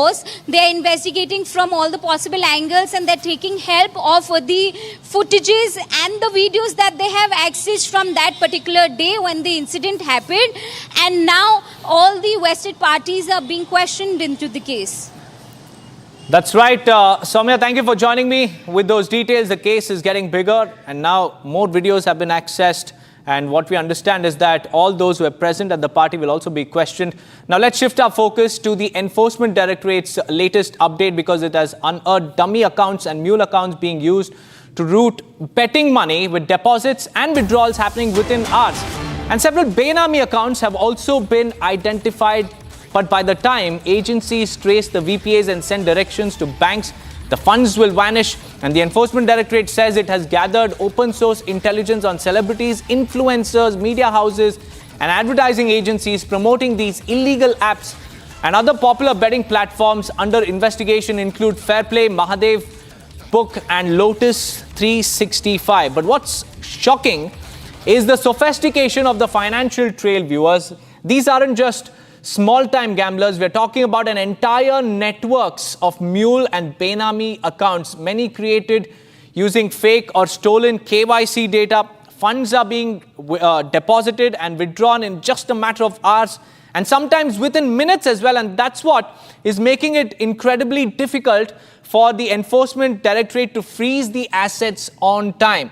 force. They are investigating from all the possible angles, and they're taking help of the footages and the videos that they have accessed from that particular day when the incident happened. And now all the vested parties are being questioned into the case. That's right. Soumya, thank you for joining me with those details. The case is getting bigger and now more videos have been accessed. And what we understand is that all those who are present at the party will also be questioned. Now, let's shift our focus to the Enforcement Directorate's latest update, because it has unearthed dummy accounts and mule accounts being used to route betting money with deposits and withdrawals happening within hours. And several Benami accounts have also been identified. But by the time agencies trace the VPAs and send directions to banks, the funds will vanish. And the Enforcement Directorate says it has gathered open source intelligence on celebrities, influencers, media houses, and advertising agencies promoting these illegal apps. And other popular betting platforms under investigation include Fairplay, Mahadev, Book, and Lotus 365. But what's shocking is the sophistication of the financial trail, viewers. These aren't just small-time gamblers. We're talking about an entire networks of mule and Benami accounts, many created using fake or stolen KYC data. Funds are being deposited and withdrawn in just a matter of hours, and sometimes within minutes as well. And that's what is making it incredibly difficult for the Enforcement Directorate to freeze the assets on time.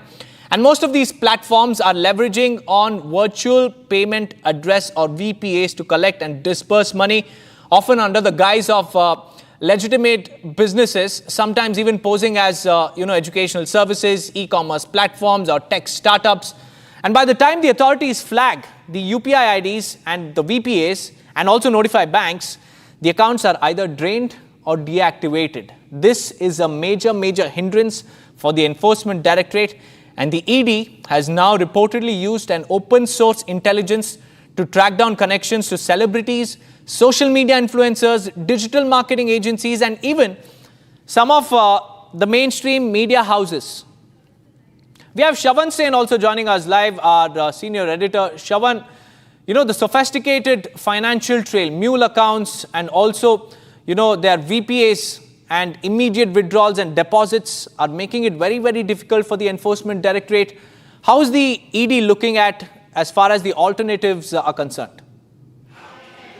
And most of these platforms are leveraging on virtual payment address or VPAs to collect and disperse money, often under the guise of legitimate businesses, sometimes even posing as educational services, e-commerce platforms, or tech startups. And by the time the authorities flag the UPI IDs and the VPAs and also notify banks, the accounts are either drained or deactivated. This is a major hindrance for the Enforcement Directorate. And the ED has now reportedly used an open source intelligence to track down connections to celebrities, social media influencers, digital marketing agencies, and even some of the mainstream media houses. We have Shravan Sen also joining us live, our senior editor. Shravan, the sophisticated financial trail, mule accounts, and also, their VPAs and immediate withdrawals and deposits are making it very difficult for the Enforcement Directorate. How is the ED looking at as far as the alternatives are concerned?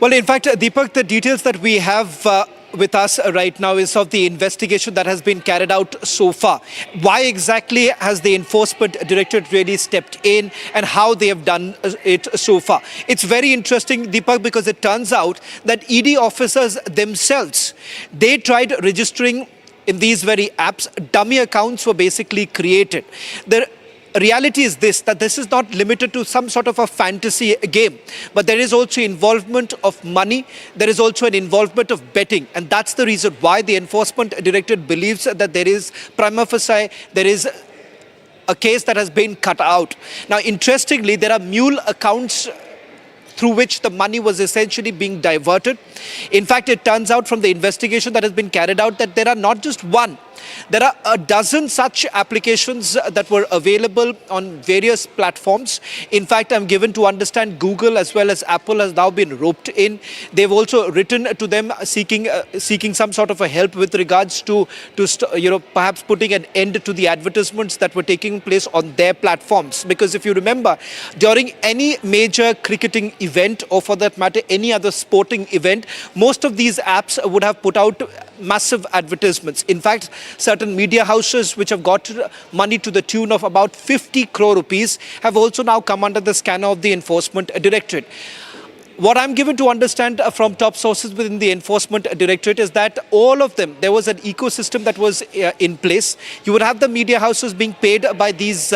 Well, in fact, Deepak, the details that we have with us right now is of the investigation that has been carried out so far. Why exactly has the Enforcement Directorate really stepped in, and how they have done it so far? It's very interesting, Deepak, because it turns out that ED officers themselves, they tried registering in these very apps. Dummy accounts were basically created. The reality is this, that this is not limited to some sort of a fantasy game, but there is also involvement of money. There is also an involvement of betting. And that's the reason why the Enforcement Directorate believes that there is prima facie, there is a case that has been cut out. Now, interestingly, there are mule accounts through which the money was essentially being diverted. In fact, it turns out from the investigation that has been carried out that there are not just one, there are a dozen such applications that were available on various platforms. In fact, I'm given to understand Google as well as Apple has now been roped in. They've also written to them seeking some sort of a help with regards to perhaps putting an end to the advertisements that were taking place on their platforms. Because if you remember, during any major cricketing event, or for that matter any other sporting event, most of these apps would have put out massive advertisements. In fact, certain media houses which have got money to the tune of about 50 crore rupees have also now come under the scanner of the Enforcement Directorate. What I'm given to understand from top sources within the Enforcement Directorate is that all of them, there was an ecosystem that was in place. You would have the media houses being paid by these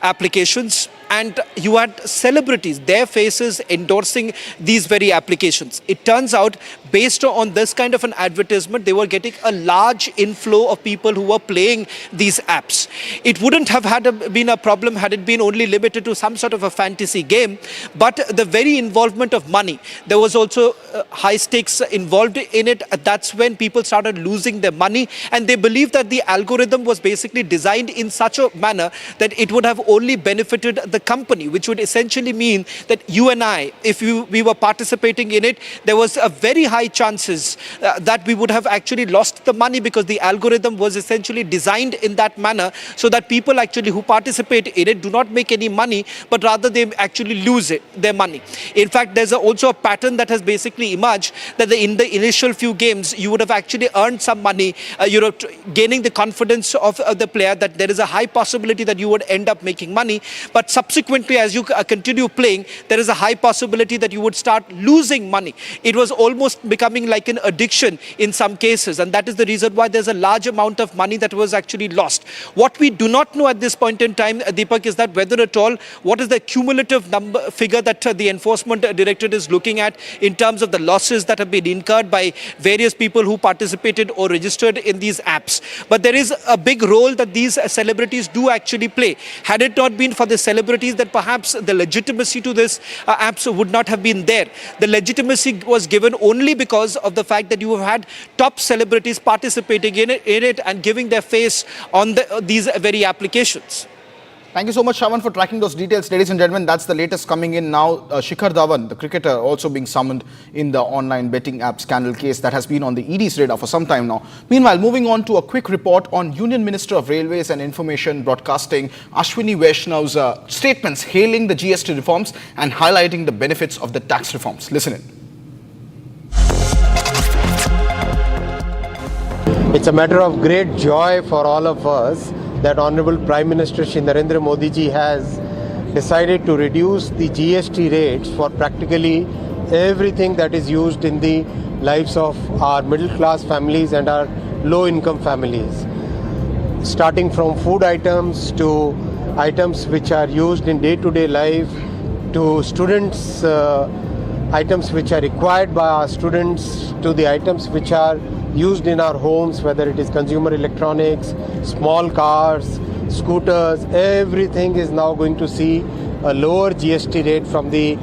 applications, and you had celebrities, their faces endorsing these very applications. It turns out, based on this kind of an advertisement, they were getting a large inflow of people who were playing these apps. It wouldn't have been a problem had it been only limited to some sort of a fantasy game, but the very involvement of money, there was also high stakes involved in it. That's when people started losing their money, and they believed that the algorithm was basically designed in such a manner that it would have only benefited the company, which would essentially mean that you and I, if we were participating in it, there was a very high high chances that we would have actually lost the money, because the algorithm was essentially designed in that manner so that people actually who participate in it do not make any money, but rather they actually lose their money. In fact, there's also a pattern that has basically emerged that in the initial few games, you would have actually earned some money, gaining the confidence of the player that there is a high possibility that you would end up making money. But subsequently, as you continue playing, there is a high possibility that you would start losing money. It was almost becoming like an addiction in some cases, and that is the reason why there's a large amount of money that was actually lost. What we do not know at this point in time, Deepak, is that whether at all, what is the cumulative figure that the Enforcement Directorate is looking at in terms of the losses that have been incurred by various people who participated or registered in these apps. But there is a big role that these celebrities do actually play. Had it not been for the celebrities, that perhaps the legitimacy to this apps would not have been there. The legitimacy was given only because of the fact that you have had top celebrities participating in it and giving their face on these very applications. Thank you so much, Shravan, for tracking those details. Ladies and gentlemen, that's the latest coming in now. Shikhar Dhawan, the cricketer, also being summoned in the online betting app scandal case that has been on the ED's radar for some time now. Meanwhile, moving on to a quick report on Union Minister of Railways and Information Broadcasting, Ashwini Vaishnav's statements hailing the GST reforms and highlighting the benefits of the tax reforms. Listen in. It's a matter of great joy for all of us that Honorable Prime Minister Shri Narendra Modi ji has decided to reduce the GST rates for practically everything that is used in the lives of our middle class families and our low income families. Starting from food items to items which are used in day-to-day life, to students, items which are required by our students, to the items which are used in our homes, whether it is consumer electronics, small cars, scooters, everything is now going to see a lower GST rate from the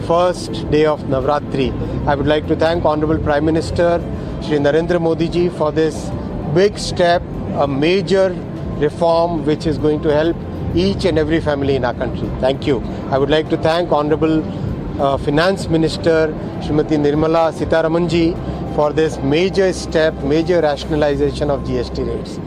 first day of Navratri. I would like to thank Honorable Prime Minister Shri Narendra Modi ji for this big step, a major reform which is going to help each and every family in our country. Thank you. I would like to thank Honorable Finance Minister Srimati Nirmala Sitharaman ji for this major step, major rationalization of GST rates.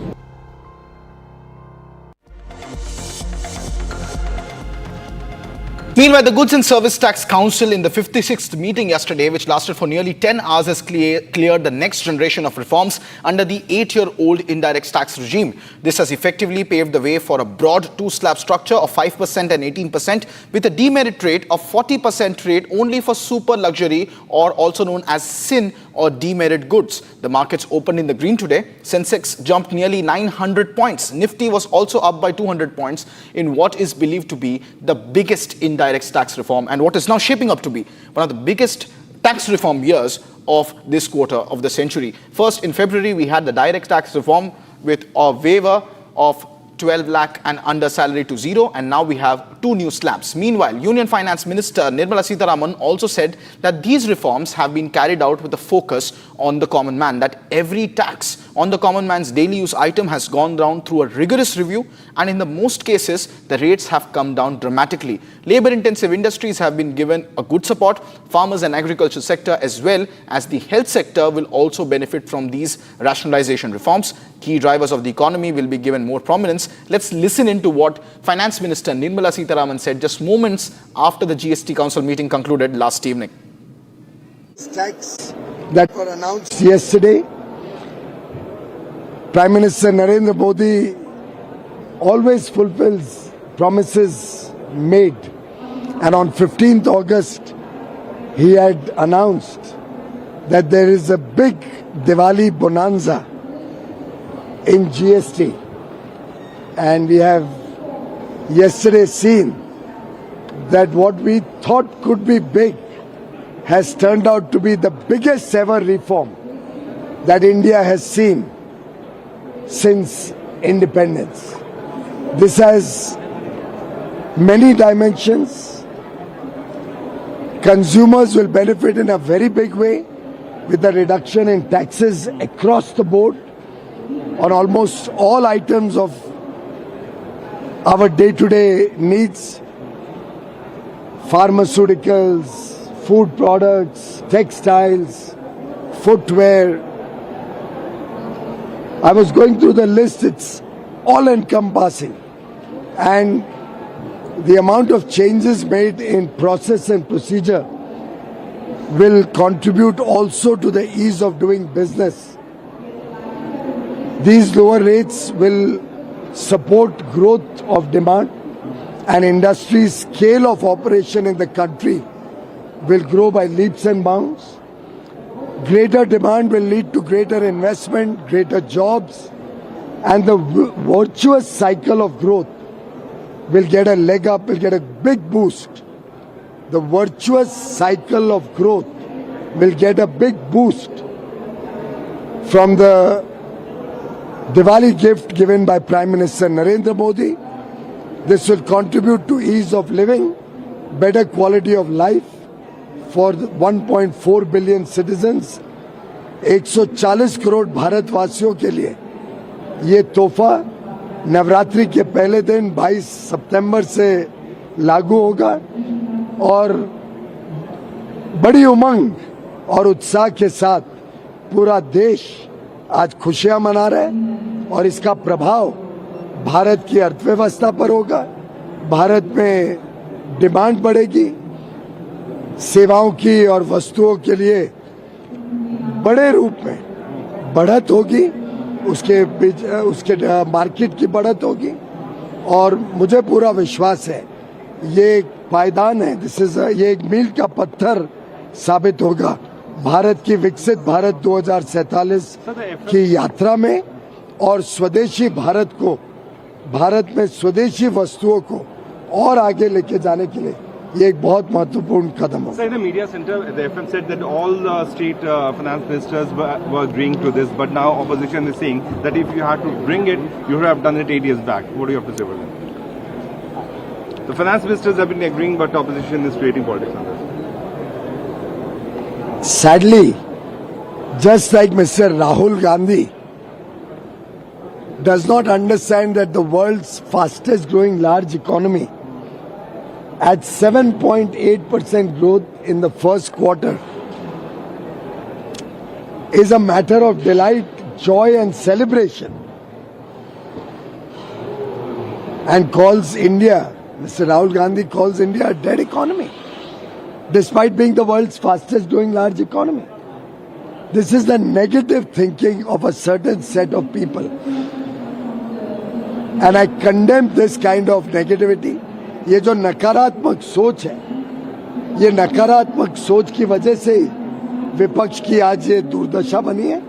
Meanwhile, the Goods and Service Tax Council in the 56th meeting yesterday, which lasted for nearly 10 hours, has cleared the next generation of reforms under the 8-year-old indirect tax regime. This has effectively paved the way for a broad two-slab structure of 5% and 18%, with a demerit rate of 40% rate only for super luxury, or also known as sin or demerit goods. The markets opened in the green today. Sensex jumped nearly 900 points. Nifty was also up by 200 points in what is believed to be the biggest indirect tax reform and what is now shaping up to be one of the biggest tax reform years of this quarter of the century. First, in February, we had the direct tax reform with a waiver of 12 lakh and under salary to zero, and now we have 2 new slabs. Meanwhile, Union Finance Minister Nirmala Sitharaman also said that these reforms have been carried out with a focus on the common man, that every tax on the common man's daily use item has gone down through a rigorous review, and in the most cases, the rates have come down dramatically. Labor-intensive industries have been given a good support. Farmers and agriculture sector as well as the health sector will also benefit from these rationalization reforms. Key drivers of the economy will be given more prominence. Let's listen into what Finance Minister Nirmala Sitharaman said just moments after the GST Council meeting concluded last evening. Tax that were announced yesterday, Prime Minister Narendra Modi always fulfills promises made, and on 15th August he had announced that there is a big Diwali bonanza in GST, and we have yesterday seen that what we thought could be big has turned out to be the biggest ever reform that India has seen since independence. This has many dimensions. Consumers will benefit in a very big way with the reduction in taxes across the board on almost all items of our day-to-day needs. Pharmaceuticals, food products, textiles, footwear. I was going through the list, it's all encompassing. And the amount of changes made in process and procedure will contribute also to the ease of doing business. These lower rates will support growth of demand, and industry's scale of operation in the country will grow by leaps and bounds. Greater demand will lead to greater investment, greater jobs, and the virtuous cycle of growth will get a leg up, will get a big boost. The virtuous cycle of growth will get a big boost from the Diwali gift given by Prime Minister Narendra Modi. This will contribute to ease of living, better quality of life for 1.4 billion citizens, 140 crore भारतवासियों के लिए ये तोहफा नवरात्रि के पहले दिन 22 सितंबर से लागू होगा और बड़ी उमंग और उत्साह के साथ पूरा देश आज खुशियां मना रहा है और इसका प्रभाव भारत की अर्थव्यवस्था पर होगा। भारत में डिमांड बढ़ेगी, सेवाओं की और वस्तुओं के लिए बड़े रूप में बढ़त होगी, उसके मार्केट की बढ़त होगी और मुझे पूरा विश्वास है ये एक पायदान है, ये एक मील का पत्थर साबित होगा भारत की विकसित भारत 2047 की यात्रा में और स्वदेशी भारत को, भारत में स्वदेशी वस्तुओं को और आगे लेके जाने के लिए ये एक बहुत महत्वपूर्ण कदम होगा। In the media center, the FM said that all the state finance ministers were agreeing to this, but now opposition is saying that if you had to bring it, you would have done it 8 years back. What do you have to say about that? The finance ministers have been agreeing, but opposition is creating politics on this. Sadly, just like Mr. Rahul Gandhi does not understand that the world's fastest growing large economy at 7.8% growth in the first quarter is a matter of delight, joy and celebration, and calls India, Mr. Rahul Gandhi calls India a dead economy despite being the world's fastest growing large economy. This is the negative thinking of a certain set of people, and I condemn this kind of negativity. ये जो नकारात्मक सोच है, ये नकारात्मक सोच की वजह से विपक्ष की आज ये दुर्दशा बनी है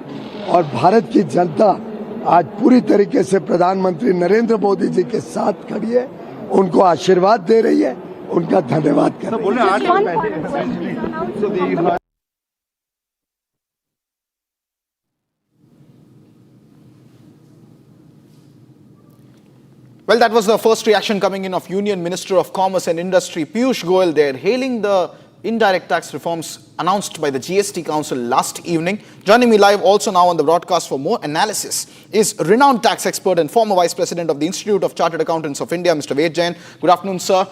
और भारत की जनता आज पूरी तरीके से प्रधानमंत्री नरेंद्र मोदी जी के साथ खड़ी है, उनको आशीर्वाद दे रही है, उनका धन्यवाद कर रही है। Well, that was the first reaction coming in of Union Minister of Commerce and Industry, Piyush Goyal there, hailing the indirect tax reforms announced by the GST Council last evening. Joining me live also now on the broadcast for more analysis is renowned tax expert and former Vice President of the Institute of Chartered Accountants of India, Mr. Ved Jain. Good afternoon, sir.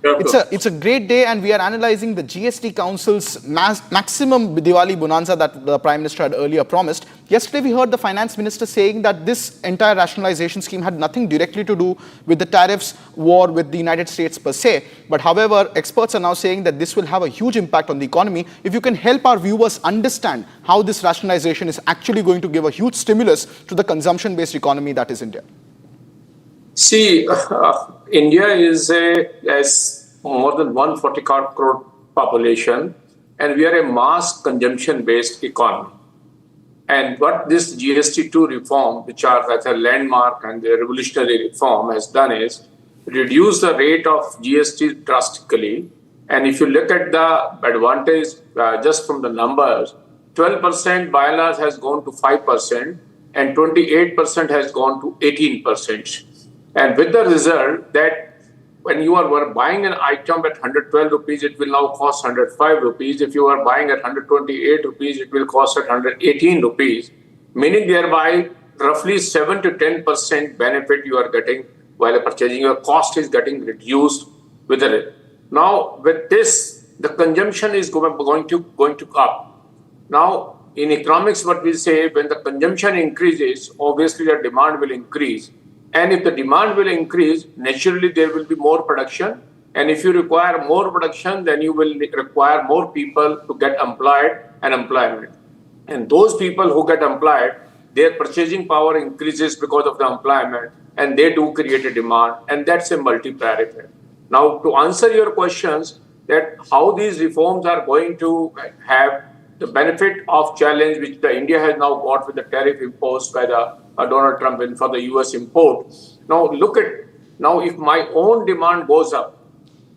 It's a great day, and we are analyzing the GST Council's maximum Diwali bonanza that the Prime Minister had earlier promised. Yesterday, we heard the Finance Minister saying that this entire rationalization scheme had nothing directly to do with the tariffs war with the United States per se. But however, experts are now saying that this will have a huge impact on the economy. If you can help our viewers understand how this rationalization is actually going to give a huge stimulus to the consumption-based economy that is India. See, India has more than 140 crore population, and we are a mass consumption-based economy. And what this GST2 reform, which are as a landmark and a revolutionary reform, has done is reduce the rate of GST drastically. And if you look at the advantage just from the numbers, 12% by and large has gone to 5%, and 28% has gone to 18%. And with the result that when you are buying an item at 112 rupees, it will now cost 105 rupees. If you are buying at 128 rupees, it will cost at 118 rupees, meaning thereby roughly 7 to 10% benefit you are getting while purchasing. Your cost is getting reduced with it. Now, with this, the consumption is going to up. Now, in economics, what we say, when the consumption increases, obviously the demand will increase. And if the demand will increase, naturally there will be more production. And if you require more production, then you will require more people to get employed and employment. And those people who get employed, their purchasing power increases because of the employment, and they do create a demand, and that's a multiplier effect. Now, to answer your questions, that how these reforms are going to have the benefit of challenge which the India has now got with the tariff imposed by the Donald Trump and for the US import. Now, look at, now if my own demand goes up,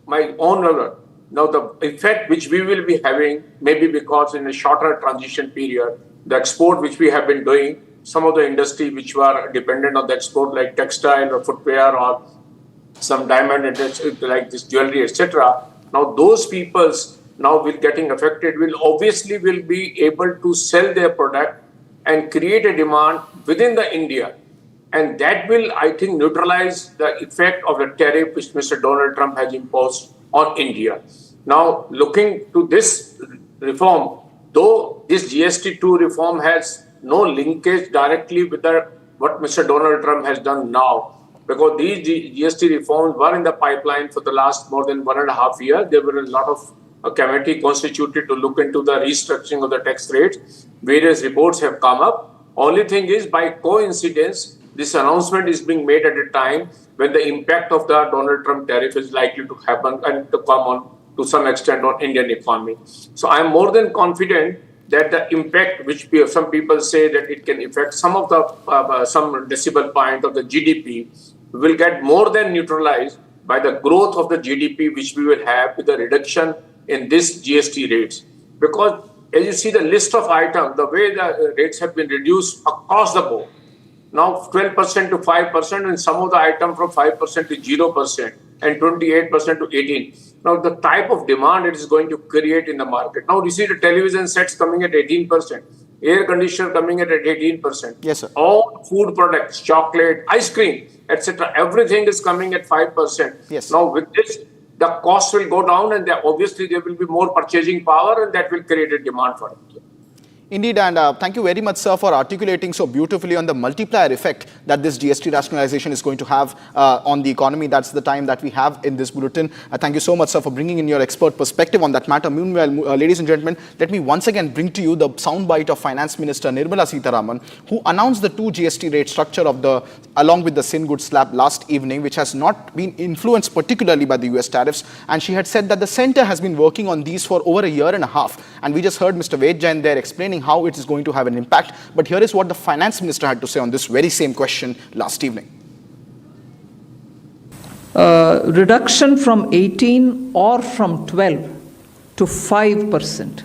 my own level, now the effect which we will be having, maybe because in a shorter transition period, the export which we have been doing, some of the industry which were dependent on the export like textile or footwear or some diamond like this jewelry, etc. Now those peoples now will getting affected will obviously will be able to sell their product and create a demand within the India. And that will, I think, neutralize the effect of the tariff which Mr. Donald Trump has imposed on India. Now, looking to this reform, though this GST2 reform has no linkage directly with what Mr. Donald Trump has done now, because these GST reforms were in the pipeline for the last more than 1.5 years. There were a lot of a committee constituted to look into the restructuring of the tax rates. Various reports have come up. Only thing is, by coincidence, this announcement is being made at a time when the impact of the Donald Trump tariff is likely to happen and to come on to some extent on Indian economy. So I am more than confident that the impact, which some people say that it can affect some of the some decibel point of the GDP, will get more than neutralized by the growth of the GDP, which we will have with the reduction in this GST rates. Because as you see the list of items, the way the rates have been reduced across the board, now 12% to 5%, and some of the items from 5% to 0% and 28% to 18%. Now the type of demand it is going to create in the market. Now you see the television sets coming at 18%, air conditioner coming at 18%. Yes, sir. All food products, chocolate, ice cream, etc. Everything is coming at 5%. Yes. Now with this, the cost will go down, and obviously there will be more purchasing power, and that will create a demand for it. Indeed, and thank you very much, sir, for articulating so beautifully on the multiplier effect that this GST rationalization is going to have on the economy. That's the time that we have in this bulletin. Thank you so much, sir, for bringing in your expert perspective on that matter. Meanwhile, ladies and gentlemen, let me once again bring to you the soundbite of Finance Minister Nirmala Sitharaman, who announced the 2 GST rate structure along with the sin good slab last evening, which has not been influenced particularly by the US tariffs. And she had said that the centre has been working on these for over a year and a half. And we just heard Mr. Ved Jain there explaining how it is going to have an impact. But here is what the Finance Minister had to say on this very same question last evening. Reduction from 18 or from 12 to 5%.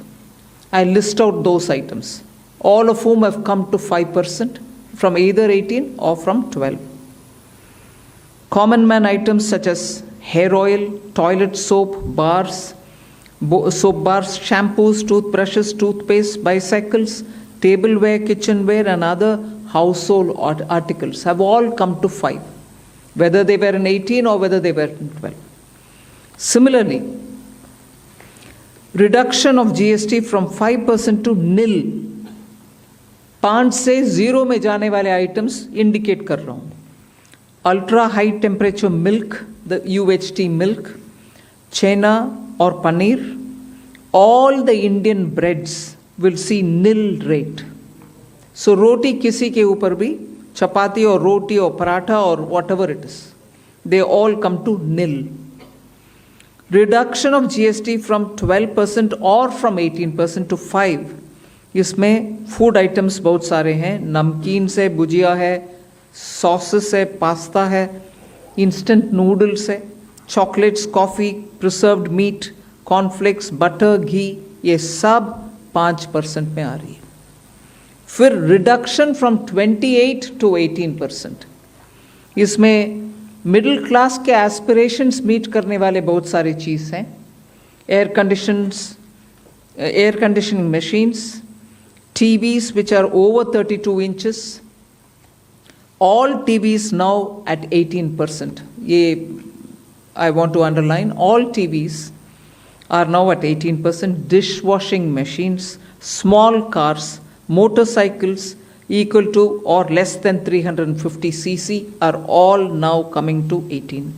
I list out those items, all of whom have come to 5%. From either 18 or from 12. Common man items such as hair oil, toilet soap, bars, shampoos, toothbrushes, toothpaste, bicycles, tableware, kitchenware and other household articles have all come to 5, whether they were in 18 or whether they were in 12. Similarly, reduction of GST from 5% to nil. 5 से 0 में जाने वाले items indicate कर रहा हूँ. Ultra high temperature milk, the UHT milk, chhena और paneer, all the Indian breads will see nil rate. So रोटी किसी के ऊपर भी, चपाती और रोटी और पराठा और whatever it is, they all come to nil. Reduction of GST from 12% or from 18% to 5%. इसमें food items बहुत सारे हैं. नमकीन से भुजिया है, सॉसेस है, पास्ता है, इंस्टेंट नूडल्स है, chocolates, coffee, preserved meat, cornflakes, butter, ghee, ये सब 5% में आ रही है. फिर रिडक्शन फ्रॉम 28 टू 18%. इसमें मिडिल क्लास के एस्पिरेशंस मीट करने वाले बहुत सारे चीज़ हैं. Air conditioning machines, TVs which are over 32 inches, all TVs now at 18%. I want to underline, all TVs are now at 18%. Dishwashing machines, small cars, motorcycles equal to or less than 350 cc are all now coming to 18.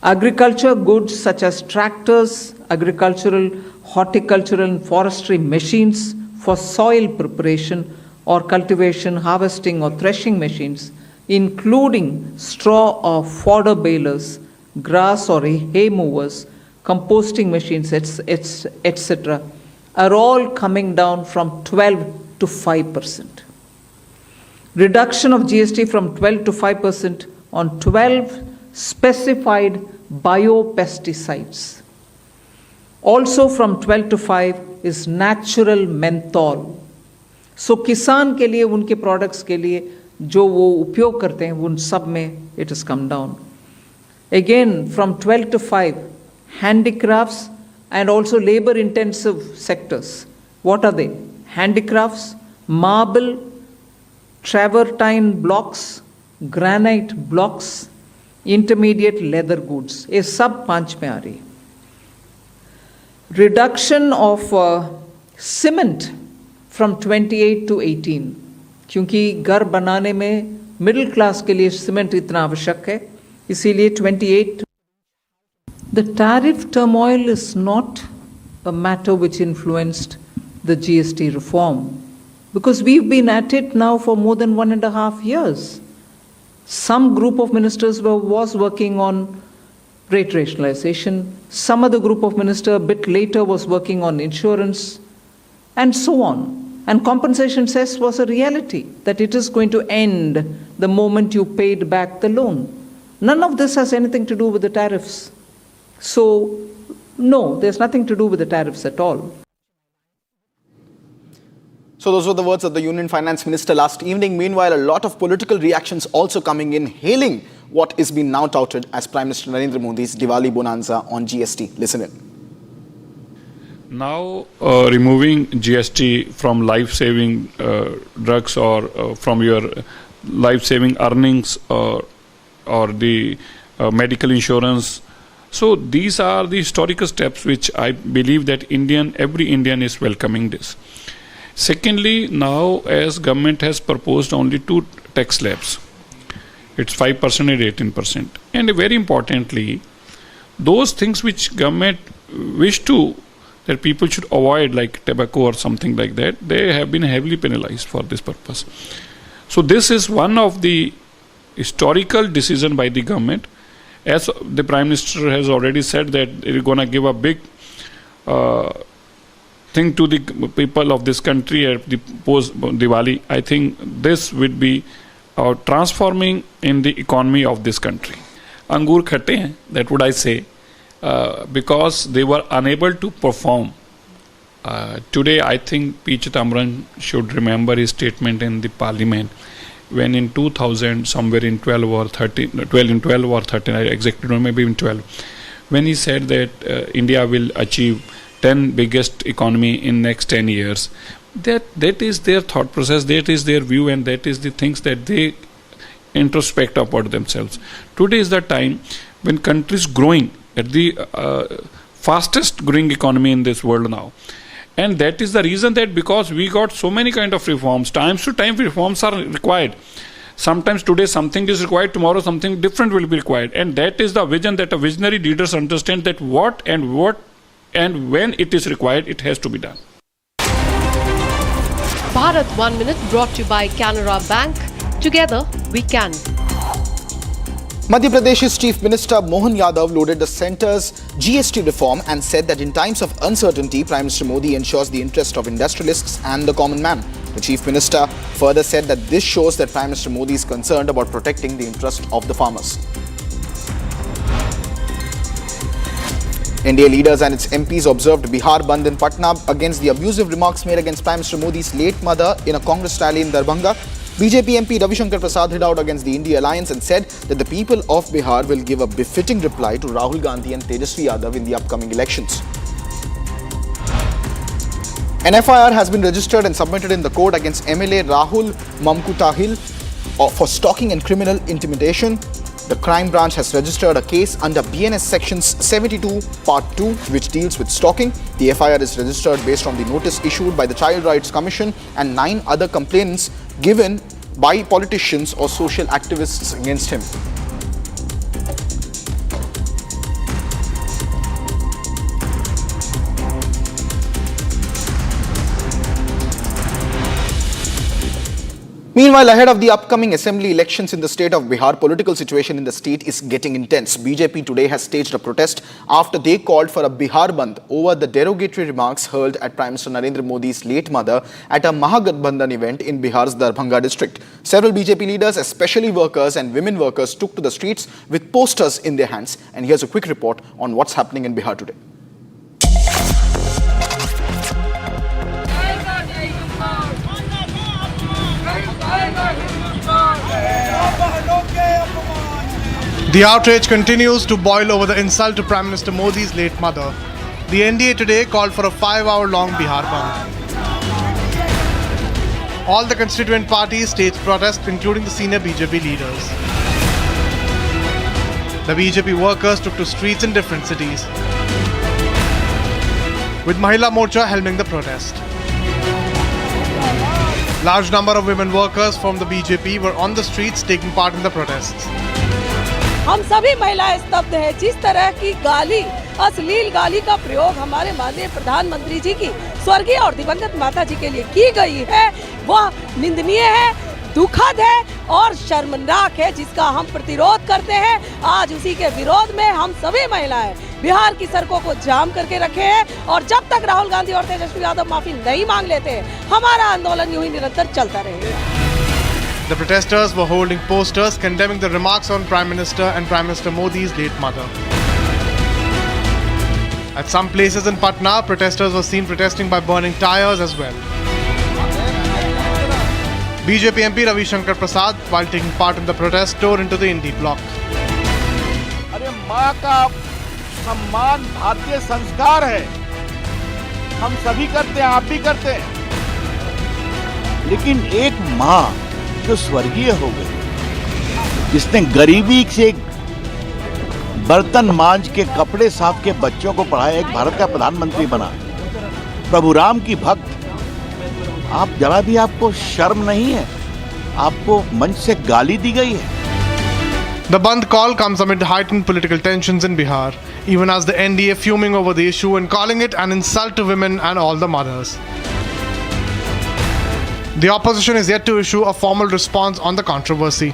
Agriculture goods such as tractors, agricultural, horticultural and forestry machines for soil preparation or cultivation, harvesting or threshing machines, including straw or fodder balers, grass or hay movers, composting machines, etc., are all coming down from 12 to 5%. Reduction of GST from 12 to 5% on 12 specified biopesticides. Also from 12 to 5 is natural menthol. So किसान के लिए उनके products के लिए जो वो उपयोग करते हैं उन सब में it has come down. Again from 12 to 5 handicrafts and also labor intensive sectors. What are they? Handicrafts, marble, travertine blocks, granite blocks, intermediate leather goods. ये सब 5 में आ रही है. Reduction of cement from 28 to 18. क्योंकि घर बनाने में middle class के लिए cement इतना आवश्यक है, इसीलिए 28. The tariff turmoil is not a matter which influenced the GST reform, because we've been at it now for more than 1.5 years. Some group of ministers was working on rate rationalization. Some other group of ministers a bit later was working on insurance and so on. And compensation cess was a reality that it is going to end the moment you paid back the loan. None of this has anything to do with the tariffs. So, no, there's nothing to do with the tariffs at all. So those were the words of the Union Finance Minister last evening. Meanwhile, a lot of political reactions also coming in, hailing what is being now touted as Prime Minister Narendra Modi's Diwali bonanza on GST. Listen in. Now removing GST from life-saving drugs or from your life-saving earnings or the medical insurance. So these are the historical steps which I believe that every Indian is welcoming this. Secondly, now as government has proposed only 2 tax slabs, it's 5% and 18%. And very importantly, those things which government wish to, that people should avoid, like tobacco or something like that, they have been heavily penalized for this purpose. So this is one of the historical decision by the government. As the Prime Minister has already said that it is going to give a big thing to the people of this country at the post-Diwali. I think this would be transforming in the economy of this country. Angur khatte hain, that would I say, because they were unable to perform. Today, I think P. Chidambaram should remember his statement in the parliament when in 2000, somewhere in 12 or 13, I exactly don't know, maybe in 12, when he said that India will achieve 10 biggest economy in next 10 years. That is their thought process, that is their view, and that is the things that they introspect about themselves. Today is the time when countries growing at the fastest growing economy in this world now. And that is the reason that because we got so many kind of reforms, times to time reforms are required. Sometimes today something is required, tomorrow something different will be required. And that is the vision that a visionary leaders understand, that what and when it is required, it has to be done. Bharat 1 Minute brought to you by Canara Bank. Together we can. Madhya Pradesh's Chief Minister Mohan Yadav lauded the centre's GST reform and said that in times of uncertainty, Prime Minister Modi ensures the interest of industrialists and the common man. The Chief Minister further said that this shows that Prime Minister Modi is concerned about protecting the interest of the farmers. NDA leaders and its MPs observed Bihar Bandh in Patna against the abusive remarks made against Prime Minister Modi's late mother in a Congress rally in Darbhanga. BJP MP Ravi Shankar Prasad hit out against the India alliance and said that the people of Bihar will give a befitting reply to Rahul Gandhi and Tejasvi Yadav in the upcoming elections. An FIR has been registered and submitted in the court against MLA Rahul Mamkutahil for stalking and criminal intimidation. The crime branch has registered a case under BNS Sections 72 Part 2, which deals with stalking. The FIR is registered based on the notice issued by the Child Rights Commission and 9 other complaints given by politicians or social activists against him. Meanwhile, ahead of the upcoming assembly elections in the state of Bihar, political situation in the state is getting intense. BJP today has staged a protest after they called for a Bihar Bandh over the derogatory remarks hurled at Prime Minister Narendra Modi's late mother at a Mahagathbandhan event in Bihar's Darbhanga district. Several BJP leaders, especially workers and women workers, took to the streets with posters in their hands. And here's a quick report on what's happening in Bihar today. The outrage continues to boil over the insult to Prime Minister Modi's late mother. The NDA today called for a 5-hour-long Bihar Bandh. All the constituent parties staged protests, including the senior BJP leaders. The BJP workers took to streets in different cities, with Mahila Morcha helming the protest. Large number of women workers from the BJP were on the streets taking part in the protests. हम सभी महिलाएं स्तब्ध हैं। जिस तरह की गाली, अश्लील गाली का प्रयोग हमारे माननीय प्रधानमंत्री जी की स्वर्गीय और दिवंगत माता जी के लिए की गई है, वह निंदनीय है, दुखद है और शर्मनाक है, जिसका हम प्रतिरोध करते हैं। आज उसी के विरोध में हम सभी महिलाएं बिहार की सड़कों को जाम करके रखे हैं और जब तक राहुल गांधी और तेजस्वी यादव माफी नहीं मांग लेते हैं, हमारा आंदोलन यूं ही निरंतर चलता रहेगा। The protesters were holding posters condemning the remarks on Prime Minister and Prime Minister Modi's late mother. At some places in Patna, protesters were seen protesting by burning tires as well. BJP MP Ravi Shankar Prasad, while taking part in the protest, tore into the Indie block. अरे माँ का सम्मान भारतीय संस्कार है, हम सभी करते हैं, आप भी करते हैं, लेकिन एक माँ जो स्वर्गीय हो गई, जिसने गरीबी से बर्तन मांज के कपड़े साफ के बच्चों को पढ़ाया, एक भारत का प्रधानमंत्री बना, प्रभु राम की भक्त, आप जरा भी आपको शर्म नहीं है? आपको मंच से गाली दी गई है। The Bandh call comes amid heightened political tensions in Bihar, even as the NDA fuming over the issue and calling it an insult to women and all the mothers. The opposition is yet to issue a formal response on the controversy.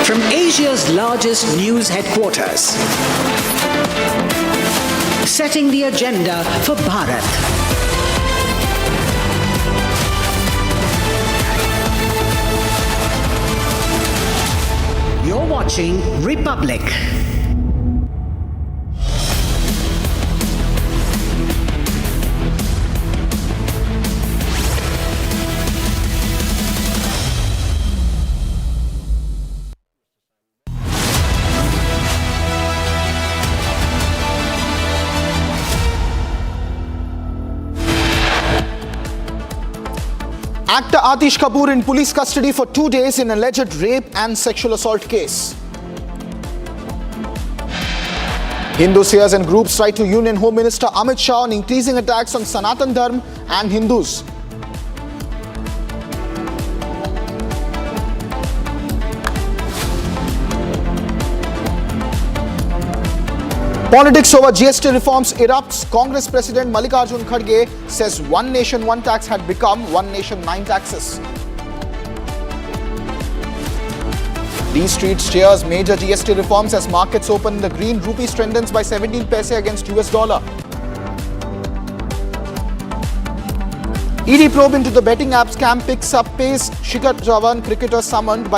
From Asia's largest news headquarters, setting the agenda for Bharat. You're watching Republic. Actor Ashish Kapoor in police custody for 2 days in alleged rape and sexual assault case. Hindu Seers and groups write to Union Home Minister Amit Shah on increasing attacks on Sanatan Dharma and Hindus. Politics over GST reforms erupts. Congress President Mallikarjun Kharge says one nation, one tax had become one nation, 9 taxes. These streets cheers major GST reforms as markets open. The green rupee strengthens by 17 paise against US dollar. ED probe into the betting app scam picks up pace. Shikhar Dhawan cricketer summoned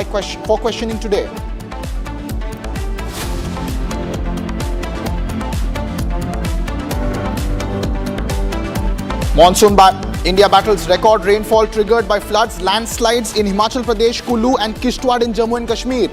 for questioning today. India battles record rainfall triggered by floods, landslides in Himachal Pradesh, Kullu and Kishtwar in Jammu and Kashmir.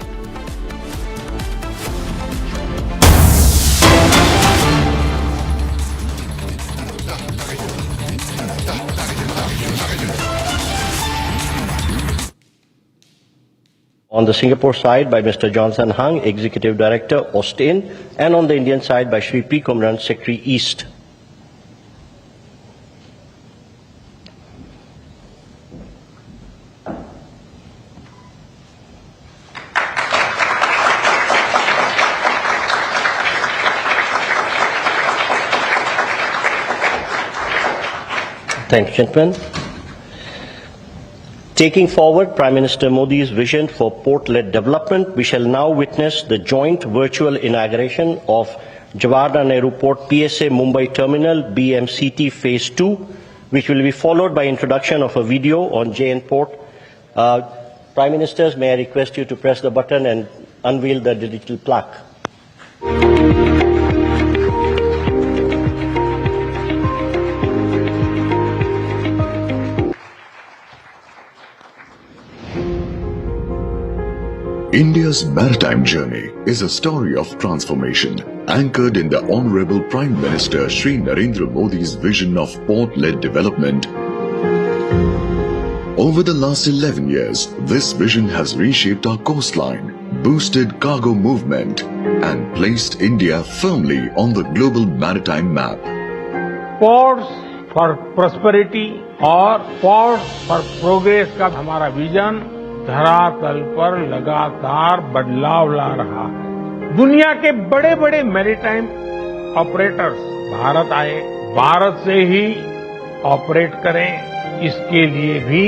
On the Singapore side by Mr. Johnson Hung, Executive Director, Austin, and on the Indian side by Shri P. Komran, Secretary, East. Thank you, gentlemen. Taking forward Prime Minister Modi's vision for port-led development, we shall now witness the joint virtual inauguration of Jawaharlal Nehru Port PSA Mumbai Terminal BMCT Phase 2, which will be followed by introduction of a video on JN Port. Prime Ministers, may I request you to press the button and unveil the digital plaque. India's maritime journey is a story of transformation anchored in the Honorable Prime Minister Shri Narendra Modi's vision of port-led development. Over the last 11 years, this vision has reshaped our coastline, boosted cargo movement, and placed India firmly on the global maritime map. Ports for prosperity और ports for progress का हमारा vision धरातल पर लगातार बदलाव ला रहा है। दुनिया के बड़े बड़े मैरीटाइम ऑपरेटर्स भारत आए, भारत से ही ऑपरेट करें, इसके लिए भी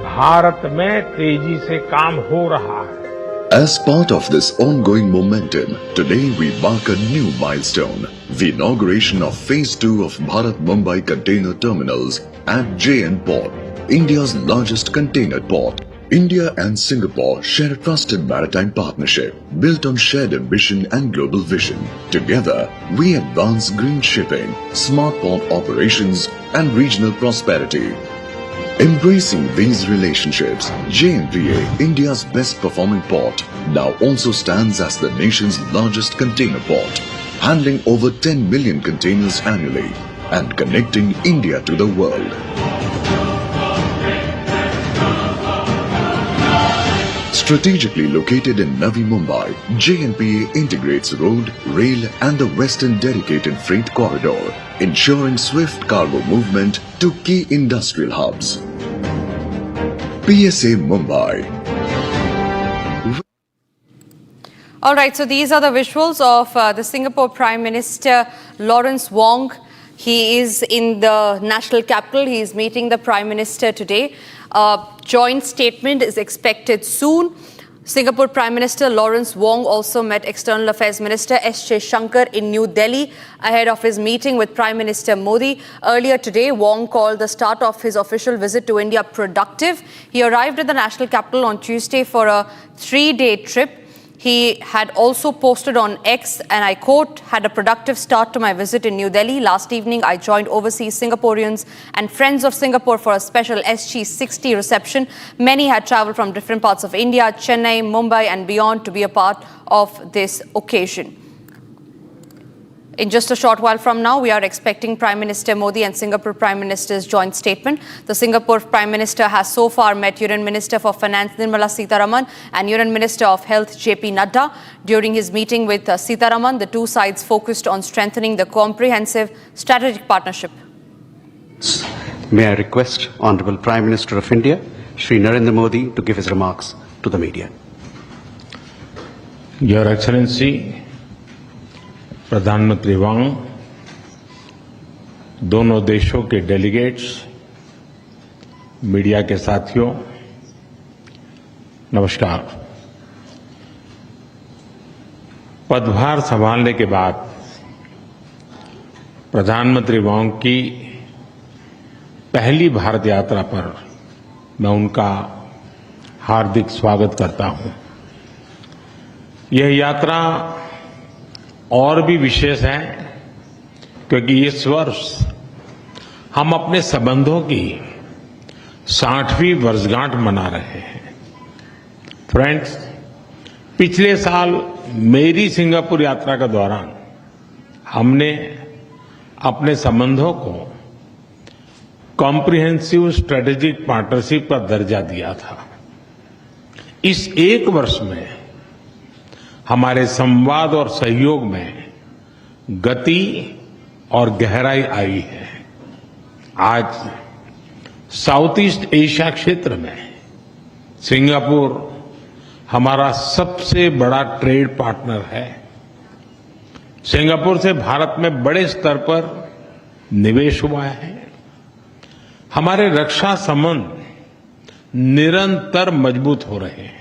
भारत में तेजी से काम हो रहा है। As part of this ongoing momentum, today we mark a new milestone, the inauguration of Phase 2 of Bharat Mumbai Container Terminals at JN Port, India's largest container port. India and Singapore share a trusted maritime partnership built on shared ambition and global vision. Together, we advance green shipping, smart port operations, and regional prosperity. Embracing these relationships, JNPA, India's best performing port, now also stands as the nation's largest container port, handling over 10 million containers annually and connecting India to the world. Strategically located in Navi Mumbai, JNPA integrates road, rail and the western dedicated freight corridor, ensuring swift cargo movement to key industrial hubs. PSA Mumbai. All right, so these are the visuals of the Singapore Prime Minister Lawrence Wong. He is in the national capital. He is meeting the Prime Minister today. A joint statement is expected soon. Singapore Prime Minister Lawrence Wong also met External Affairs Minister S. Shankar in New Delhi ahead of his meeting with Prime Minister Modi. Earlier today, Wong called the start of his official visit to India productive. He arrived at the national capital on Tuesday for a 3-day trip. He had also posted on X, and I quote, "Had a productive start to my visit in New Delhi. Last evening, I joined overseas Singaporeans and friends of Singapore for a special SG60 reception. Many had travelled from different parts of India, Chennai, Mumbai and beyond to be a part of this occasion." In just a short while from now, we are expecting Prime Minister Modi and Singapore Prime Minister's joint statement. The Singapore Prime Minister has so far met Union Minister for Finance Nirmala Sitharaman and Union Minister of Health JP Nadda. During his meeting with Sitharaman, the two sides focused on strengthening the comprehensive strategic partnership. May I request Honorable Prime Minister of India, Shri Narendra Modi, to give his remarks to the media. Your Excellency, प्रधानमंत्री वांग, दोनों देशों के delegates, media के साथियों, नमस्कार। पदभार संभालने के बाद प्रधानमंत्री वांग की पहली भारत यात्रा पर मैं उनका हार्दिक स्वागत करता हूं। यह यात्रा और भी विशेष है क्योंकि इस वर्ष हम अपने संबंधों की 60वीं वर्षगांठ मना रहे हैं। फ्रेंड्स, पिछले साल मेरी सिंगापुर यात्रा के दौरान हमने अपने संबंधों को कॉम्प्रिहेंसिव स्ट्रेटेजिक पार्टनरशिप का दर्जा दिया था। इस एक वर्ष में हमारे संवाद और सहयोग में गति और गहराई आई है। आज साउथ ईस्ट एशिया क्षेत्र में सिंगापुर हमारा सबसे बड़ा ट्रेड पार्टनर है। सिंगापुर से भारत में बड़े स्तर पर निवेश हुआ है। हमारे रक्षा संबंध निरंतर मजबूत हो रहे हैं।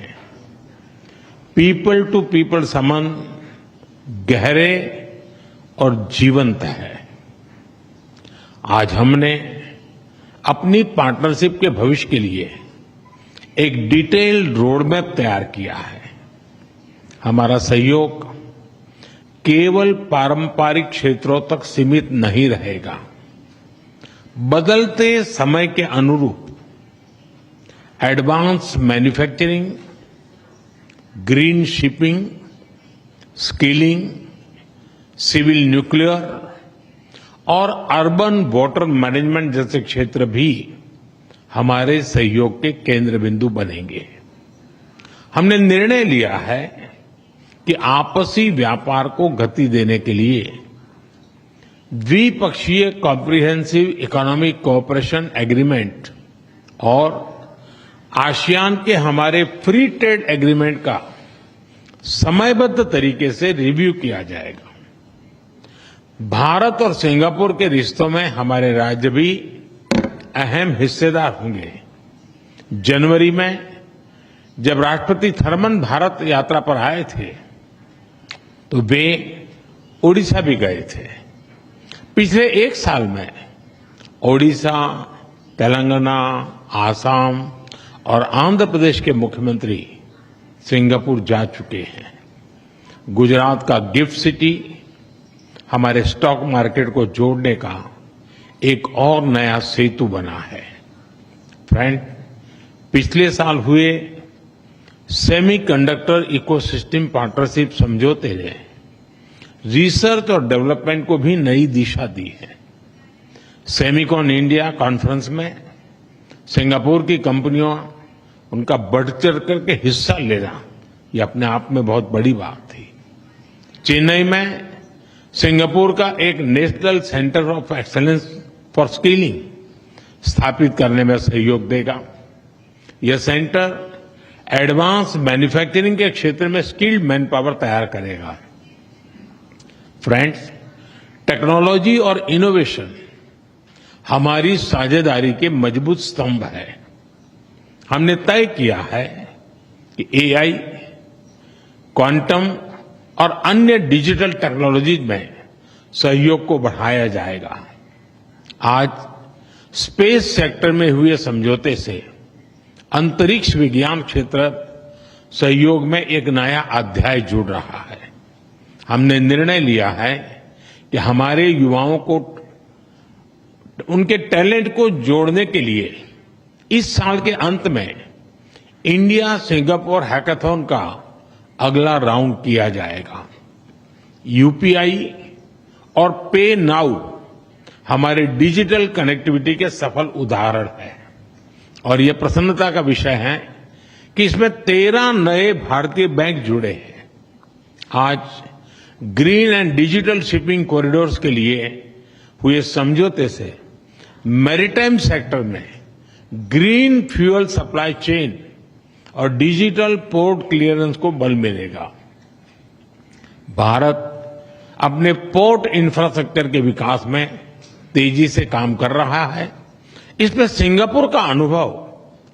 पीपल टू पीपल संबंध गहरे और जीवंत है। आज हमने अपनी पार्टनरशिप के भविष्य के लिए एक डिटेल्ड रोड मैप तैयार किया है। हमारा सहयोग केवल पारंपरिक क्षेत्रों तक सीमित नहीं रहेगा। बदलते समय के अनुरूप advance manufacturing, green shipping, skilling, civil nuclear और अर्बन वाटर मैनेजमेंट जैसे क्षेत्र भी हमारे सहयोग के केंद्र बिंदु बनेंगे। हमने निर्णय लिया है कि आपसी व्यापार को गति देने के लिए द्विपक्षीय कॉम्प्रिहेंसिव इकोनॉमिक कोऑपरेशन एग्रीमेंट और आसियान के हमारे फ्री ट्रेड एग्रीमेंट का समयबद्ध तरीके से रिव्यू किया जाएगा। भारत और सिंगापुर के रिश्तों में हमारे राज्य भी अहम हिस्सेदार होंगे। जनवरी में जब राष्ट्रपति थर्मन भारत यात्रा पर आए थे तो वे ओडिशा भी गए थे। पिछले एक साल में ओडिशा, तेलंगाना, आसाम और आंध्र प्रदेश के मुख्यमंत्री सिंगापुर जा चुके हैं। गुजरात का गिफ्ट सिटी हमारे स्टॉक मार्केट को जोड़ने का एक और नया सेतु बना है। फ्रेंड, पिछले साल हुए सेमीकंडक्टर इकोसिस्टम पार्टनरशिप समझौते ने रिसर्च और डेवलपमेंट को भी नई दिशा दी है। सेमिकॉन इंडिया कॉन्फ्रेंस में सिंगापुर की कंपनियों उनका बढ़ चढ़ करके हिस्सा लेना ये अपने आप में बहुत बड़ी बात थी। चेन्नई में सिंगापुर का एक national centre of excellence for skilling स्थापित करने में सहयोग देगा। यह सेंटर एडवांस मैन्युफैक्चरिंग के क्षेत्र में स्किल्ड मैन पावर तैयार करेगा। फ्रेंड्स, टेक्नोलॉजी और इनोवेशन हमारी साझेदारी के मजबूत स्तंभ है। हमने तय किया है कि एआई, क्वांटम और अन्य डिजिटल टेक्नोलॉजीज में सहयोग को बढ़ाया जाएगा। आज स्पेस सेक्टर में हुए समझौते से अंतरिक्ष विज्ञान क्षेत्र सहयोग में एक नया अध्याय जुड़ रहा है। हमने निर्णय लिया है कि हमारे युवाओं को उनके टैलेंट को जोड़ने के लिए इस साल के अंत में इंडिया सिंगापुर हैकाथॉन का अगला राउंड किया जाएगा। यूपीआई और पे नाउ हमारे डिजिटल कनेक्टिविटी के सफल उदाहरण है और ये प्रसन्नता का विषय है कि इसमें 13 नए भारतीय बैंक जुड़े हैं। आज green and digital shipping corridors के लिए हुए समझौते से मैरीटाइम सेक्टर में ग्रीन फ्यूल सप्लाई चेन और डिजिटल पोर्ट क्लियरेंस को बल मिलेगा। भारत अपने पोर्ट इंफ्रास्ट्रक्चर के विकास में तेजी से काम कर रहा है। इसमें सिंगापुर का अनुभव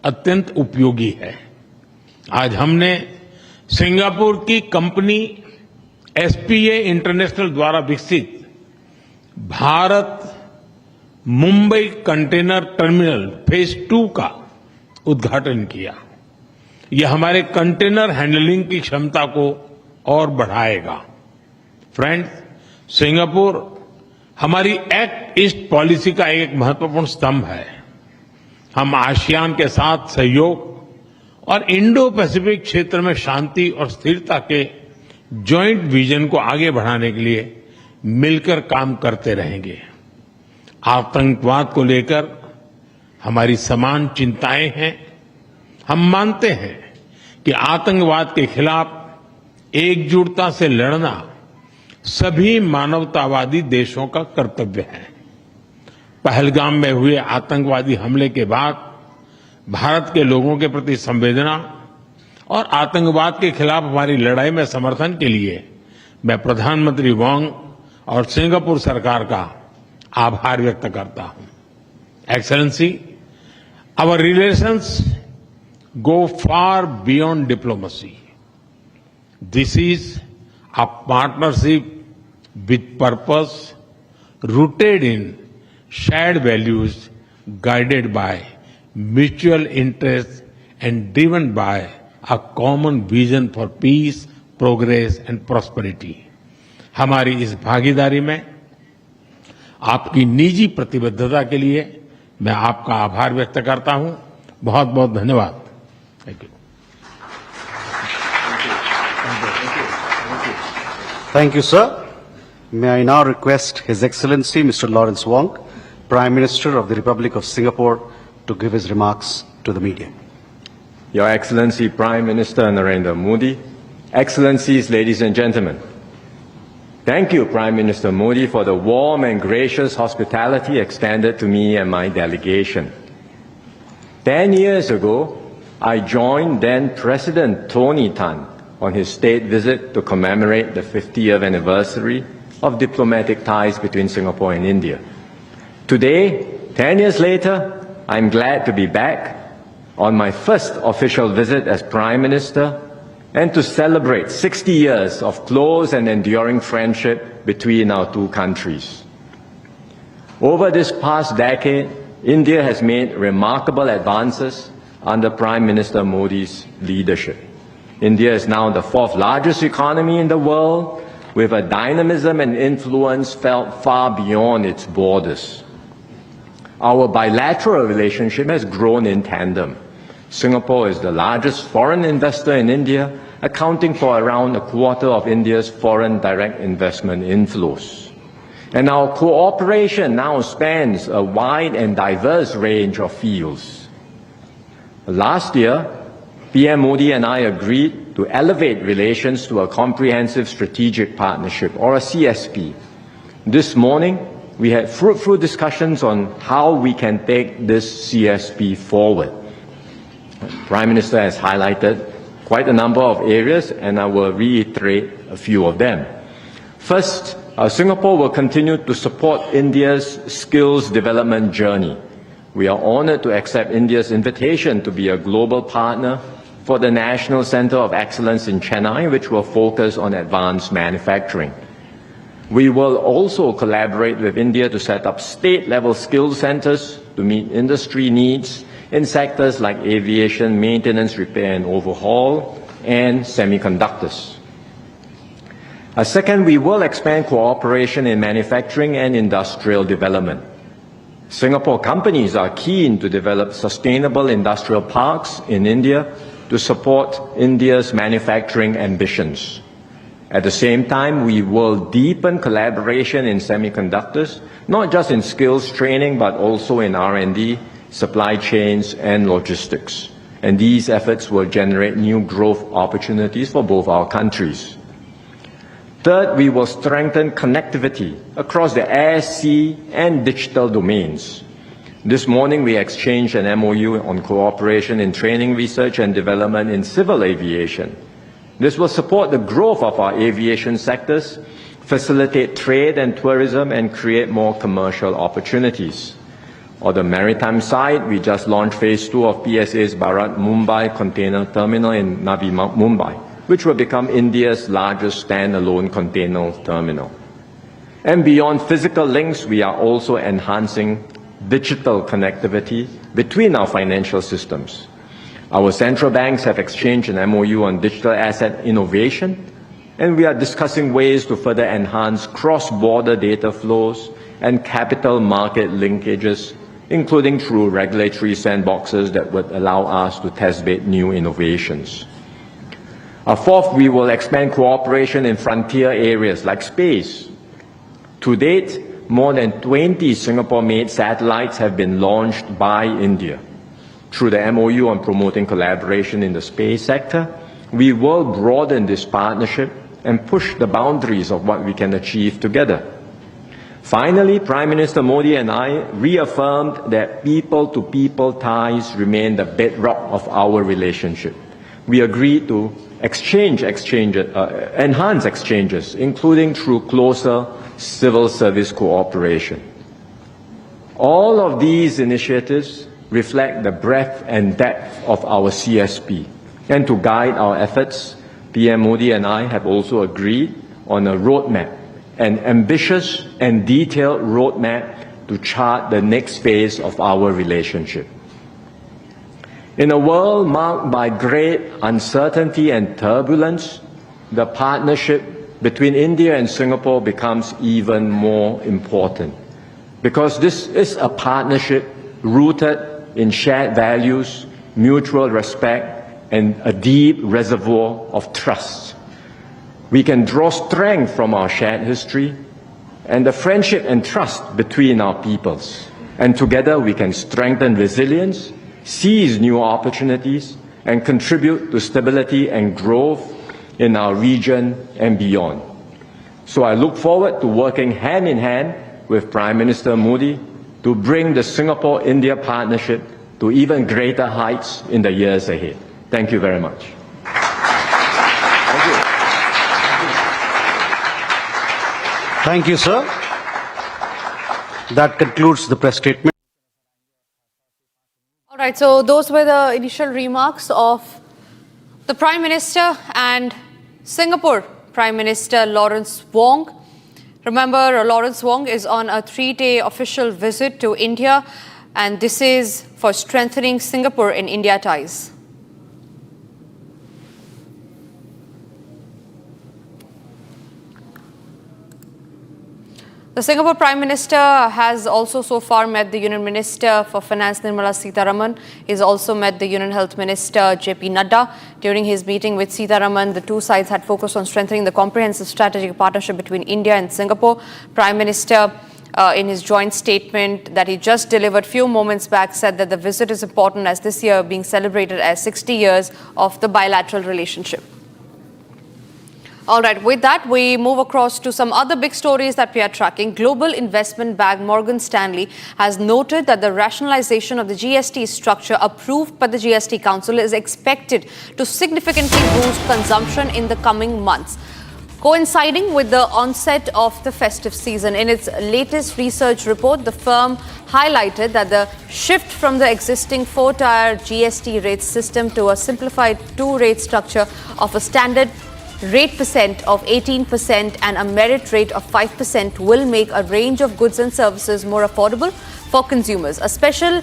अत्यंत उपयोगी है। आज हमने सिंगापुर की कंपनी एसपीए इंटरनेशनल द्वारा विकसित Bharat Mumbai container terminal phase 2 का उद्घाटन किया। यह हमारे कंटेनर हैंडलिंग की क्षमता को और बढ़ाएगा। फ्रेंड्स, सिंगापुर हमारी एक्ट ईस्ट पॉलिसी का एक महत्वपूर्ण स्तंभ है। हम आसियान के साथ सहयोग और इंडो पैसिफिक क्षेत्र में शांति और स्थिरता के ज्वाइंट विजन को आगे बढ़ाने के लिए मिलकर काम करते रहेंगे। आतंकवाद को लेकर हमारी समान चिंताएं हैं। हम मानते हैं कि आतंकवाद के खिलाफ एकजुटता से लड़ना सभी मानवतावादी देशों का कर्तव्य है। पहलगाम में हुए आतंकवादी हमले के बाद भारत के लोगों के प्रति संवेदना और आतंकवाद के खिलाफ हमारी लड़ाई में समर्थन के लिए मैं प्रधानमंत्री वांग और सिंगापुर सरकार का आभार व्यक्त करता हूं। Excellency, our relations go far beyond diplomacy. This is a partnership with purpose, rooted in shared values, guided by mutual interests and driven by a common vision for peace, progress and prosperity. हमारी इस भागीदारी में आपकी निजी प्रतिबद्धता के लिए मैं आपका आभार व्यक्त करता हूं। बहुत बहुत धन्यवाद। Thank you. Thank you, sir. May I now request His Excellency Mr. Lawrence Wong, Prime Minister of the Republic of Singapore, to give his remarks to the media. Your Excellency Prime Minister Narendra Modi, Excellencies, ladies and gentlemen, thank you, Prime Minister Modi, for the warm and gracious hospitality extended to me and my delegation. 10 years ago, I joined then President Tony Tan on his state visit to commemorate the 50th anniversary of diplomatic ties between Singapore and India. Today, 10 years later, I'm glad to be back on my first official visit as Prime Minister and to celebrate 60 years of close and enduring friendship between our two countries. Over this past decade, India has made remarkable advances under Prime Minister Modi's leadership. India is now the fourth largest economy in the world, with a dynamism and influence felt far beyond its borders. Our bilateral relationship has grown in tandem. Singapore is the largest foreign investor in India, accounting for around a quarter of India's foreign direct investment inflows. And our cooperation now spans a wide and diverse range of fields. Last year, PM Modi and I agreed to elevate relations to a comprehensive strategic partnership, or a CSP. This morning, we had fruitful discussions on how we can take this CSP forward. The Prime Minister has highlighted quite a number of areas, and I will reiterate a few of them. First, Singapore will continue to support India's skills development journey. We are honored to accept India's invitation to be a global partner for the National Center of Excellence in Chennai, which will focus on advanced manufacturing. We will also collaborate with India to set up state-level skills centers to meet industry needs in sectors like aviation, maintenance, repair and overhaul, and semiconductors. Second, we will expand cooperation in manufacturing and industrial development. Singapore companies are keen to develop sustainable industrial parks in India to support India's manufacturing ambitions. At the same time, we will deepen collaboration in semiconductors, not just in skills training, but also in R&D, supply chains, and logistics. And these efforts will generate new growth opportunities for both our countries. Third, we will strengthen connectivity across the air, sea, and digital domains. This morning, we exchanged an MOU on cooperation in training, research, and development in civil aviation. This will support the growth of our aviation sectors, facilitate trade and tourism, and create more commercial opportunities. On the maritime side, we just launched Phase 2 of PSA's Bharat Mumbai Container Terminal in Navi Mumbai, which will become India's largest standalone container terminal. And beyond physical links, we are also enhancing digital connectivity between our financial systems. Our central banks have exchanged an MOU on digital asset innovation, and we are discussing ways to further enhance cross-border data flows and capital market linkages, including through regulatory sandboxes that would allow us to test bed new innovations. Fourth, we will expand cooperation in frontier areas like space. To date, more than 20 Singapore-made satellites have been launched by India. through the MOU on promoting collaboration in the space sector, we will broaden this partnership and push the boundaries of what we can achieve together. Finally, Prime Minister Modi and I reaffirmed that people-to-people ties remain the bedrock of our relationship. We agreed to enhance exchanges, including through closer civil service cooperation. All of these initiatives reflect the breadth and depth of our CSP. And to guide our efforts, PM Modi and I have also agreed on a roadmap, an ambitious and detailed roadmap to chart the next phase of our relationship. In a world marked by great uncertainty and turbulence, the partnership between India and Singapore becomes even more important, because this is a partnership rooted in shared values, mutual respect, and a deep reservoir of trust. We can draw strength from our shared history and the friendship and trust between our peoples. And together we can strengthen resilience, seize new opportunities, and contribute to stability and growth in our region and beyond. So I look forward to working hand in hand with Prime Minister Modi to bring the Singapore-India partnership to even greater heights in the years ahead. Thank you very much. Thank you, sir. That concludes the press statement. All right, so those were the initial remarks of the Prime Minister and Singapore Prime Minister Lawrence Wong. Remember, Lawrence Wong is on a 3-day official visit to India, and this is for strengthening Singapore and India ties. The Singapore Prime Minister has also so far met the Union Minister for Finance Nirmala Sitharaman. He's also met the Union Health Minister JP Nadda. During his meeting with Sitharaman, the two sides had focused on strengthening the comprehensive strategic partnership between India and Singapore. Prime Minister, in his joint statement that he just delivered few moments back, said that the visit is important as this year being celebrated as 60 years of the bilateral relationship. All right, with that, we move across to some other big stories that we are tracking. Global investment bank Morgan Stanley has noted that the rationalization of the GST structure approved by the GST Council is expected to significantly boost consumption in the coming months, coinciding with the onset of the festive season. In its latest research report, the firm highlighted that the shift from the existing 4-tier GST rate system to a simplified 2-rate structure of a standard rate percent of 18% and a merit rate of 5% will make a range of goods and services more affordable for consumers. A special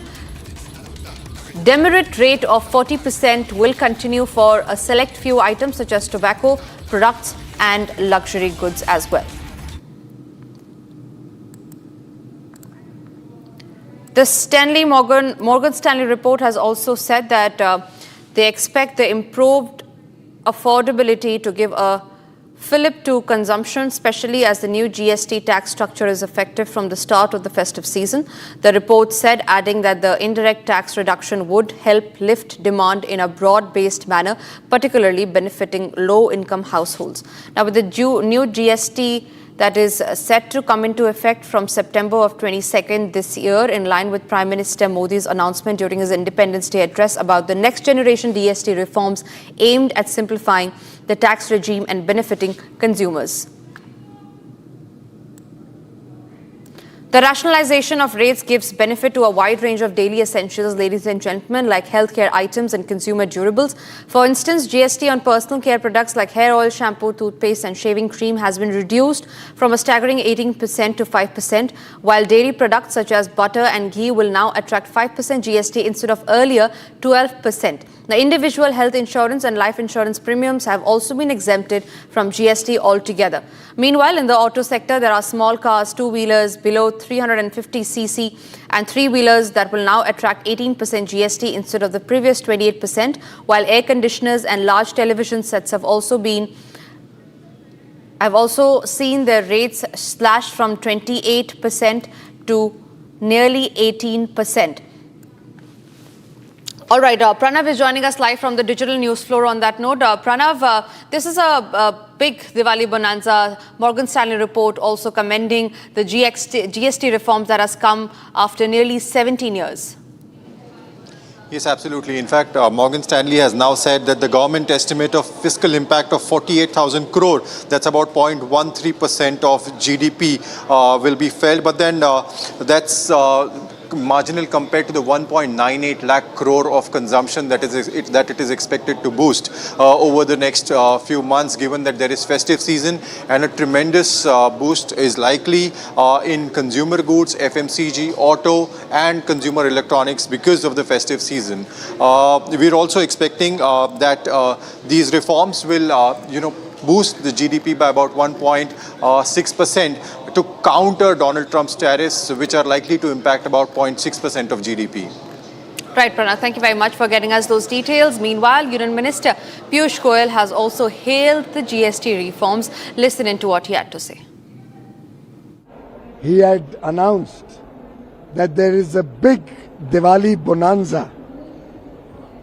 demerit rate of 40% will continue for a select few items such as tobacco products and luxury goods as well. The Morgan Stanley report has also said that they expect the improved affordability to give a fillip to consumption, especially as the new GST tax structure is effective from the start of the festive season. The report said, adding that the indirect tax reduction would help lift demand in a broad-based manner, particularly benefiting low-income households. Now, with the new GST that is set to come into effect from September of 22nd this year, in line with Prime Minister Modi's announcement during his Independence Day address about the next generation GST reforms aimed at simplifying the tax regime and benefiting consumers. The rationalization of rates gives benefit to a wide range of daily essentials, ladies and gentlemen, like healthcare items and consumer durables. For instance, GST on personal care products like hair oil, shampoo, toothpaste and shaving cream has been reduced from a staggering 18% to 5%, while dairy products such as butter and ghee will now attract 5% GST instead of earlier 12%. The individual health insurance and life insurance premiums have also been exempted from GST altogether. Meanwhile, in the auto sector, there are small cars, two-wheelers below 350cc and three-wheelers that will now attract 18% GST instead of the previous 28%, while air conditioners and large television sets have also seen their rates slashed from 28% to nearly 18%. All right, Pranav is joining us live from the digital news floor on that note. Pranav, this is a big Diwali bonanza. Morgan Stanley report also commending the GST reforms that has come after nearly 17 years. Yes, absolutely. In fact, Morgan Stanley has now said that the government estimate of fiscal impact of 48,000 crore, that's about 0.13% of GDP, will be felt. But then that's marginal compared to the 1.98 lakh crore of consumption that it is expected to boost over the next few months, given that there is festive season, and a tremendous boost is likely in consumer goods, FMCG, auto and consumer electronics because of the festive season. We're also expecting that these reforms will boost the GDP by about 1.6%. to counter Donald Trump's tariffs, which are likely to impact about 0.6% of GDP. Right, Pranav, thank you very much for getting us those details. Meanwhile, Union Minister Piyush Goyal has also hailed the GST reforms. Listen into what he had to say. He had announced that there is a big Diwali bonanza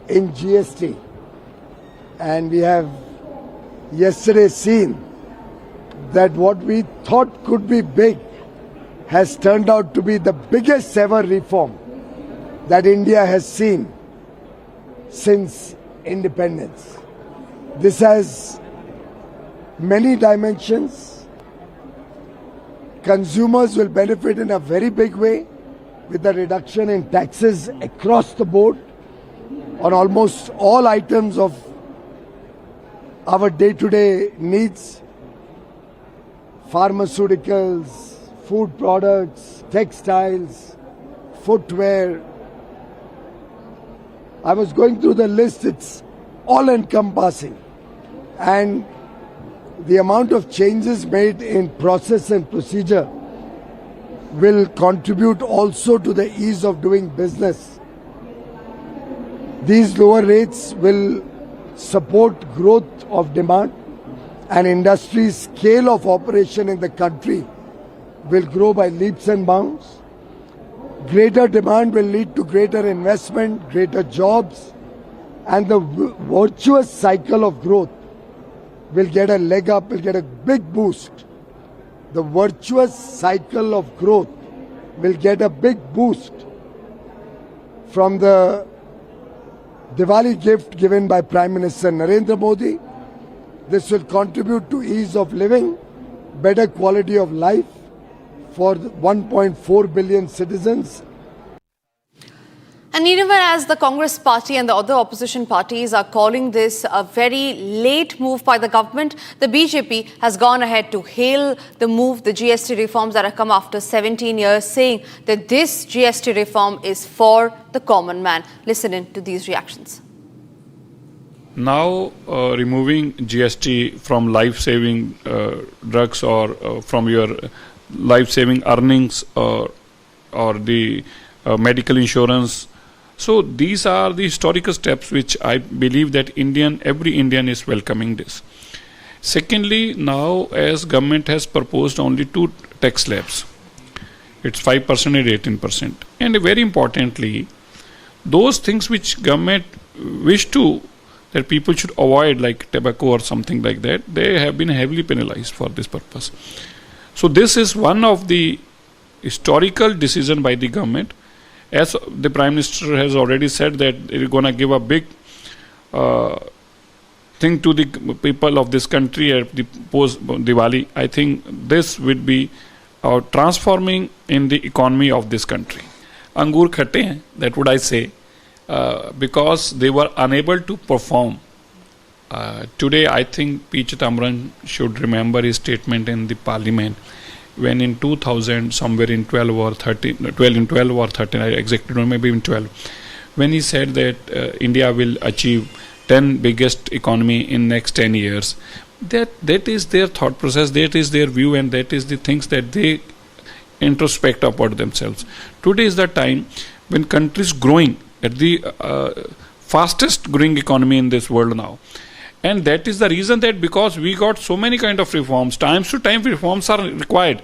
in GST, and we have yesterday seen that what we thought could be big has turned out to be the biggest ever reform that India has seen since independence. This has many dimensions. Consumers will benefit in a very big way with the reduction in taxes across the board on almost all items of our day-to-day needs. Pharmaceuticals, food products, textiles, footwear. I was going through the list, it's all encompassing. And the amount of changes made in process and procedure will contribute also to the ease of doing business. These lower rates will support growth of demand, and industry's scale of operation in the country will grow by leaps and bounds. Greater demand will lead to greater investment, greater jobs, and the virtuous cycle of growth will get a leg up, will get a big boost. The virtuous cycle of growth will get a big boost from the Diwali gift given by Prime Minister Narendra Modi. This will contribute to ease of living, better quality of life for 1.4 billion citizens. And even as the Congress party and the other opposition parties are calling this a very late move by the government, the BJP has gone ahead to hail the move, the GST reforms that have come after 17 years, saying that this GST reform is for the common man. Listen in to these reactions. Now removing GST from life-saving drugs or from your life-saving earnings or the medical insurance. So these are the historical steps which I believe that every Indian is welcoming this. Secondly, now as government has proposed only 2 tax slabs, it's 5% and 18%. And very importantly, those things which government wish to that people should avoid, like tobacco or something like that, they have been heavily penalized for this purpose. So this is one of the historical decision by the government. As the Prime Minister has already said that they are going to give a big thing to the people of this country at the post-Diwali. I think this would be transforming in the economy of this country. Angur khatte hain, that would I say, because they were unable to perform. Today, I think P. Chidambaram should remember his statement in the parliament when in 2000, somewhere in 12 or 13, I exactly don't know, maybe in 12, when he said that India will achieve 10 biggest economy in next 10 years. That is their thought process, that is their view, and that is the things that they introspect about themselves. Today is the time when countries growing at the fastest growing economy in this world now. And that is the reason that because we got so many kind of reforms, times to time reforms are required.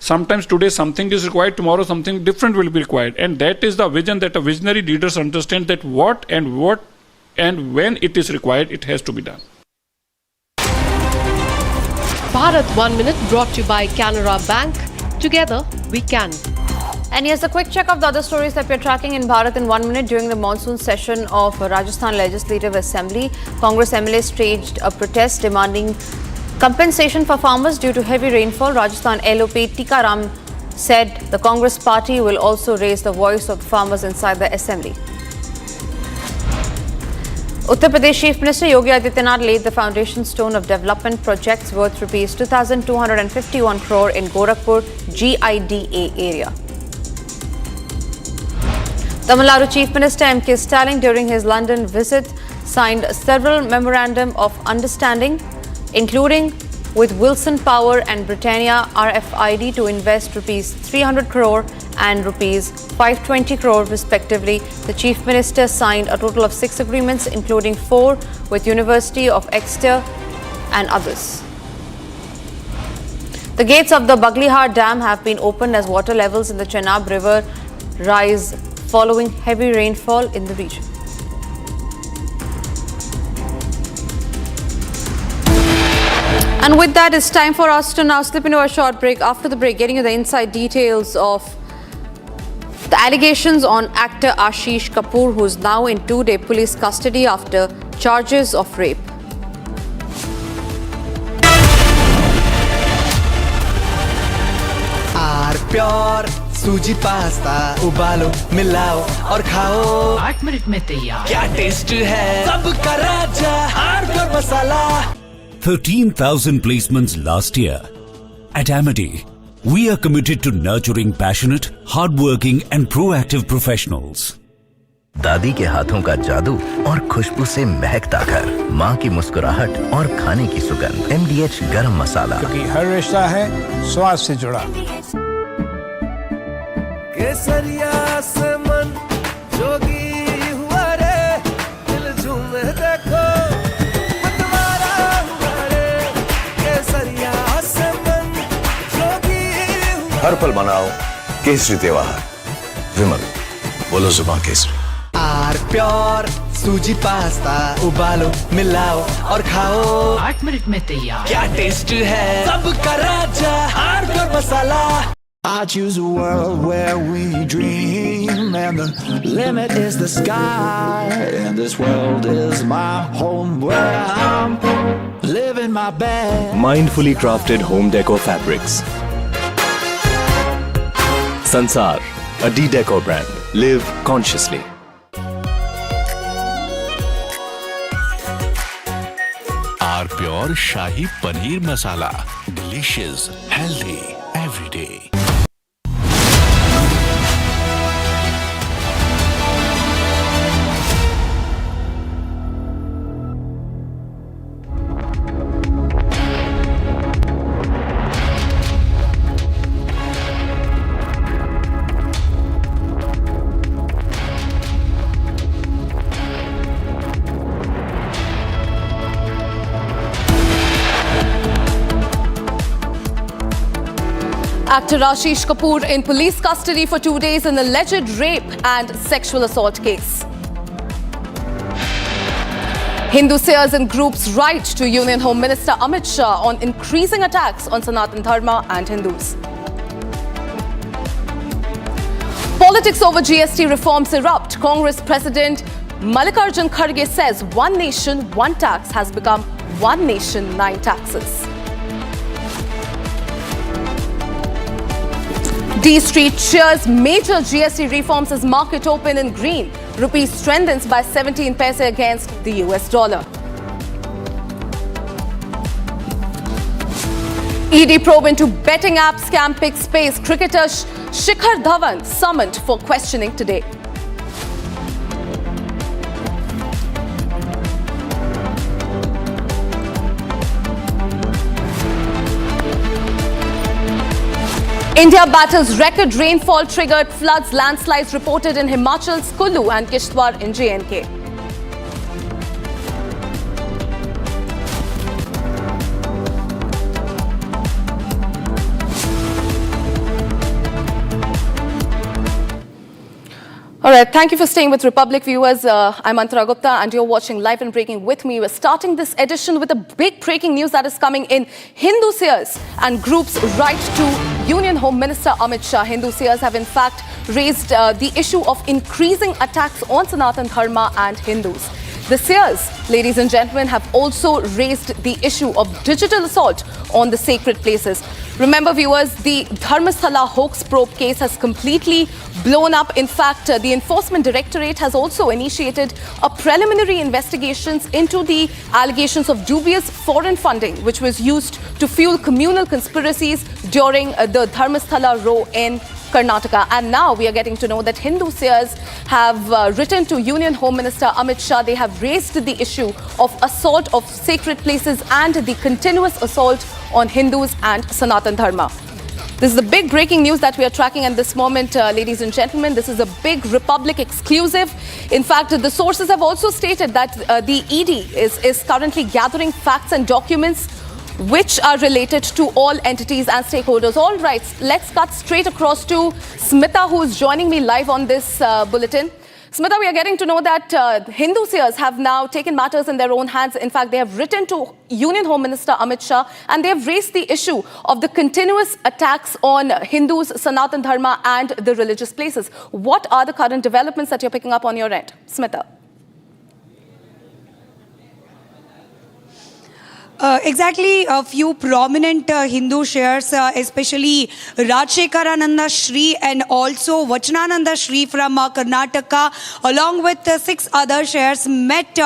Sometimes today something is required, tomorrow something different will be required. And that is the vision that a visionary leaders understand, that what and when it is required, it has to be done. Bharat 1 Minute brought to you by Canara Bank. Together we can. And here's a quick check of the other stories that we're tracking in Bharat in 1 minute. During the monsoon session of Rajasthan Legislative Assembly, Congress MLAs staged a protest demanding compensation for farmers due to heavy rainfall. Rajasthan LOP Tikaram said the Congress party will also raise the voice of the farmers inside the assembly. Uttar Pradesh Chief Minister Yogi Adityanath laid the foundation stone of development projects worth Rs 2,251 crore in Gorakhpur GIDA area. Tamil Nadu Chief Minister M.K. Stalin, during his London visit, signed several memorandum of understanding, including with Wilson Power and Britannia RFID to invest Rs 300 crore and Rs 520 crore respectively. The Chief Minister signed a total of 6 agreements, including 4 with University of Exeter and others. The gates of the Baglihar Dam have been opened as water levels in the Chenab River rise following heavy rainfall in the region. And with that, it's time for us to now slip into a short break. After the break, getting you the inside details of the allegations on actor Ashish Kapoor, who is now in 2-day police custody after charges of rape. Pure सूजी pasta उबालो मिलाओ और खाओ 8 minute में तैयार क्या taste है सबका राजा hardcore masala 13,000 placements last year. At Amity, we are committed to nurturing passionate, hardworking and proactive professionals. दादी के हाथों का जादू और खुशबू से महकता घर, माँ की मुस्कुराहट और खाने की सुगंध, MDH गरम मसाला, क्योंकि हर रिश्ता है स्वाद से जुड़ा। केसरिया से मन जोगी हुआ रे, दिल झूमे देखो मतवारा हुआ रे, केसरिया से मन जोगी हुआ। हर पल मनाओ केसरी त्योहार, विमल बोलो जुबान केसरी। आर प्योर सूजी पास्ता उबालो मिलाओ और खाओ 8 मिनट में तैयार क्या टेस्ट है सबका राजा hardcore masala I choose a world where we dream and the limit is the sky and this world is my home where I'm living my best. Mindfully crafted home decor fabrics. Sansar, a D-Decor brand. Live consciously. R Pure Shahi Paneer Masala. Delicious, healthy, every day. Actor Ashish Kapoor in police custody for 2 days in alleged rape and sexual assault case. Hindu Seers and groups write to Union Home Minister Amit Shah on increasing attacks on Sanatan Dharma and Hindus. Politics over GST reforms erupt. Congress President Mallikarjun Kharge says one nation, one tax has become one nation, 9 taxes. D Street cheers major GST reforms as market open in green. Rupee strengthens by 17 paise against the US dollar. ED probe into betting app scam pick space. Cricketer Shikhar Dhawan summoned for questioning today. India battles record rainfall triggered floods, landslides reported in Himachal's Kullu and Kishtwar in J&K. All right, thank you for staying with Republic viewers. I'm Antara Gupta and you're watching Live and Breaking with me. We're starting this edition with a big breaking news that is coming in. Hindu Seers and groups write to Union Home Minister Amit Shah. Hindu Seers have in fact raised the issue of increasing attacks on Sanatan Dharma and Hindus. The Seers, ladies and gentlemen, have also raised the issue of digital assault on the sacred places. Remember, viewers, the Dharmasthala hoax probe case has completely blown up. In fact, the Enforcement Directorate has also initiated a preliminary investigations into the allegations of dubious foreign funding, which was used to fuel communal conspiracies during the Dharmasthala row in Karnataka. And now we are getting to know that Hindu Seers have written to Union Home Minister Amit Shah. They have raised the issue of assault of sacred places and the continuous assault on Hindus and Sanatan Dharma. This is the big breaking news that we are tracking at this moment, ladies and gentlemen. This is a big Republic exclusive. In fact, the sources have also stated that the ED is currently gathering facts and documents which are related to all entities and stakeholders. All right, let's cut straight across to Smita, who is joining me live on this bulletin. Smita, we are getting to know that Hindu Seers have now taken matters in their own hands. In fact, they have written to Union Home Minister Amit Shah and they have raised the issue of the continuous attacks on Hindus, Sanatan Dharma and the religious places. What are the current developments that you're picking up on your end? Smita. Exactly, a few prominent Hindu Seers, especially Rajshekarananda Shri and also Vachanananda Shri from Karnataka, along with 6 other Seers, met,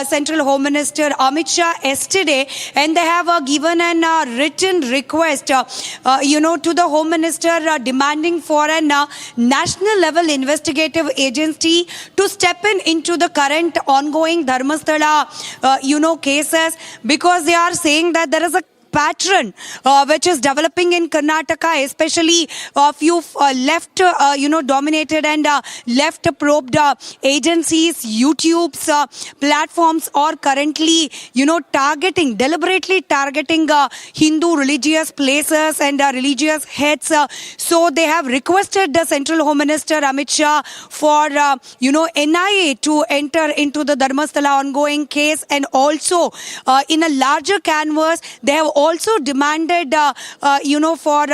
Central Home Minister Amit Shah yesterday, and they have given a written request, to the Home Minister demanding for a national level investigative agency to step into the current ongoing Dharmasthala, cases, because they are saying that there is a pattern which is developing in Karnataka, especially a few left, dominated and left probed agencies, YouTube's platforms are currently, deliberately targeting Hindu religious places and religious heads. So they have requested the Central Home Minister Amit Shah for, NIA to enter into the Dharmasthala ongoing case, and also in a larger canvas, they have also demanded, for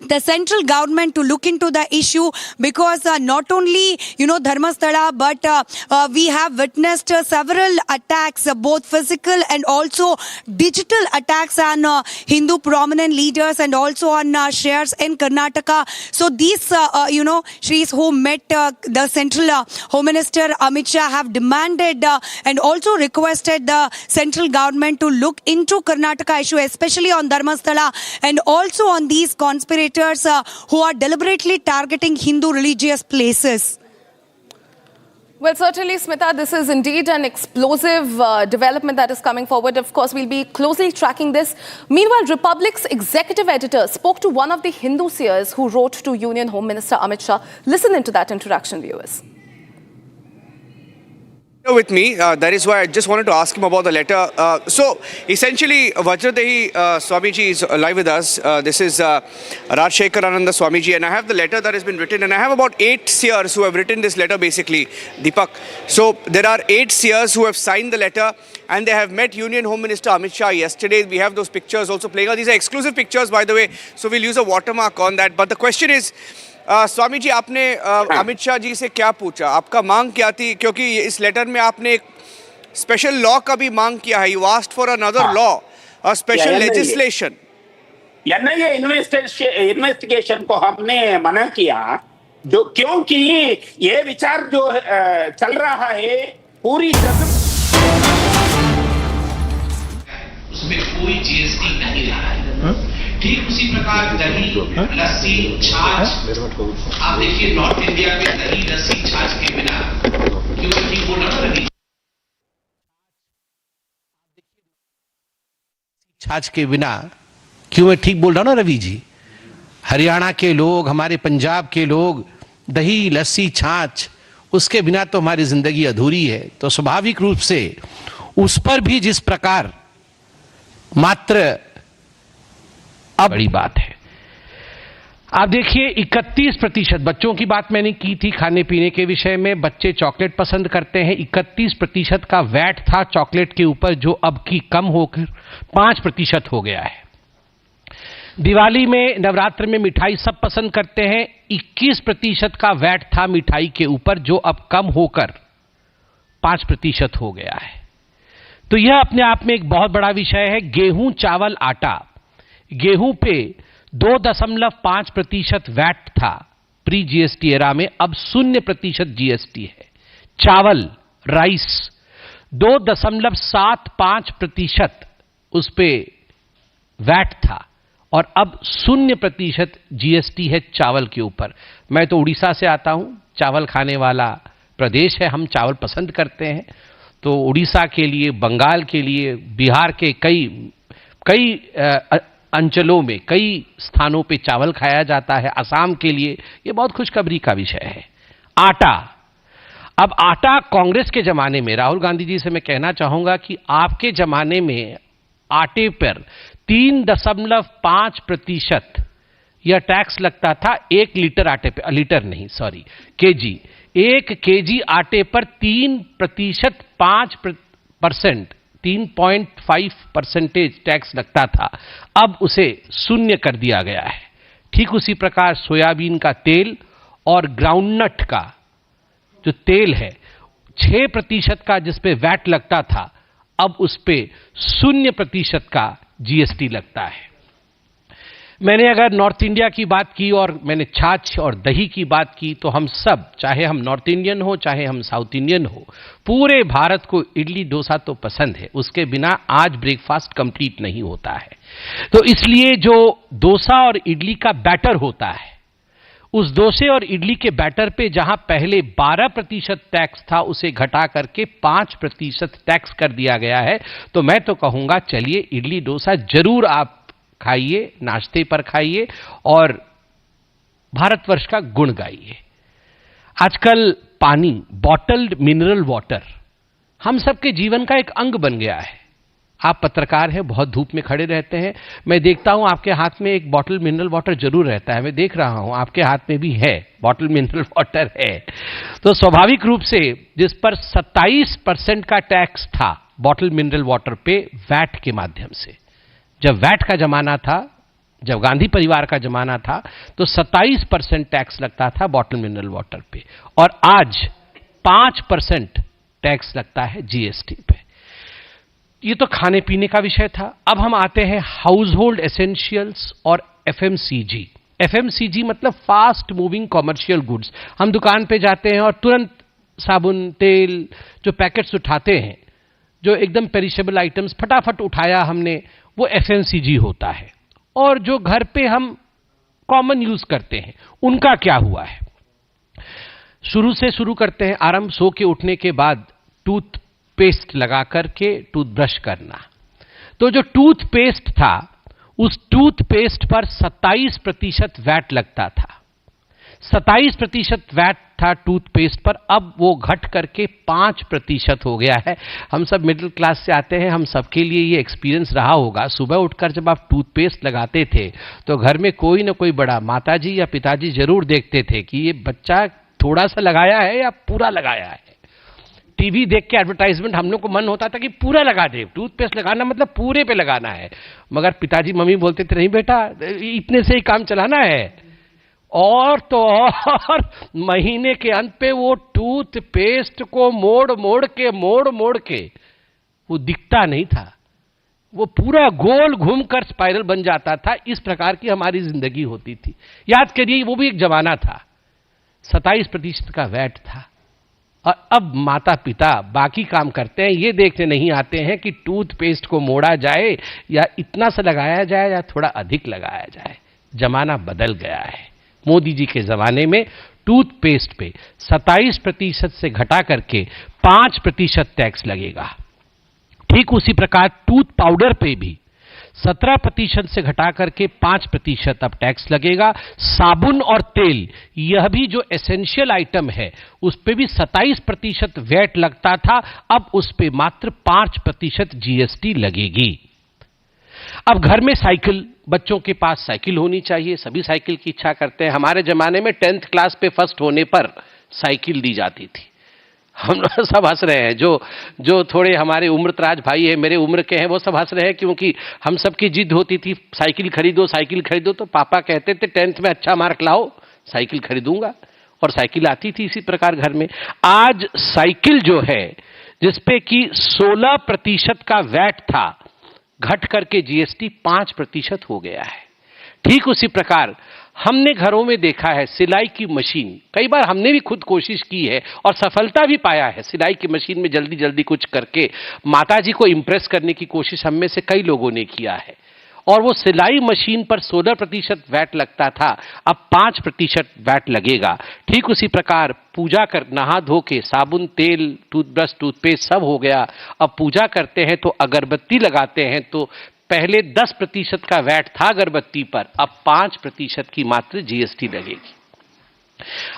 the central government to look into the issue, because not only, Dharmasthala, but we have witnessed several attacks, both physical and also digital attacks on Hindu prominent leaders and also on Seers in Karnataka. So these, Shris who met the Central Home Minister Amit Shah have demanded and also requested the central government to look into Karnataka issue, especially on Dharmasthala and also on these conspirators who are deliberately targeting Hindu religious places. Well, certainly, Smita, this is indeed an explosive development that is coming forward. Of course, we'll be closely tracking this. Meanwhile, Republic's executive editor spoke to one of the Hindu Seers who wrote to Union Home Minister Amit Shah. Listen into that interaction, viewers. With me, that is why I just wanted to ask him about the letter. So essentially, Vajradehi Swamiji is live with us. This is Rajshekarananda Swamiji, and I have the letter that has been written, and I have about 8 seers who have written this letter basically, Deepak. So there are 8 seers who have signed the letter, and they have met Union Home Minister Amit Shah yesterday. We have those pictures also playing out. These are exclusive pictures, by the way, so we'll use a watermark on that. But the question is, Swami ji, आपने अमित शाह जी से क्या पूछा, आपका मांग क्या थी? क्योंकि इस लेटर में आपने एक स्पेशल लॉ का भी मांग किया है. You asked for another law, a special legislation. NIA investigation को हमने मना किया, जो क्योंकि ये विचार जो चल रहा है पूरी उसमें कोई जीएसटी नहीं रहा है. ठीक उसी प्रकार दही, लस्सी, छाछ, आप देखिए नॉर्थ इंडिया में दही, लस्सी, छाछ के बिना क्यों ठीक बोल रहा है? छाछ के बिना क्यों मैं ठीक बोल रहा हूं ना रवि जी? हरियाणा के लोग, हमारे पंजाब के लोग, दही, लस्सी, छाछ, उसके बिना तो हमारी जिंदगी अधूरी है. तो स्वाभाविक रूप से उस पर भी जिस प्रकार मात्र अब बड़ी बात है. आप देखिए 31%, बच्चों की बात मैंने की थी खाने पीने के विषय में, बच्चे चॉकलेट पसंद करते हैं। 31% का वैट था चॉकलेट के ऊपर, जो अब की कम होकर 5% हो गया है। दिवाली में, नवरात्र में मिठाई सब पसंद करते हैं। 21% का वैट था मिठाई के ऊपर, जो अब कम होकर 5% हो गया है। तो यह अपने आप में एक बहुत बड़ा विषय है। गेहूं, चावल, आटा, गेहूं पे 2.5% वैट था प्री जीएसटी एरा में, अब 0% जीएसटी है। चावल, राइस 2.75% उस पे वैट था और अब 0% जीएसटी है चावल के ऊपर। मैं तो उड़ीसा से आता हूं, चावल खाने वाला प्रदेश है, हम चावल पसंद करते हैं। तो उड़ीसा के लिए, बंगाल के लिए, बिहार के कई अंचलों में, कई स्थानों पे चावल खाया जाता है। असम के लिए यह बहुत खुशखबरी का विषय है। आटा, अब आटा कांग्रेस के जमाने में, राहुल गांधी जी से मैं कहना चाहूंगा कि आपके जमाने में आटे पर 3.5% यह टैक्स लगता था 1 लीटर आटे पे, लीटर नहीं सॉरी, केजी। 1 केजी आटे पर 3.5% टैक्स लगता था, अब उसे 0 कर दिया गया है। ठीक उसी प्रकार सोयाबीन का तेल और ग्राउंडनट का जो तेल है, 6% का जिस पे वैट लगता था, अब उस पे 0% का जीएसटी लगता है। मैंने अगर नॉर्थ इंडिया की बात की और मैंने छाछ और दही की बात की, तो हम सब, चाहे हम नॉर्थ इंडियन हो चाहे हम साउथ इंडियन हो, पूरे भारत को इडली डोसा तो पसंद है। उसके बिना आज ब्रेकफास्ट कंप्लीट नहीं होता है। तो इसलिए जो डोसा और इडली का बैटर होता है, उस डोसे और इडली के बैटर पे जहां पहले 12% टैक्स था, उसे घटा करके 5% टैक्स कर दिया गया है। तो मैं तो कहूंगा चलिए इडली डोसा जरूर आप खाइए, नाश्ते पर खाइए और भारतवर्ष का गुण गाइए। आजकल पानी, बॉटल्ड मिनरल वाटर हम सबके जीवन का एक अंग बन गया है। आप पत्रकार हैं, बहुत धूप में खड़े रहते हैं, मैं देखता हूं आपके हाथ में एक बॉटल मिनरल वाटर जरूर रहता है। मैं देख रहा हूं आपके हाथ में भी है, बॉटल मिनरल वाटर है। तो स्वाभाविक रूप से जिस पर 27% का टैक्स था बॉटल मिनरल वाटर पे वैट के माध्यम से, जब वैट का जमाना था, जब गांधी परिवार का जमाना था, तो 27% टैक्स लगता था बॉटल मिनरल वाटर पे, और आज 5% टैक्स लगता है जीएसटी पे। ये तो खाने पीने का विषय था। अब हम आते हैं हाउस होल्ड एसेंशियल्स और एफएमसीजी। एफएमसीजी मतलब फास्ट मूविंग कॉमर्शियल गुड्स। हम दुकान पे जाते हैं और तुरंत साबुन, तेल, जो पैकेट्स उठाते हैं, जो एकदम पेरिशेबल आइटम्स फटाफट उठाया हमने, वो एफएमसीजी होता है। और जो घर पे हम कॉमन यूज करते हैं, उनका क्या हुआ है? शुरू से शुरू करते हैं, आरंभ सो के उठने के बाद टूथपेस्ट लगा करके टूथब्रश करना। तो जो टूथपेस्ट था, उस टूथपेस्ट पर 27% वैट लगता था। 27% वैट था टूथपेस्ट पर, अब वो घट करके 5% हो गया है। हम सब मिडिल क्लास से आते हैं, हम सबके लिए ये एक्सपीरियंस रहा होगा। सुबह उठकर जब आप टूथपेस्ट लगाते थे तो घर में कोई ना कोई बड़ा, माताजी या पिताजी जरूर देखते थे कि ये बच्चा थोड़ा सा लगाया है या पूरा लगाया है। टीवी देख के एडवर्टाइजमेंट हम लोग को मन होता था कि पूरा लगा दे, टूथपेस्ट लगाना मतलब पूरे पे लगाना है। मगर पिताजी मम्मी बोलते थे नहीं बेटा, इतने से ही काम चलाना है। और तो और महीने के अंत पे वो टूथपेस्ट को मोड़ मोड़ के वो दिखता नहीं था, वो पूरा गोल घूमकर स्पाइरल बन जाता था। इस प्रकार की हमारी जिंदगी होती थी। याद करिए, वो भी एक जमाना था। 27% का वैट था। और अब माता पिता बाकी काम करते हैं, ये देखने नहीं आते हैं कि टूथपेस्ट को मोड़ा जाए या इतना सा लगाया जाए या थोड़ा अधिक लगाया जाए। जमाना बदल गया है। मोदी जी के जमाने में टूथपेस्ट पे 27% से घटा करके 5% टैक्स लगेगा। ठीक उसी प्रकार टूथ पाउडर पे भी 17% से घटा करके 5% अब टैक्स लगेगा। साबुन और तेल, यह भी जो एसेंशियल आइटम है, उस पे भी 27% वैट लगता था, अब उस पे मात्र 5% जीएसटी लगेगी। अब घर में साइकिल, बच्चों के पास साइकिल होनी चाहिए, सभी साइकिल की इच्छा करते हैं। हमारे जमाने में 10th क्लास पे फर्स्ट होने पर साइकिल दी जाती थी। हम लोग सब हंस रहे हैं, जो थोड़े हमारे उम्रदराज भाई है, मेरे उम्र के हैं, वो सब हंस रहे हैं, क्योंकि हम सबकी जिद होती थी साइकिल खरीदो साइकिल खरीदो। तो पापा कहते थे 10th में अच्छा मार्क लाओ साइकिल खरीदूंगा, और साइकिल आती थी इसी प्रकार घर में। आज साइकिल जो है जिसपे कि 16% का वैट था, घट करके जीएसटी 5% हो गया है। ठीक उसी प्रकार हमने घरों में देखा है सिलाई की मशीन, कई बार हमने भी खुद कोशिश की है और सफलता भी पाया है। सिलाई की मशीन में जल्दी जल्दी कुछ करके माताजी को इंप्रेस करने की कोशिश हम में से कई लोगों ने किया है, और वो सिलाई मशीन पर 16% वैट लगता था, अब 5% वैट लगेगा। ठीक उसी प्रकार पूजा कर, नहा धो के साबुन, तेल, टूथब्रश, टूथपेस्ट सब हो गया। अब पूजा करते हैं तो अगरबत्ती लगाते हैं, तो पहले 10% का वैट था अगरबत्ती पर, अब 5% की मात्र जीएसटी लगेगी।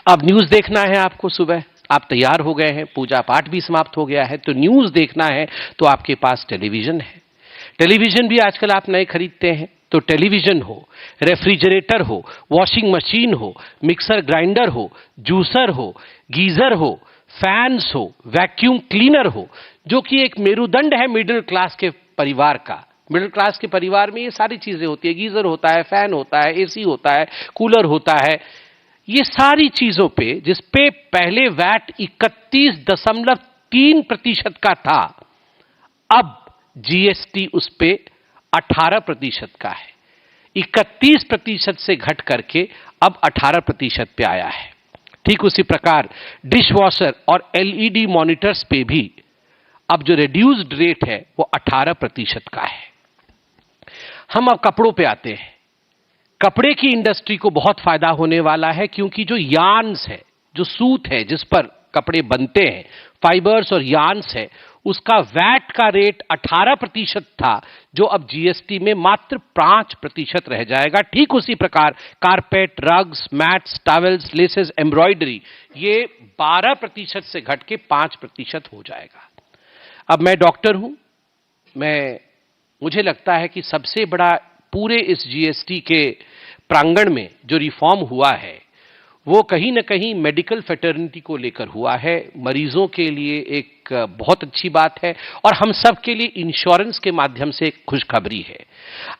अब न्यूज देखना है आपको, सुबह आप तैयार हो गए हैं, पूजा पाठ भी समाप्त हो गया है, तो न्यूज देखना है तो आपके पास टेलीविजन है। टेलीविजन भी आजकल आप नए खरीदते हैं, तो टेलीविजन हो, रेफ्रिजरेटर हो, वॉशिंग मशीन हो, मिक्सर ग्राइंडर हो, जूसर हो, गीजर हो, फैंस हो, वैक्यूम क्लीनर हो, जो कि एक मेरुदंड है मिडिल क्लास के परिवार का। मिडिल क्लास के परिवार में ये सारी चीजें होती है, गीजर होता है, फैन होता है, एसी होता है, कूलर होता है। ये सारी चीजों पे जिसपे पहले वैट 31.3% का था, अब जीएसटी उस पे 18% का है। 31% से घट करके अब 18% पे आया है। ठीक उसी प्रकार डिश वॉशर और एलईडी मॉनिटर्स पे भी अब जो रिड्यूस्ड रेट है वो 18% का है। हम अब कपड़ों पे आते हैं। कपड़े की इंडस्ट्री को बहुत फायदा होने वाला है, क्योंकि जो यार्न्स है, जो सूत है जिस पर कपड़े बनते हैं, फाइबर्स और यार्न्स है, उसका वैट का रेट 18% था, जो अब जीएसटी में मात्र 5% रह जाएगा। ठीक उसी प्रकार carpet, rugs, mats, towels, laces, embroidery, ये 12% से घट के 5% हो जाएगा। अब मैं डॉक्टर हूं, मुझे लगता है कि सबसे बड़ा पूरे इस जीएसटी के प्रांगण में जो रिफॉर्म हुआ है वो कहीं ना कहीं मेडिकल फेटर्निटी को लेकर हुआ है। मरीजों के लिए एक बहुत अच्छी बात है, और हम सब के लिए इंश्योरेंस के माध्यम से एक खुशखबरी है।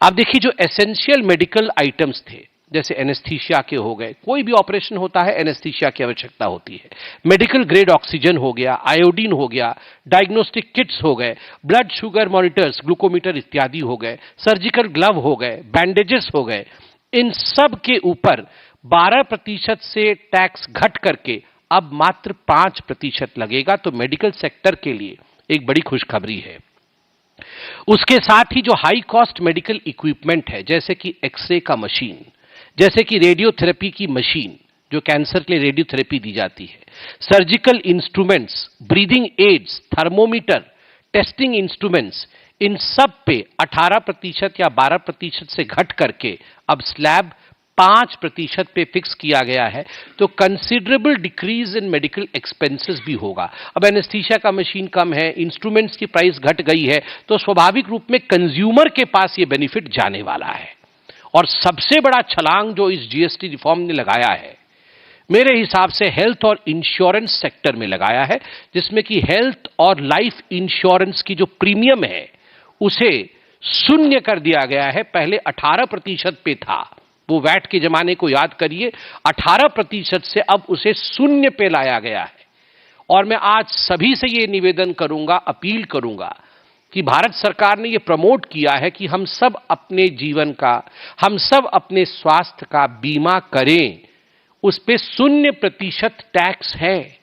आप देखिए, जो एसेंशियल मेडिकल आइटम्स थे, जैसे एनेस्थीसिया के हो गए, कोई भी ऑपरेशन होता है एनेस्थीसिया की आवश्यकता होती है, मेडिकल ग्रेड ऑक्सीजन हो गया, आयोडीन हो गया, डायग्नोस्टिक किट्स हो गए, ब्लड शुगर मॉनिटर्स, ग्लूकोमीटर इत्यादि हो गए, सर्जिकल ग्लव हो गए, बैंडेजेस हो गए, इन सब के ऊपर 12% से टैक्स घट करके अब मात्र 5% लगेगा। तो मेडिकल सेक्टर के लिए एक बड़ी खुशखबरी है। उसके साथ ही जो हाई कॉस्ट मेडिकल इक्विपमेंट है, जैसे कि एक्सरे का मशीन, जैसे कि रेडियोथेरेपी की मशीन, जो कैंसर के लिए रेडियोथेरेपी दी जाती है, surgical instruments, breathing aids, thermometer, testing instruments, इन सब पे 18% या 12% से घट करके अब स्लैब 5% पे फिक्स किया गया है। तो considerable decrease in medical expenses भी होगा। अब एनेस्थीसिया का मशीन कम है, इंस्ट्रूमेंट्स की प्राइस घट गई है, तो स्वाभाविक रूप में कंज्यूमर के पास ये बेनिफिट जाने वाला है। और सबसे बड़ा छलांग जो इस जीएसटी रिफॉर्म ने लगाया है, मेरे हिसाब से हेल्थ और इंश्योरेंस सेक्टर में लगाया है, जिसमें कि हेल्थ और लाइफ इंश्योरेंस की जो प्रीमियम है उसे 0 कर दिया गया है। पहले 18% पे था, वो वैट के जमाने को याद करिए, 18% से अब उसे 0 पे लाया गया है। और मैं आज सभी से ये निवेदन करूंगा, अपील करूंगा कि भारत सरकार ने ये प्रमोट किया है कि हम सब अपने जीवन का, हम सब अपने स्वास्थ्य का बीमा करें। उस पे 0% टैक्स है।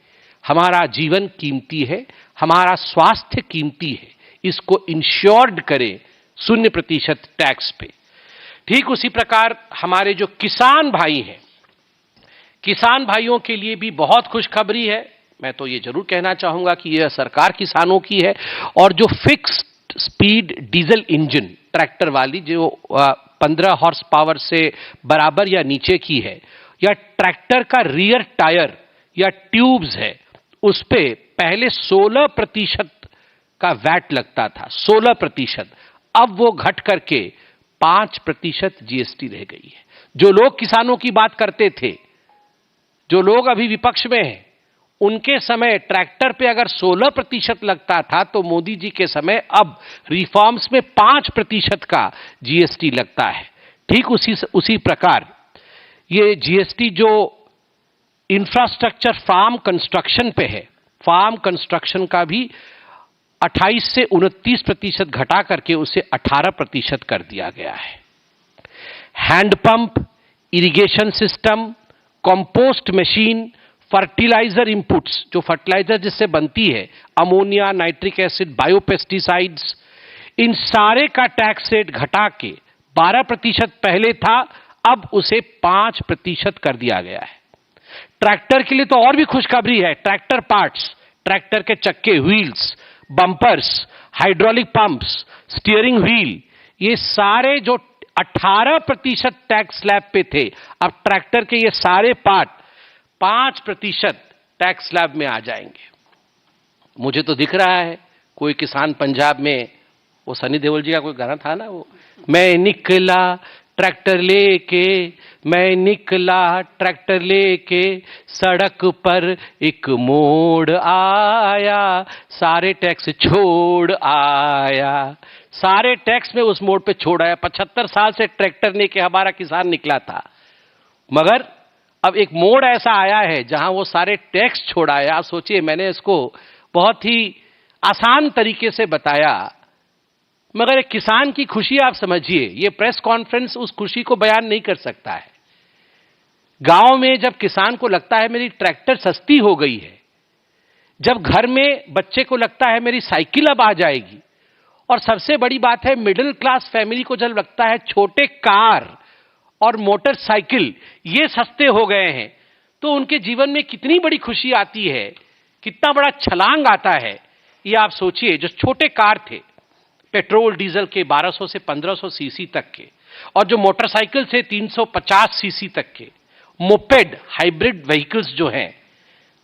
हमारा जीवन कीमती है, हमारा स्वास्थ्य कीमती है, इसको इंश्योर्ड करें 0% टैक्स पे। ठीक उसी प्रकार हमारे जो किसान भाई हैं, किसान भाइयों के लिए भी बहुत खुशखबरी है। मैं तो ये जरूर कहना चाहूंगा कि यह सरकार किसानों की है। और जो fixed speed diesel engine tractor वाली, जो 15 हॉर्स पावर से बराबर या नीचे की है, या ट्रैक्टर का रियर टायर या ट्यूब्स है, उस पे पहले 16% का वैट लगता था, 16%। अब वो घट करके 5% जीएसटी रह गई है। जो लोग किसानों की बात करते थे, जो लोग अभी विपक्ष में हैं, उनके समय ट्रैक्टर पे अगर 16% लगता था, तो मोदी जी के समय अब रिफॉर्म्स में 5% का जीएसटी लगता है। ठीक उसी प्रकार ये जीएसटी जो इंफ्रास्ट्रक्चर फार्म कंस्ट्रक्शन पे है, फार्म कंस्ट्रक्शन का भी 28 से 29% घटा करके उसे 18% कर दिया गया है। Handpump, irrigation system, compost machine, fertiliser inputs, जो फर्टिलाइजर जिससे बनती है, अमोनिया, नाइट्रिक एसिड, बायोपेस्टिसाइड्स, इन सारे का टैक्स रेट घटा के 12% पहले था, अब उसे 5% कर दिया गया है। ट्रैक्टर के लिए तो और भी खुशखबरी है। ट्रैक्टर पार्ट्स, ट्रैक्टर के चक्के, wheels, bumpers, hydraulic pumps, steering wheel, ये सारे जो 18% टैक्स स्लैब पे थे, अब ट्रैक्टर के ये सारे पार्ट 5% टैक्स स्लैब में आ जाएंगे। मुझे तो दिख रहा है कोई किसान पंजाब में, वो सनी देओल जी का कोई गाना था ना, वो मैं निकला ट्रैक्टर लेके, मैं निकला ट्रैक्टर लेके, सड़क पर एक मोड़ आया, सारे टैक्स छोड़ आया, सारे टैक्स में उस मोड़ पे छोड़ आया। 75 साल से ट्रैक्टर लेके हमारा किसान निकला था, मगर अब एक मोड़ ऐसा आया है जहां वो सारे टैक्स छोड़ आया। आप सोचिए, मैंने इसको बहुत ही आसान तरीके से बताया, मगर एक किसान की खुशी आप समझिए, ये प्रेस कॉन्फ्रेंस उस खुशी को बयान नहीं कर सकता है। गांव में जब किसान को लगता है मेरी ट्रैक्टर सस्ती हो गई है, जब घर में बच्चे को लगता है मेरी साइकिल अब आ जाएगी, और सबसे बड़ी बात है मिडिल क्लास फैमिली को जब लगता है छोटे कार और मोटरसाइकिल ये सस्ते हो गए हैं, तो उनके जीवन में कितनी बड़ी खुशी आती है, कितना बड़ा छलांग आता है। ये आप सोचिए, जो छोटे कार थे पेट्रोल डीजल के 1200 से 1500 सीसी तक के, और जो मोटरसाइकिल से 350 सीसी तक के, मोपेड हाइब्रिड व्हीकल्स जो हैं,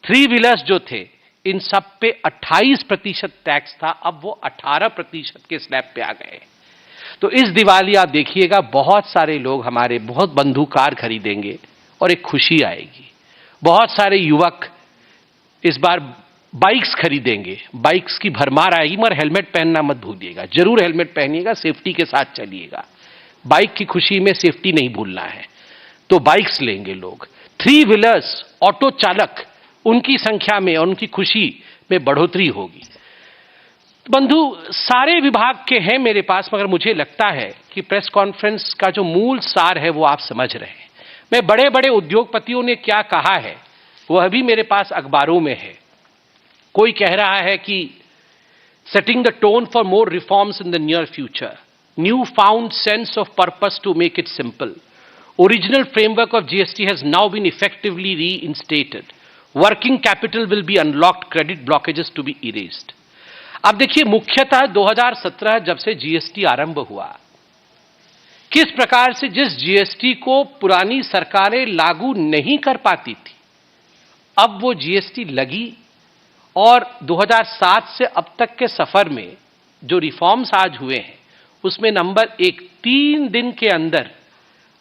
3 व्हीलर्स जो थे, इन सब पे 28% टैक्स था, अब वो 18% के स्लैब पे आ गए। तो इस दिवाली आप देखिएगा बहुत सारे लोग हमारे, बहुत बंधु कार खरीदेंगे और एक खुशी आएगी। बहुत सारे युवक इस बार बाइक्स खरीदेंगे, बाइक्स की भरमार आएगी, मगर हेलमेट पहनना मत भूलिएगा, जरूर हेलमेट पहनिएगा, सेफ्टी के साथ चलिएगा। बाइक की खुशी में सेफ्टी नहीं भूलना है, तो बाइक्स लेंगे लोग। 3 व्हीलर्स, ऑटो चालक, उनकी संख्या में और उनकी खुशी में बढ़ोतरी होगी। बंधु सारे विभाग के हैं मेरे पास, मगर मुझे लगता है कि प्रेस कॉन्फ्रेंस का जो मूल सार है वो आप समझ रहे हैं। मैं बड़े बड़े उद्योगपतियों ने क्या कहा है वह भी मेरे पास अखबारों में है। कोई कह रहा है कि setting the tone for more reforms in the near future, new found sense of purpose to make it simple, original framework of GST has now been effectively reinstated, working capital will be unlocked, credit blockages to be erased. अब देखिए, मुख्यतः 2017 जब से GST आरंभ हुआ, किस प्रकार से जिस जीएसटी को पुरानी सरकारें लागू नहीं कर पाती थी, अब वो जीएसटी लगी, और 2007 से अब तक के सफर में जो रिफॉर्म्स आज हुए हैं उसमें नंबर 1, 3 दिन के अंदर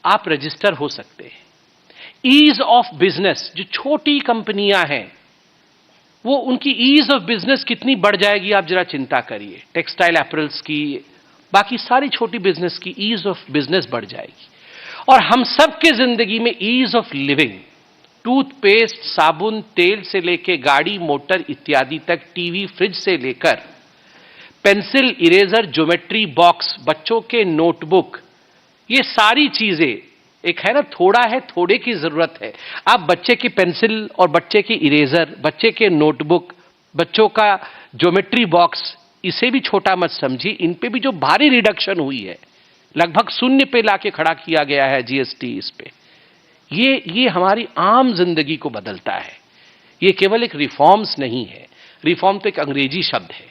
आप रजिस्टर हो सकते हैं। ईज ऑफ बिजनेस, जो छोटी कंपनियां हैं वो, उनकी ईज ऑफ बिजनेस कितनी बढ़ जाएगी आप जरा चिंता करिए। टेक्सटाइल एपरल्स की, बाकी सारी छोटी बिजनेस की ईज ऑफ बिजनेस बढ़ जाएगी। और हम सब के जिंदगी में ईज ऑफ लिविंग, टूथपेस्ट, साबुन, तेल से लेके गाड़ी मोटर इत्यादि तक, टीवी फ्रिज से लेकर पेंसिल, इरेजर, ज्योमेट्री बॉक्स, बच्चों के नोटबुक, ये सारी चीजें, एक है ना थोड़ा है, थोड़े की जरूरत है। आप बच्चे की पेंसिल और बच्चे की इरेजर, बच्चे के नोटबुक, बच्चों का ज्योमेट्री बॉक्स, इसे भी छोटा मत समझिए। इन पे भी जो भारी रिडक्शन हुई है, लगभग 0 पे लाके खड़ा किया गया है जीएसटी इस पे, ये हमारी आम जिंदगी को बदलता है। ये केवल एक रिफॉर्म्स नहीं है, रिफॉर्म तो एक अंग्रेजी शब्द है,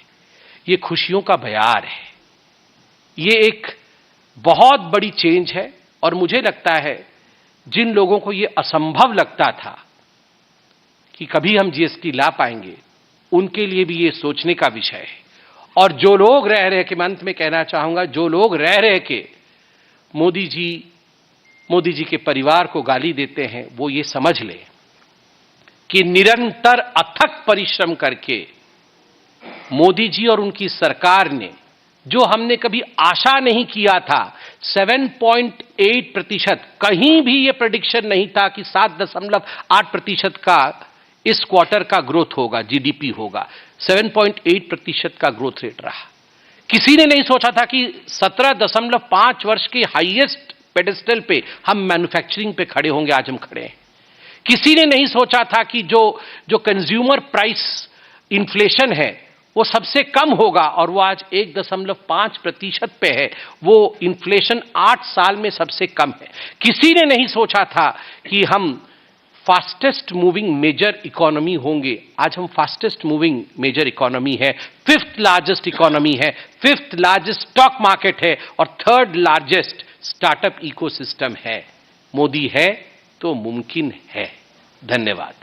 ये खुशियों का बयार है, ये एक बहुत बड़ी चेंज है। और मुझे लगता है जिन लोगों को ये असंभव लगता था कि कभी हम जीएसटी ला पाएंगे, उनके लिए भी ये सोचने का विषय है। और जो लोग रह रहे के, मैं अंत में कहना चाहूंगा, जो लोग रह रहे के मोदी जी के परिवार को गाली देते हैं, वो ये समझ ले कि निरंतर अथक परिश्रम करके मोदी जी और उनकी सरकार ने जो हमने कभी आशा नहीं किया था 7.8%, कहीं भी ये प्रेडिक्शन नहीं था कि 7.8% का इस क्वार्टर का ग्रोथ होगा, जीडीपी होगा। 7.8% का ग्रोथ रेट रहा। किसी ने नहीं सोचा था कि 17.5 वर्ष के हाईएस्ट पेडेस्टल पे हम मैन्युफैक्चरिंग पे खड़े होंगे, आज हम खड़े हैं। किसी ने नहीं सोचा था कि जो कंज्यूमर प्राइस इन्फ्लेशन है वो सबसे कम होगा और वो आज 1.5% पे है। वो इन्फ्लेशन 8 साल में सबसे कम है। किसी ने नहीं सोचा था कि हम फास्टेस्ट मूविंग मेजर इकोनॉमी होंगे, आज हम फास्टेस्ट मूविंग मेजर इकोनॉमी है, 5th लार्जेस्ट इकोनॉमी है, 5th लार्जेस्ट स्टॉक मार्केट है और 3rd लार्जेस्ट स्टार्टअप इकोसिस्टम है। मोदी है तो मुमकिन है। धन्यवाद।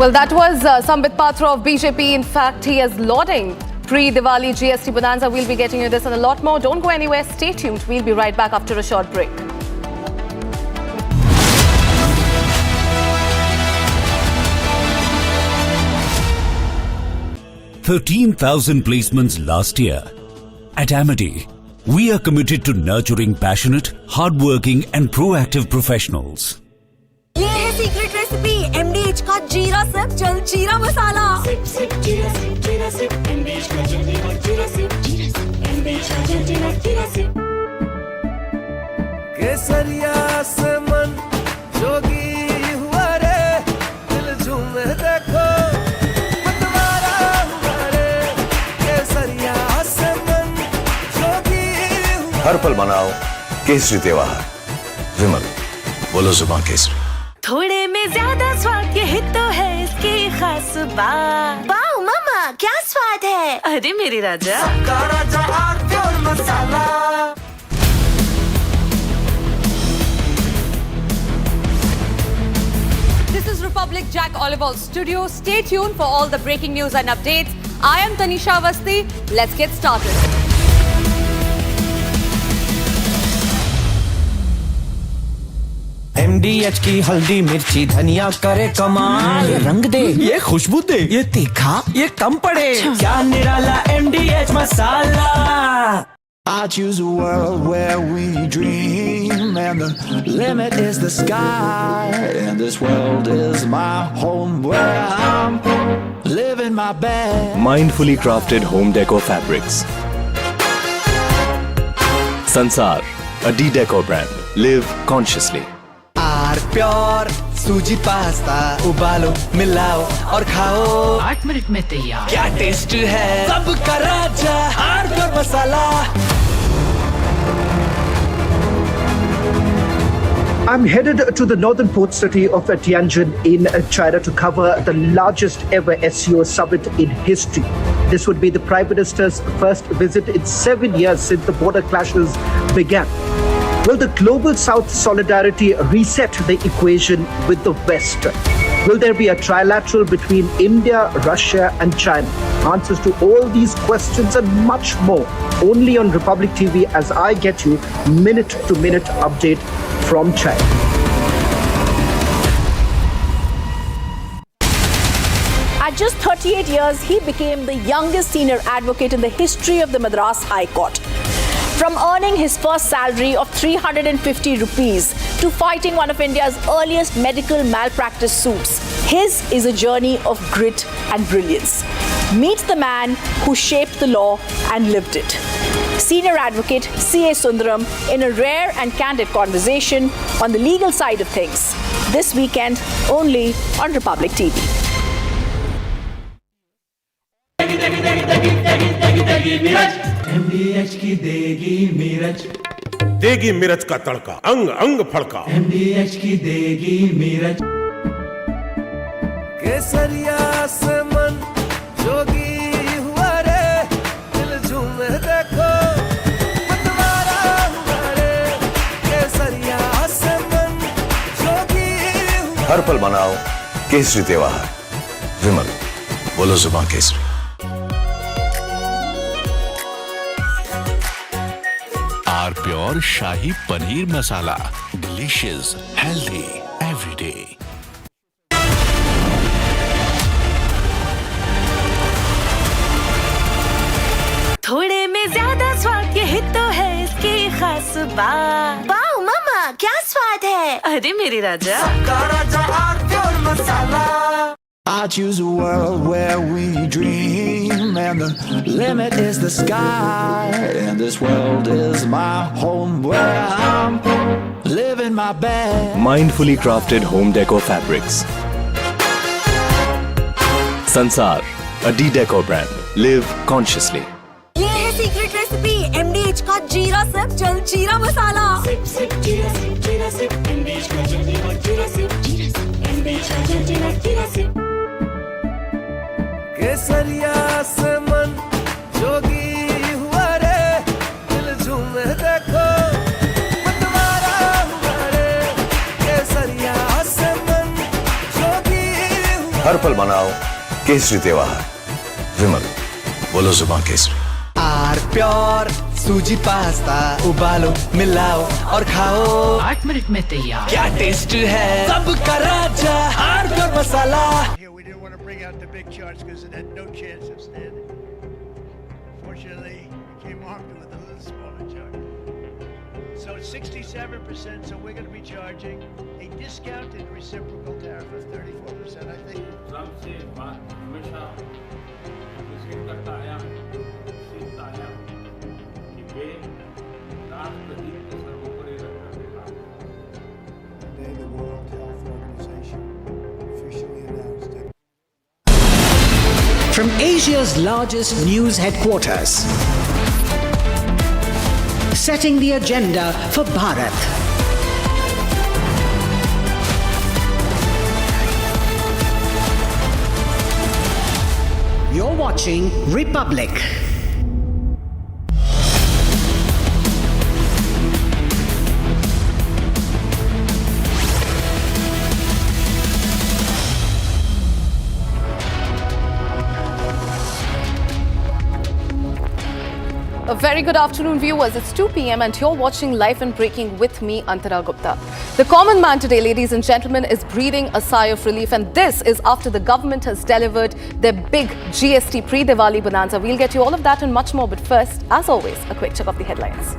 Well, that was Sambit Patra of BJP. In fact, he is lauding pre-Diwali GST bonanza. We'll be getting you this and a lot more. Don't go anywhere. Stay tuned. We'll be right back after a short break. $13,000 placements last year. At Amity, we are committed to nurturing passionate, hardworking and proactive professionals. ये है secret recipe MDH का जीरा SIP जल जीरा मसाला। SIP SIP जीरा SIP MDH का जल जीरा सिप MDH का जल जीरा सिप। केसरिया से मन जोगी हुआ रे, दिल झूमे देखो मतवारा हुआ रे। केसरिया से मन जोगी हुआ। हर पल मनाओ केसरी त्योहार। विमल, बोलो जुबान केसरी। थोड़े में ज्यादा स्वाद, यही तो है इसकी खास बात। वाओ मामा, क्या स्वाद है। अरे मेरे राजा, सबका राजा आरती और मसाला। This is Republic Jack Oliver's studio. Stay tuned for all the breaking news and updates. I am Tanisha Avasthi. Let's get started. MDH की हल्दी मिर्ची धनिया करे कमाल। ये रंग दे, ये खुशबू दे, ये तीखा, ये कम पड़े। क्या निराला MDH masala. I choose a world where we dream and the limit is the sky, and this world is my home where I'm living my best. Mindfully crafted home decor fabrics. Sansar, a decor brand. Live consciously. R pure सूजी pasta उबालो मिलाओ और खाओ 8 minute में तैयार। क्या taste है सबका राजा R pure masala. I'm headed to the northern port city of Tianjin in China to cover the largest ever SCO summit in history. This would be the Prime Minister's first visit in 7 years since the border clashes began. Will the global South solidarity reset the equation with the West? Will there be a trilateral between India, Russia and China? Answers to all these questions and much more only on Republic TV as I get you minute-to-minute update from China. At just 38 years, he became the youngest senior advocate in the history of the Madras High Court. From earning his first salary of 350 rupees to fighting one of India's earliest medical malpractice suits, his is a journey of grit and brilliance. Meet the man who shaped the law and lived it. Senior advocate C.A. Sundaram in a rare and candid conversation on the legal side of things. This weekend, only on Republic TV. MDH की देगी मिर्च, देगी मिर्च का तड़का, अंग अंग फड़का। MDH की देगी मिर्च। केसरिया से मन जोगी हुआ रे, दिल झूमे देखो मतवारा हर पल मनाओ केसरी त्योहार। विमल, बोलो जुबान केसरी। R pure shahi paneer masala, delicious, healthy every day. थोड़े में ज्यादा स्वाद, यही तो है इसकी खास बात। वाओ मामा, क्या स्वाद है? अरे मेरे राजा, I choose a world where we dream, and the limit is the sky. And this world is my home where I'm living my best. Mindfully crafted home decor fabrics. Sansar, a decor brand. Live consciously. ये है secret recipe MDH का जीरा SIP जल जीरा मसाला। SIP SIP जीरा SIP जीरा SIP MDH का जल जीरा सिप जीरा सिप MDH का जल जीरा सिप। केसरिया से मन जोगी हुआ रे, दिल झूमे देखो मतवारा हुआ रे। केसरिया से मन जोगी हुआ। हर पल मनाओ केसरी त्योहार। विमल, बोलो जुबान केसरी। आर प्योर सूजी पास्ता, उबालो मिलाओ और खाओ, 8 मिनट में तैयार। क्या टेस्ट है, सबका राजा R pure masala. Bring out the big charts because it had no chance of standing. Fortunately, we came armed with a little smaller chart. So it's 67%, so we're going to be charging a discounted reciprocal tariff of 34%, I think. सबसे बात हमेशा किसी करता आया, सीखता आया कि वे राष्ट्रहित के सर्वोपरि रखना है। Today, the World Health Organization officially announced it. From Asia's largest news headquarters, setting the agenda for Bharat. You're watching Republic. A very good afternoon, viewers. It's 2 p.m. and you're watching Live and Breaking with me, Andhra Gupta. The common man today, ladies and gentlemen, is breathing a sigh of relief, and this is after the government has delivered their big GST pre-Diwali bonanza. We'll get you all of that and much more, but first, as always, a quick check of the headlines.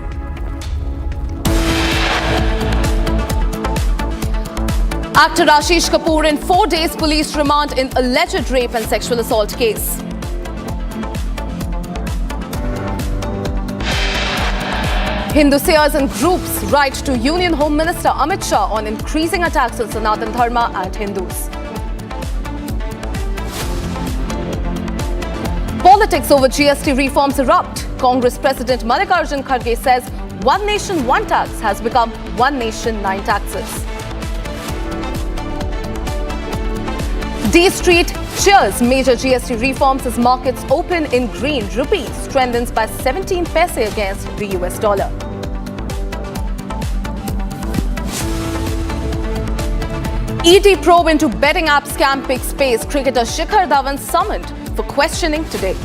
Actor Ashish Kapoor in 4 days police remand in alleged rape and sexual assault case. Hindu Seers and groups write to Union Home Minister Amit Shah on increasing attacks on Sanatan Dharma and Hindus. Politics over GST reforms erupt. Congress President Mallikarjun Kharge says one nation, one tax has become one nation, 9 taxes. D Street cheers major GST reforms as markets open in green. Rupee strengthens by 17 paise against the US dollar. ED probe into betting app scam picks space. Cricketer Shikhar Dhawan summoned for questioning today.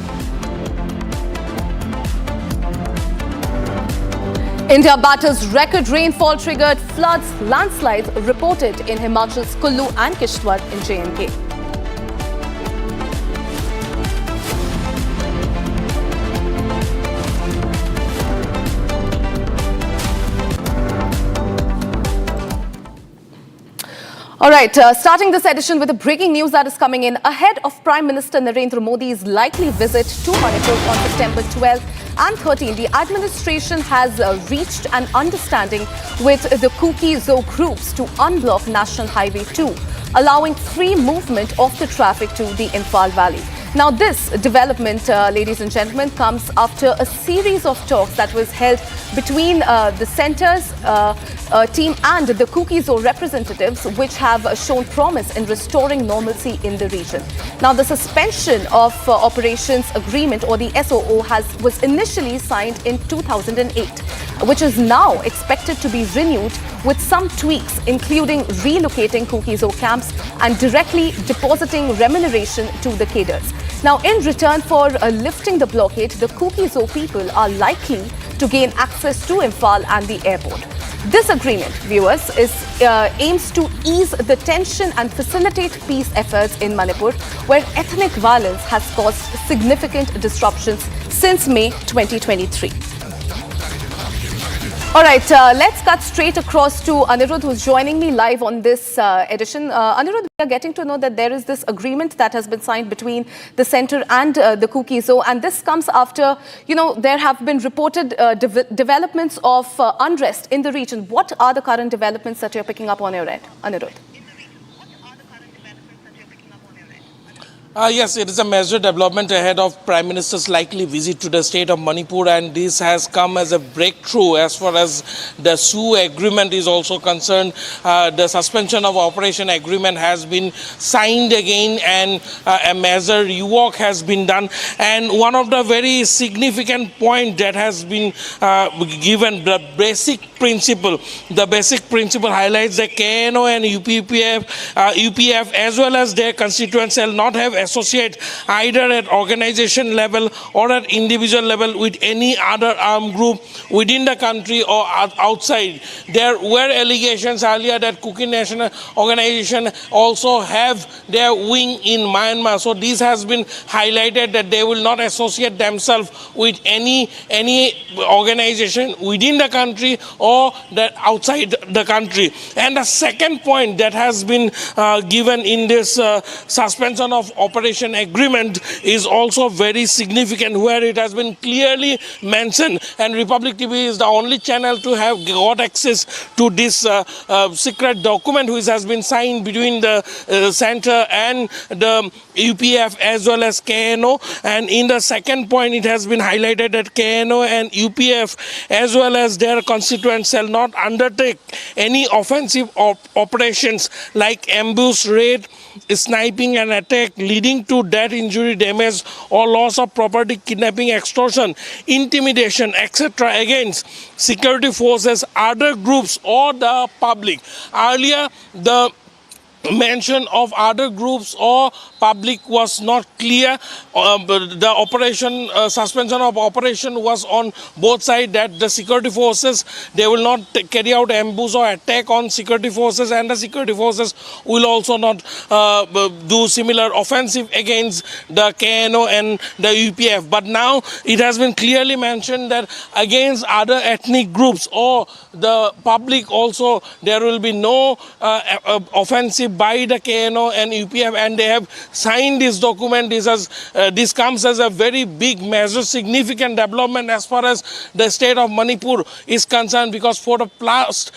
India battles record rainfall triggered floods, landslides reported in Himachal's Kullu and Kishtwar in J&K. All right, starting this edition with the breaking news that is coming in ahead of Prime Minister Narendra Modi's likely visit to Manipur on September 12 and 13. The administration has reached an understanding with the Kuki-Zo groups to unblock National Highway 2, allowing free movement of the traffic to the Imphal Valley. Now, this development, ladies and gentlemen, comes after a series of talks that was held between the centre's team and the Kuki-Zo representatives, which have shown promise in restoring normalcy in the region. Now, the suspension of operations agreement, or the SOO, was initially signed in 2008, which is now expected to be renewed with some tweaks, including relocating Kuki-Zo camps and directly depositing remuneration to the cadres. Now, in return for lifting the blockade, the Kuki-Zo people are likely to gain access to Imphal and the airport. This agreement, viewers, aims to ease the tension and facilitate peace efforts in Manipur, where ethnic violence has caused significant disruptions since May 2023. All right, let's cut straight across to Anirudh, who's joining me live on this edition. Anirudh, we are getting to know that there is this agreement that has been signed between the centre and the Kuki-Zo, and this comes after, there have been reported developments of unrest in the region. What are the current developments that you're picking up on your end, Anirudh? Yes, it is a major development ahead of Prime Minister's likely visit to the state of Manipur, and this has come as a breakthrough as far as the SOO agreement is also concerned. The suspension of operation agreement has been signed again, and a major rework has been done. And one of the very significant point that has been given, the basic principle highlights that KNO and UPF as well as their constituents shall not have associate either at organization level or at individual level with any other armed group within the country or outside. There were allegations earlier that Kuki National Organization also have their wing in Myanmar. So this has been highlighted that they will not associate themselves with any organization within the country or that outside the country. And the second point that has been given in this suspension of operation agreement is also very significant, where it has been clearly mentioned, and Republic TV is the only channel to have got access to this secret document which has been signed between the centre and the UPF as well as KNO. And in the second point, it has been highlighted that KNO and UPF as well as their constituents shall not undertake any offensive operations like ambush, raid, sniping and attack leading to death, injury, damage or loss of property, kidnapping, extortion, intimidation, etc. against security forces, other groups or the public. Earlier, the mention of other groups or public was not clear. The operation suspension of operation was on both sides, that the security forces, they will not carry out ambush or attack on security forces, and the security forces will also not do similar offensive against the KNO and the UPF. But now it has been clearly mentioned that against other ethnic groups or the public also there will be no offensive by the KNO and UPF, and they have signed this document. This comes as a very big measure, significant development as far as the state of Manipur is concerned, because for the past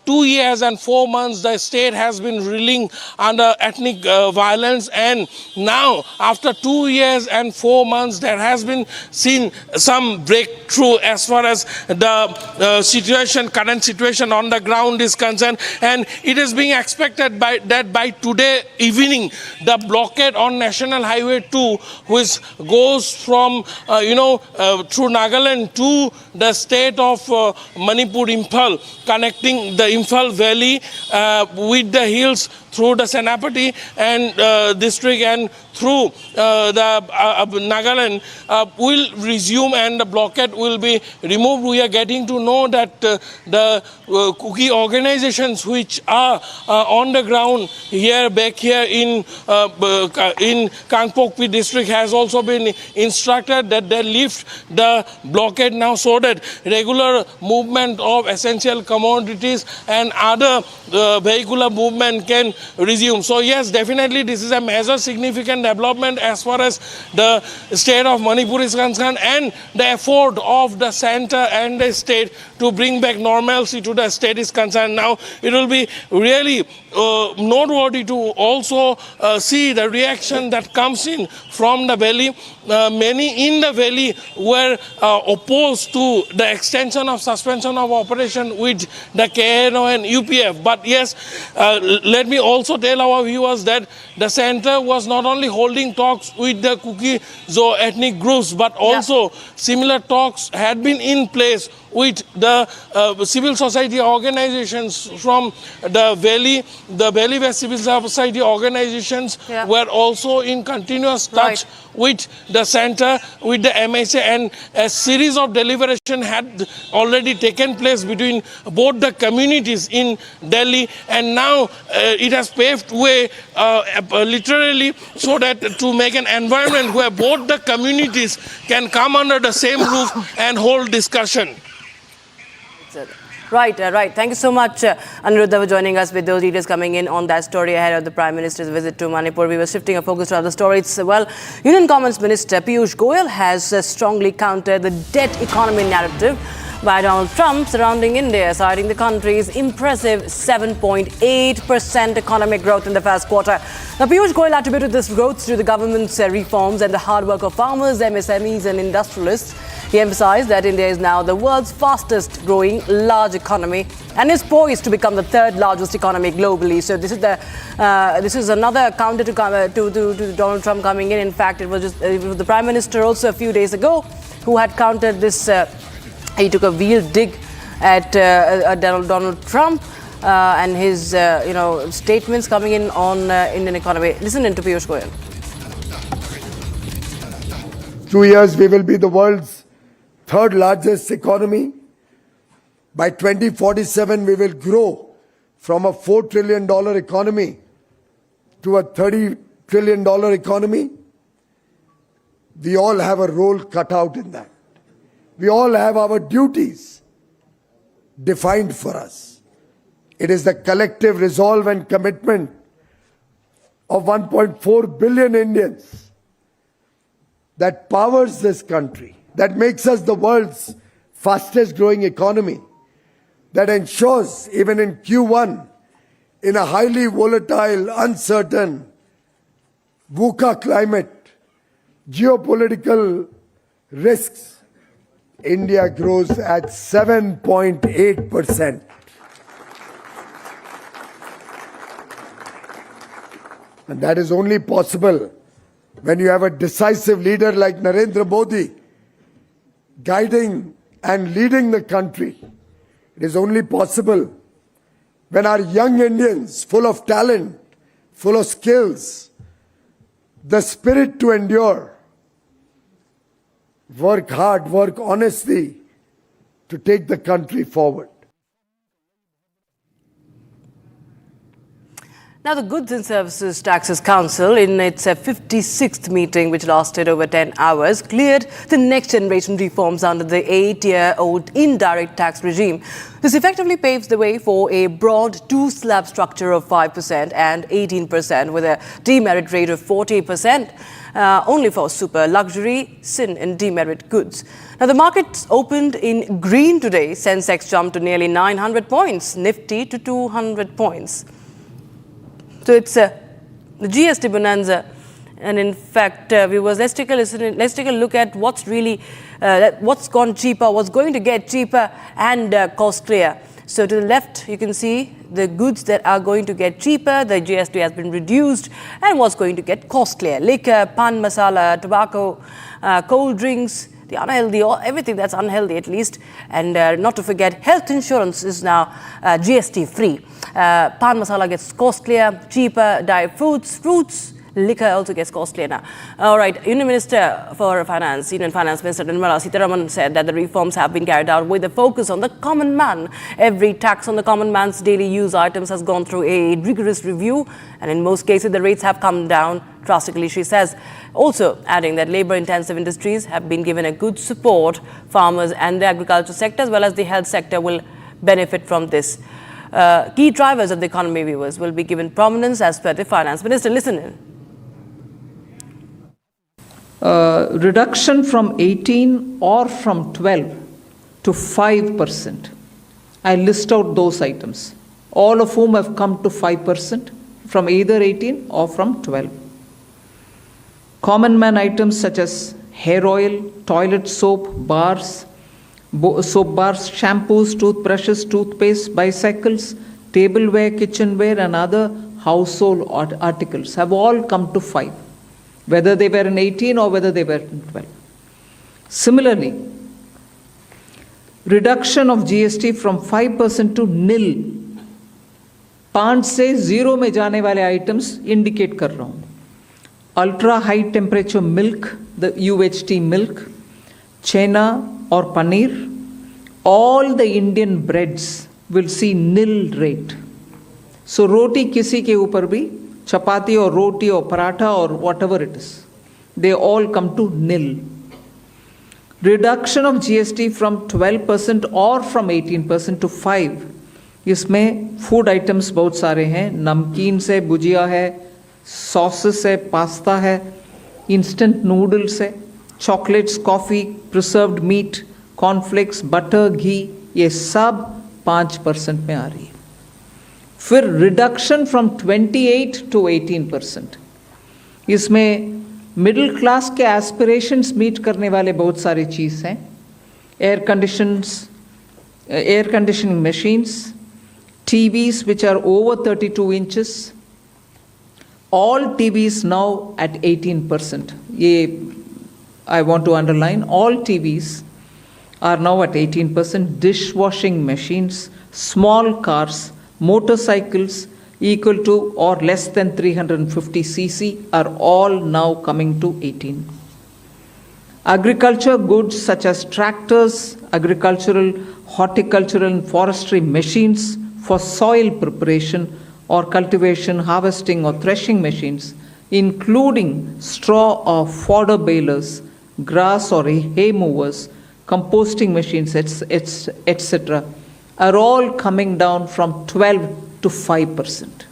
2 years and 4 months the state has been reeling under ethnic violence, and now after 2 years and 4 months there has been seen some breakthrough as far as the current situation on the ground is concerned. And it is being expected that by today evening the blockade on National Highway 2, which goes from through Nagaland to the state of Manipur, Imphal, connecting the Imphal Valley with the hills through the Senapati and district and through the Nagaland will resume, and the blockade will be removed. We are getting to know that the Kuki organizations which are on the ground back here in Kangpokpi district has also been instructed that they lift the blockade now, so that regular movement of essential commodities and other vehicular movement can resume. So yes, definitely this is a major significant development as far as the state of Manipur is concerned, and the effort of the centre and the state to bring back normalcy to the state is concerned. Now it will be really noteworthy to also see the reaction that comes in from the valley. Many in the valley were opposed to the extension of suspension of operation with the KNO and UPF. But yes, let me also tell our viewers that the center was not only holding talks with the Kuki-Zo ethnic groups, but also similar talks had been in place with the civil society organizations from the valley-based civil society organizations were also in continuous touch with the center, with the MSA, and a series of deliberation had already taken place between both the communities in Delhi, and now it has paved way literally so that to make an environment where both the communities can come under the same roof and hold discussion. Right. Thank you so much, Aniruddha, for joining us with those details coming in on that story ahead of the Prime Minister's visit to Manipur. We were shifting our focus to other stories. Well, Union Commerce Minister Piyush Goyal has strongly countered the debt economy narrative by Donald Trump surrounding India, citing the country's impressive 7.8% economic growth in the first quarter. Now, Piyush Goyal attributed this growth to the government's reforms and the hard work of farmers, MSMEs and industrialists. He emphasized that India is now the world's fastest growing large economy and is poised to become the third largest economy globally. So this is another counter to Donald Trump coming in. In fact, it was the Prime Minister also a few days ago who had countered this. He took a real dig at Donald Trump and his statements coming in on Indian economy. Listen in to Piyush Goyal. 2 years we will be the world's third largest economy. By 2047 we will grow from a $4 trillion economy to a $30 trillion economy. We all have a role cut out in that. We all have our duties defined for us. It is the collective resolve and commitment of 1.4 billion Indians that powers this country, that makes us the world's fastest growing economy, that ensures even in Q1, in a highly volatile, uncertain, VUCA climate, geopolitical risks, India grows at 7.8%. And that is only possible when you have a decisive leader like Narendra Modi guiding and leading the country. It is only possible when our young Indians, full of talent, full of skills, the spirit to endure, work hard, work honestly to take the country forward. Now, the Goods and Services Taxes Council, in its 56th meeting, which lasted over 10 hours, cleared the next generation reforms under the 8-year-old indirect tax regime. This effectively paves the way for a broad two-slab structure of 5% and 18%, with a demerit rate of 40%. Only for super luxury, sin and demerit goods. Now, the markets opened in green today. Sensex jumped to nearly 900 points, Nifty to 200 points. So it's the GST bonanza. And in fact, viewers, let's take a look at what's really, what's gone cheaper, what's going to get cheaper and costlier. So to the left, you can see the goods that are going to get cheaper, the GST has been reduced, and what's going to get costlier. Liquor, pan masala, tobacco, cold drinks, the unhealthy, or everything that's unhealthy at least. And not to forget, health insurance is now GST free. Pan masala gets costlier, cheaper, dry fruits, liquor also gets costlier now. All right, Union Minister for Finance, Union Finance Minister Nirmala Sitharaman said that the reforms have been carried out with a focus on the common man. Every tax on the common man's daily use items has gone through a rigorous review, and in most cases the rates have come down drastically, she says. Also adding that labor-intensive industries have been given a good support. Farmers and the agriculture sector as well as the health sector will benefit from this. Key drivers of the economy, viewers, will be given prominence as per the Finance Minister. Listen in. Reduction from 18 or from 12 to 5%. I list out those items. all of whom have come to 5% from either 18 or from 12. Common man items such as hair oil, toilet soap, soap bars, shampoos, toothbrushes, toothpaste, bicycles, tableware, kitchenware and other household articles have all come to 5, whether they were in 18 or whether they were in 12. Similarly, reduction of GST from 5% to nil, 5 से 0 में जाने वाले items indicate कर रहा हूं. Ultra high temperature milk, the UHT milk, chhena और paneer, all the Indian breads will see nil rate. So रोटी किसी के ऊपर भी, चपाती और रोटी और पराठा और whatever it is, they all come to nil. Reduction of GST from 12% or from 18% to 5. इसमें food items बहुत सारे हैं. नमकीन से भुजिया है, सॉसेस है, पास्ता है, इंस्टेंट नूडल्स है, chocolates, coffee, preserved meat, cornflakes, butter, ghee, ये सब 5% में आ रही है. फिर रिडक्शन फ्रॉम 28 टू 18%. इसमें मिडिल क्लास के एस्पिरेशंस मीट करने वाले बहुत सारे चीज़ हैं. Air conditioning machines, TVs which are over 32 inches, all TVs now at 18%. I want to underline, all TVs are now at 18%. Dishwashing machines, small cars, motorcycles equal to or less than 350 cc are all now coming to 18. Agriculture goods such as tractors, agricultural, horticultural and forestry machines for soil preparation or cultivation, harvesting or threshing machines, including straw or fodder balers, grass or hay movers, composting machines, etc., are all coming down from 12 to 5%.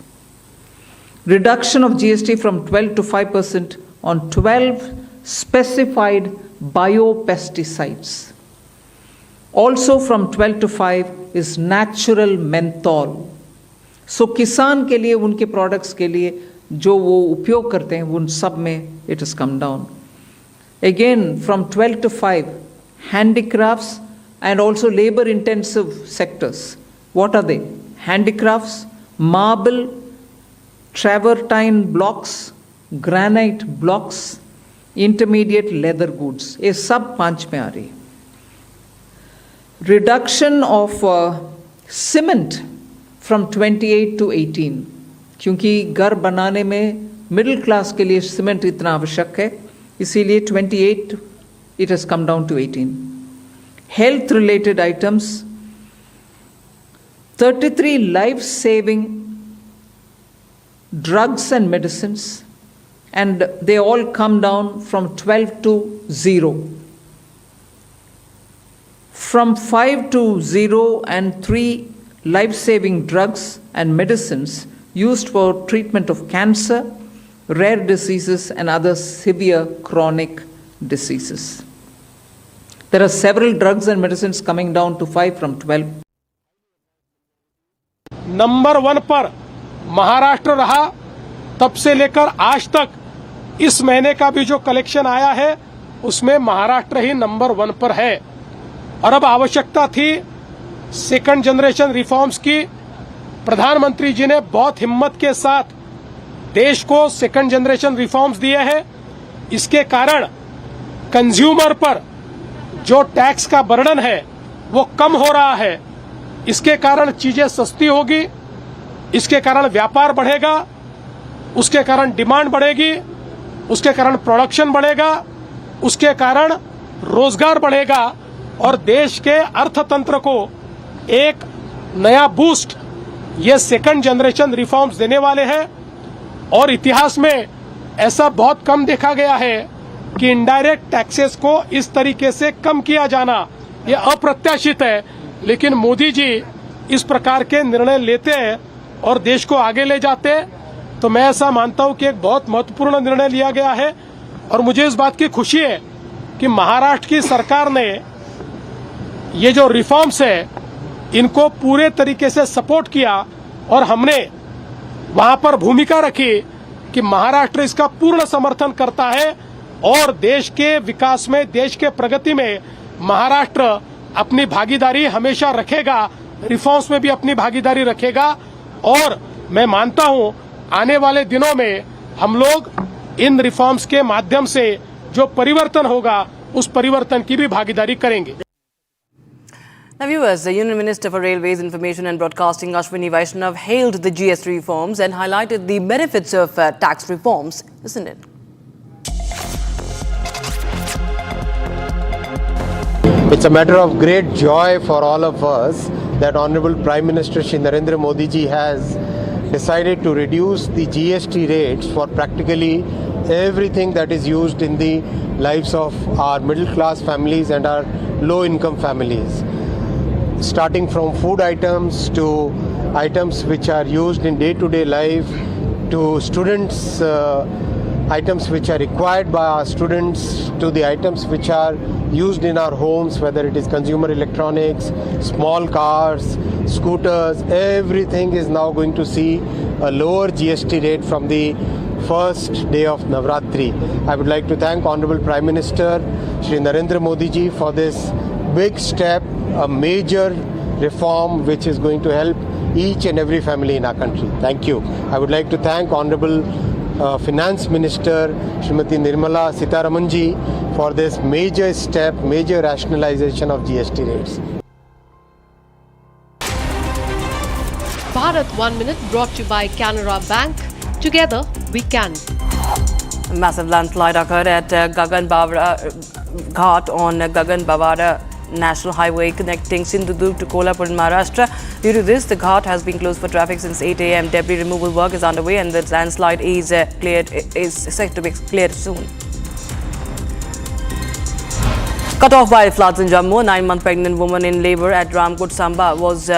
Reduction of GST from 12 to 5% on 12 specified biopesticides. Also from 12 to 5 is natural menthol. So किसान के लिए, उनके products के लिए जो वो उपयोग करते हैं, उन सब में it has come down. Again from 12 to 5, handicrafts and also labor intensive sectors. What are they? Handicrafts, marble, travertine blocks, granite blocks, intermediate leather goods. ये सब 5 में आ रही है. Reduction of cement from 28 to 18, क्योंकि घर बनाने में मिडिल क्लास के लिए सीमेंट इतना आवश्यक है, इसीलिए 28 it has come down to 18. Health related items, 33 life saving drugs and medicines, and they all come down from 12 to 0. From 5 to 0 and 3 life-saving drugs and medicines used for treatment of cancer, rare diseases and other severe chronic diseases. There are several drugs and medicines coming down to 5 from 12. Number 1 पर महाराष्ट्र रहा. तब से लेकर आज तक इस महीने का भी जो कलेक्शन आया है उसमें महाराष्ट्र ही नंबर 1 पर है. और अब आवश्यकता थी सेकंड जनरेशन रिफॉर्म्स की. प्रधानमंत्री जी ने बहुत हिम्मत के साथ देश को सेकंड जनरेशन रिफॉर्म्स दिए हैं. इसके कारण कंज्यूमर पर जो टैक्स का बर्डन है वो कम हो रहा है. इसके कारण चीजें सस्ती होगी, इसके कारण व्यापार बढ़ेगा, उसके कारण डिमांड बढ़ेगी, उसके कारण प्रोडक्शन बढ़ेगा, उसके कारण रोजगार बढ़ेगा और देश के अर्थतंत्र को एक नया बूस्ट ये सेकंड जनरेशन रिफॉर्म्स देने वाले हैं. और इतिहास में ऐसा बहुत कम देखा गया है कि इनडायरेक्ट टैक्सेस को इस तरीके से कम किया जाना ये अप्रत्याशित है. लेकिन मोदी जी इस प्रकार के निर्णय लेते हैं और देश को आगे ले जाते हैं. तो मैं ऐसा मानता हूं कि एक बहुत महत्वपूर्ण निर्णय लिया गया है. और मुझे इस बात की खुशी है कि महाराष्ट्र की सरकार ने ये जो रिफॉर्म्स है इनको पूरे तरीके से सपोर्ट किया और हमने वहां पर भूमिका रखी कि महाराष्ट्र इसका पूर्ण समर्थन करता है और देश के विकास में, देश के प्रगति में महाराष्ट्र अपनी भागीदारी हमेशा रखेगा, रिफॉर्म्स में भी अपनी भागीदारी रखेगा। और मैं मानता हूं आने वाले दिनों में हम लोग इन रिफॉर्म्स के माध्यम से जो परिवर्तन होगा उस परिवर्तन की भी भागीदारी करेंगे। Now viewers, the Union Minister for Railways, Information and Broadcasting Ashwini Vaishnav hailed the GST reforms and highlighted the benefits of tax reforms. Listen in. It's a matter of great joy for all of us that Honorable Prime Minister Shri Narendra Modi ji has decided to reduce the GST rates for practically everything that is used in the lives of our middle class families and our low income families. Starting from food items to items which are used in day-to-day life, to students, items which are required by our students, to the items which are used in our homes, whether it is consumer electronics, small cars, scooters, everything is now going to see a lower GST rate from the first day of Navratri. I would like to thank Honorable Prime Minister Shri Narendra Modi ji for this big step, a major reform which is going to help each and every family in our country. Thank you. I would like to thank Honorable Finance Minister Srimati Nirmala Sitharaman ji for this major step, major rationalization of GST rates. Bharat 1 Minute brought to you by Canara Bank. Together we can. A massive landslide occurred at Gagan Bavara Ghat on Gagan Bavara National Highway connecting Sindhudurg to Kolhapur in Maharashtra. Due to this, the ghat has been closed for traffic since 8 a.m. Debris removal work is underway and the landslide is set to be cleared soon. Cut off by floods in Jammu, a 9-month pregnant woman in labour at Ramkot Samba was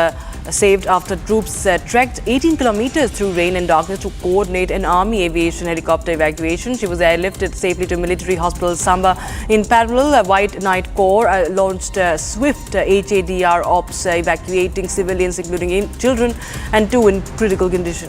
saved after troops trekked 18 kilometers through rain and darkness to coordinate an army aviation helicopter evacuation. She was airlifted safely to military hospital Samba. In parallel, a White Knight Corps launched swift HADR ops evacuating civilians including children and 2 in critical condition.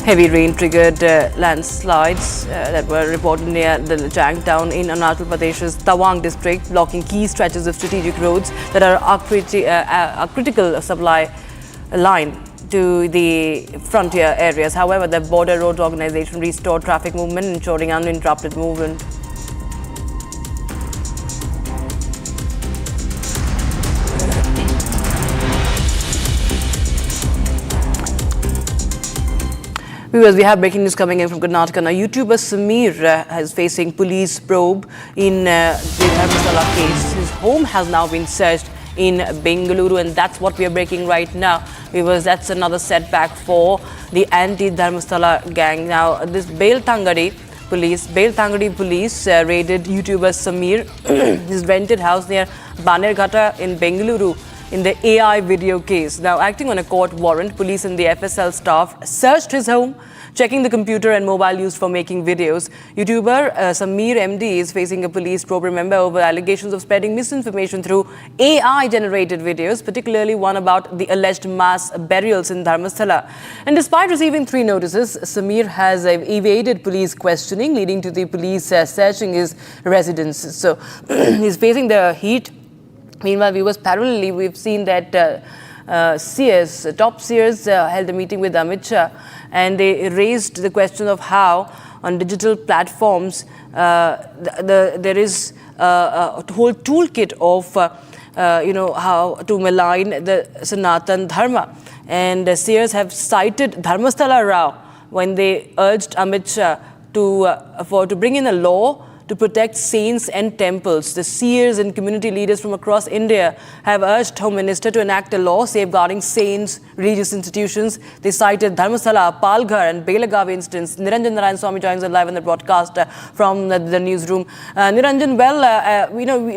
Heavy rain triggered landslides that were reported near the Jang town in Arunachal Pradesh's Tawang district, blocking key stretches of strategic roads that are a critical supply line to the frontier areas. However, the Border Roads Organization restored traffic movement, ensuring uninterrupted movement. Viewers, we have breaking news coming in from Karnataka. Now, YouTuber Seers is facing police probe in the Dharmasthala case. His home has now been searched in Bengaluru, and that's what we are breaking right now. Viewers, that's another setback for the anti-Dharmasthala gang. Now, this Beltangadi police raided YouTuber Seers, his rented house near Banerghata in Bengaluru, in the AI video case. Now, acting on a court warrant, police and the FSL staff searched his home, checking the computer and mobile used for making videos. YouTuber Seers MD is facing a police probe, remember, over allegations of spreading misinformation through AI-generated videos, particularly one about the alleged mass burials in Dharmasthala. And despite receiving 3 notices, Seers has evaded police questioning, leading to the police searching his residence. So, he's facing the heat. Meanwhile, viewers, parallelly, we've seen that Seers, top Seers, held a meeting with Amit Shah, and they raised the question of how on digital platforms there is a whole toolkit of how to malign the Sanatan Dharma. And Seers have cited Dharmasthala Rao when they urged Amit Shah to bring in a law to protect saints and temples. The Seers and community leaders from across India have urged Home Minister to enact a law safeguarding saints, religious institutions. They cited Dharmasthala, Palghar and Belagavi instance. Niranjan Narayan Swami joins us live on the broadcast from the newsroom. Niranjan,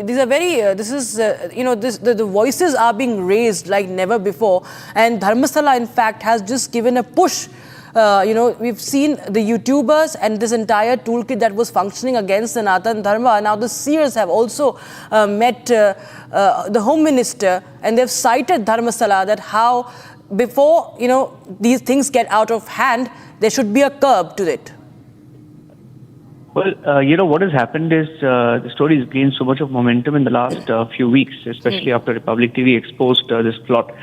these are very, the voices are being raised like never before. And Dharmasthala, in fact, has just given a push we've seen the YouTubers and this entire toolkit that was functioning against Sanatan Dharma. Now the Seers have also met the Home Minister, and they've cited Dharmasthala that how before, these things get out of hand, there should be a curb to it. Well, what has happened is the story has gained so much of momentum in the last few weeks, especially after Republic TV exposed this plot.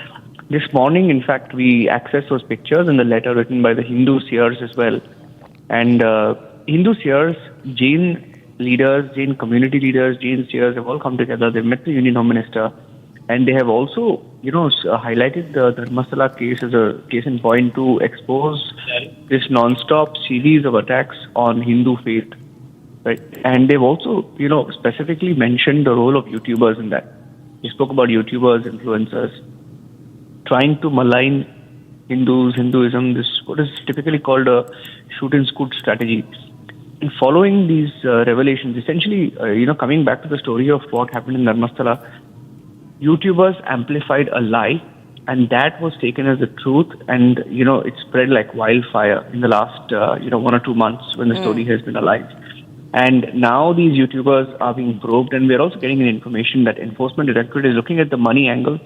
This morning, in fact, we accessed those pictures and the letter written by the Hindu Seers as well. And Hindu Seers, Jain leaders, Jain community leaders, Jain Seers have all come together. They've met the Union Home Minister, and they have also, highlighted the Dharmasthala case as a case in point to expose this non-stop series of attacks on Hindu faith. Right. And they've also, specifically mentioned the role of YouTubers in that. They spoke about YouTubers, influencers, trying to malign Hindus, Hinduism, this what is typically called a shoot and scoot strategy. And following these revelations, essentially, coming back to the story of what happened in Dharmasthala, YouTubers amplified a lie, and that was taken as the truth, and, it spread like wildfire in the last, 1 or 2 months when the story has been alive. And now these YouTubers are being probed, and we're also getting information that Enforcement Directorate is looking at the money angle.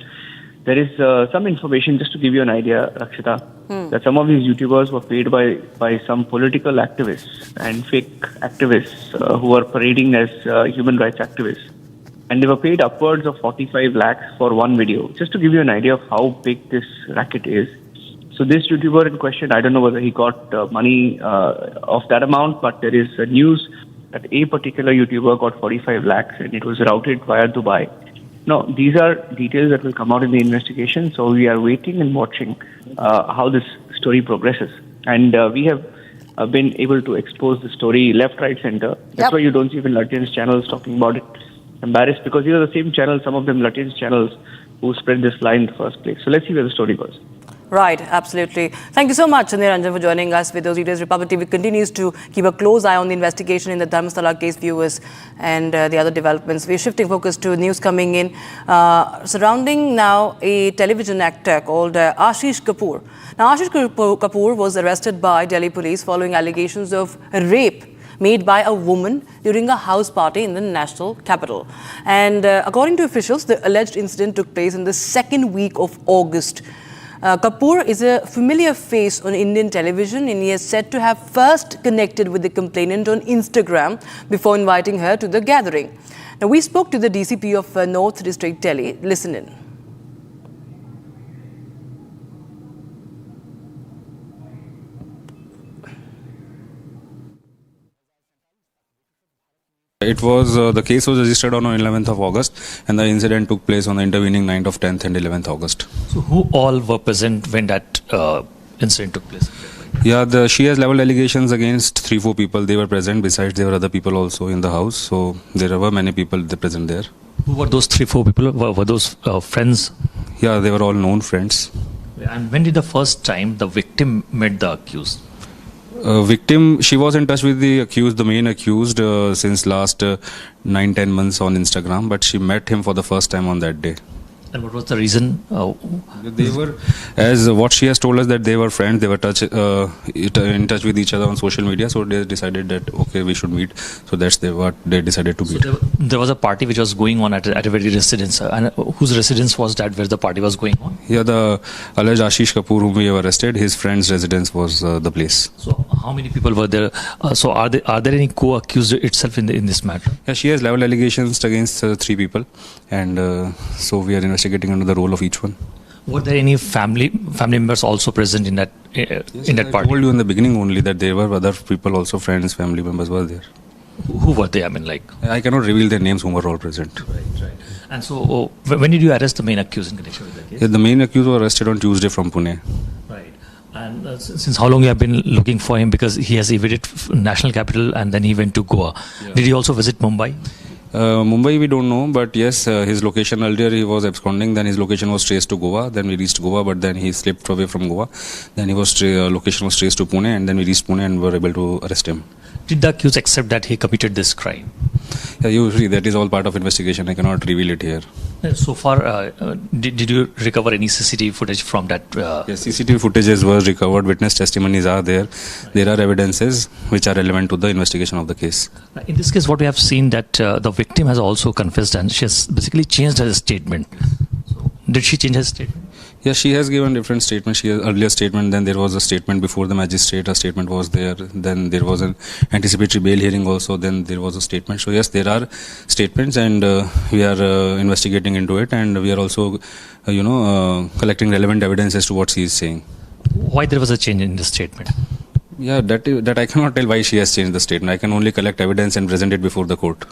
There is some information, just to give you an idea, Rakshita, that some of these YouTubers were paid by some political activists and fake activists who are parading as human rights activists. And they were paid upwards of 45 lakhs for one video, just to give you an idea of how big this racket is. So this YouTuber in question, I don't know whether he got money of that amount, but there is news that a particular YouTuber got 45 lakhs and it was routed via Dubai. Now, these are details that will come out in the investigation, so we are waiting and watching how this story progresses. And we have been able to expose the story left, right, center. That's why you don't see even Latin's channels talking about it. Embarrassed, because these are the same channels, some of them Latin's channels, who spread this lie in the first place. So let's see where the story goes. Right, absolutely. Thank you so much, Niranjan, for joining us with those details. Republic TV continues to keep a close eye on the investigation in the Dharmasthala case, viewers, and the other developments. We're shifting focus to news coming in surrounding now a television actor called Ashish Kapoor. Now, Ashish Kapoor was arrested by Delhi police following allegations of rape made by a woman during a house party in the national capital. And according to officials, the alleged incident took place in the second week of August. Kapoor is a familiar face on Indian television, and he is said to have first connected with the complainant on Instagram before inviting her to the gathering. Now, we spoke to the DCP of North District Delhi. Listen in. It was the case was registered on 11th of August, and the incident took place on the intervening night of 10th and 11th August. So who all were present when that incident took place? Yeah, she has leveled allegations against 3-4 people. They were present. Besides, there were other people also in the house. So there were many people present there. Who were those 3-4 people? Were those friends? Yeah, they were all known friends. And when did the first time the victim met the accused? Victim, she was in touch with the accused, the main accused, since last 9-10 months on Instagram, but she met him for the first time on that day. And what was the reason? They were, as what she has told us, that they were friends. They were in touch with each other on social media. So they decided that okay, we should meet. So that's what they decided to meet. So there was a party which was going on at a very residence. And whose residence was that where the party was going on? Yeah, the alleged Ashish Kapoor, whom we have arrested, his friend's residence was the place. So how many people were there? So are there any co-accused itself in this matter? Yeah, she has leveled allegations against 3 people, and so we are investigating under the role of each one. Were there any family members also present in that party? I told you in the beginning only that there were other people also, friends, family members were there. Who were they? I mean, like, I cannot reveal their names whom were all present. Right. And so, when did you arrest the main accused in connection with that case? Yeah, the main accused was arrested on Tuesday from Pune. Right. And since how long you have been looking for him? Because he has evaded national capital and then he went to Goa. Yeah. Did he also visit Mumbai? Mumbai we don't know, but yes, his location earlier he was absconding, then his location was traced to Goa, then we reached Goa, but then he slipped away from Goa, then location was traced to Pune, and then we reached Pune and were able to arrest him. Did the accused accept that he committed this crime? Yeah, usually that is all part of investigation. I cannot reveal it here. So far, did you recover any CCTV footage from that? Yes, CCTV footages were recovered. Witness testimonies are there. There are evidences which are relevant to the investigation of the case. In this case, what we have seen that the victim has also confessed and she has basically changed her statement. So, did she change her statement? Yes, she has given different statements. She has earlier statement, then there was a statement before the magistrate, a statement was there, then there was an anticipatory bail hearing also, then there was a statement. So yes, there are statements and we are investigating into it, and we are also, collecting relevant evidence as to what she is saying. Why there was a change in the statement? Yeah, that I cannot tell why she has changed the statement. I can only collect evidence and present it before the court.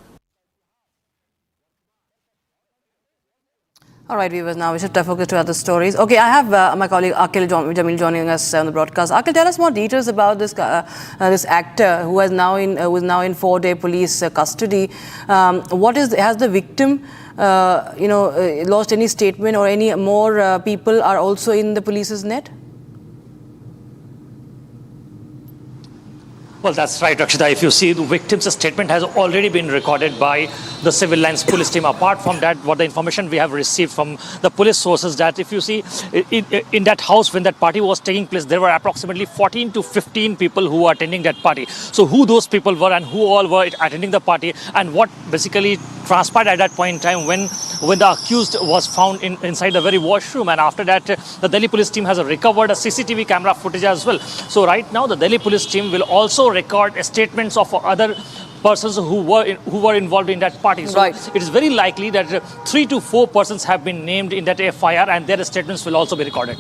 All right, viewers, now we should focus to other stories. Okay, I have my colleague Akhil Jamil joining us on the broadcast. Akhil, tell us more details about this this actor who is now in 4-day police custody. Has the victim lost any statement, or any more people are also in the police's net? Well, that's right, Rakshita. If you see, the victim's statement has already been recorded by the civil lines police team. Apart from that, what the information we have received from the police sources, that if you see in that house when that party was taking place, there were approximately 14 to 15 people who were attending that party. So who those people were and who all were attending the party, and what basically transpired at that point in time when the accused was found inside the very washroom, and after that the Delhi police team has recovered a CCTV camera footage as well. So right now the Delhi police team will also record statements of other persons who were involved in that party. So it is very likely that 3 to 4 persons have been named in that FIR, and their statements will also be recorded.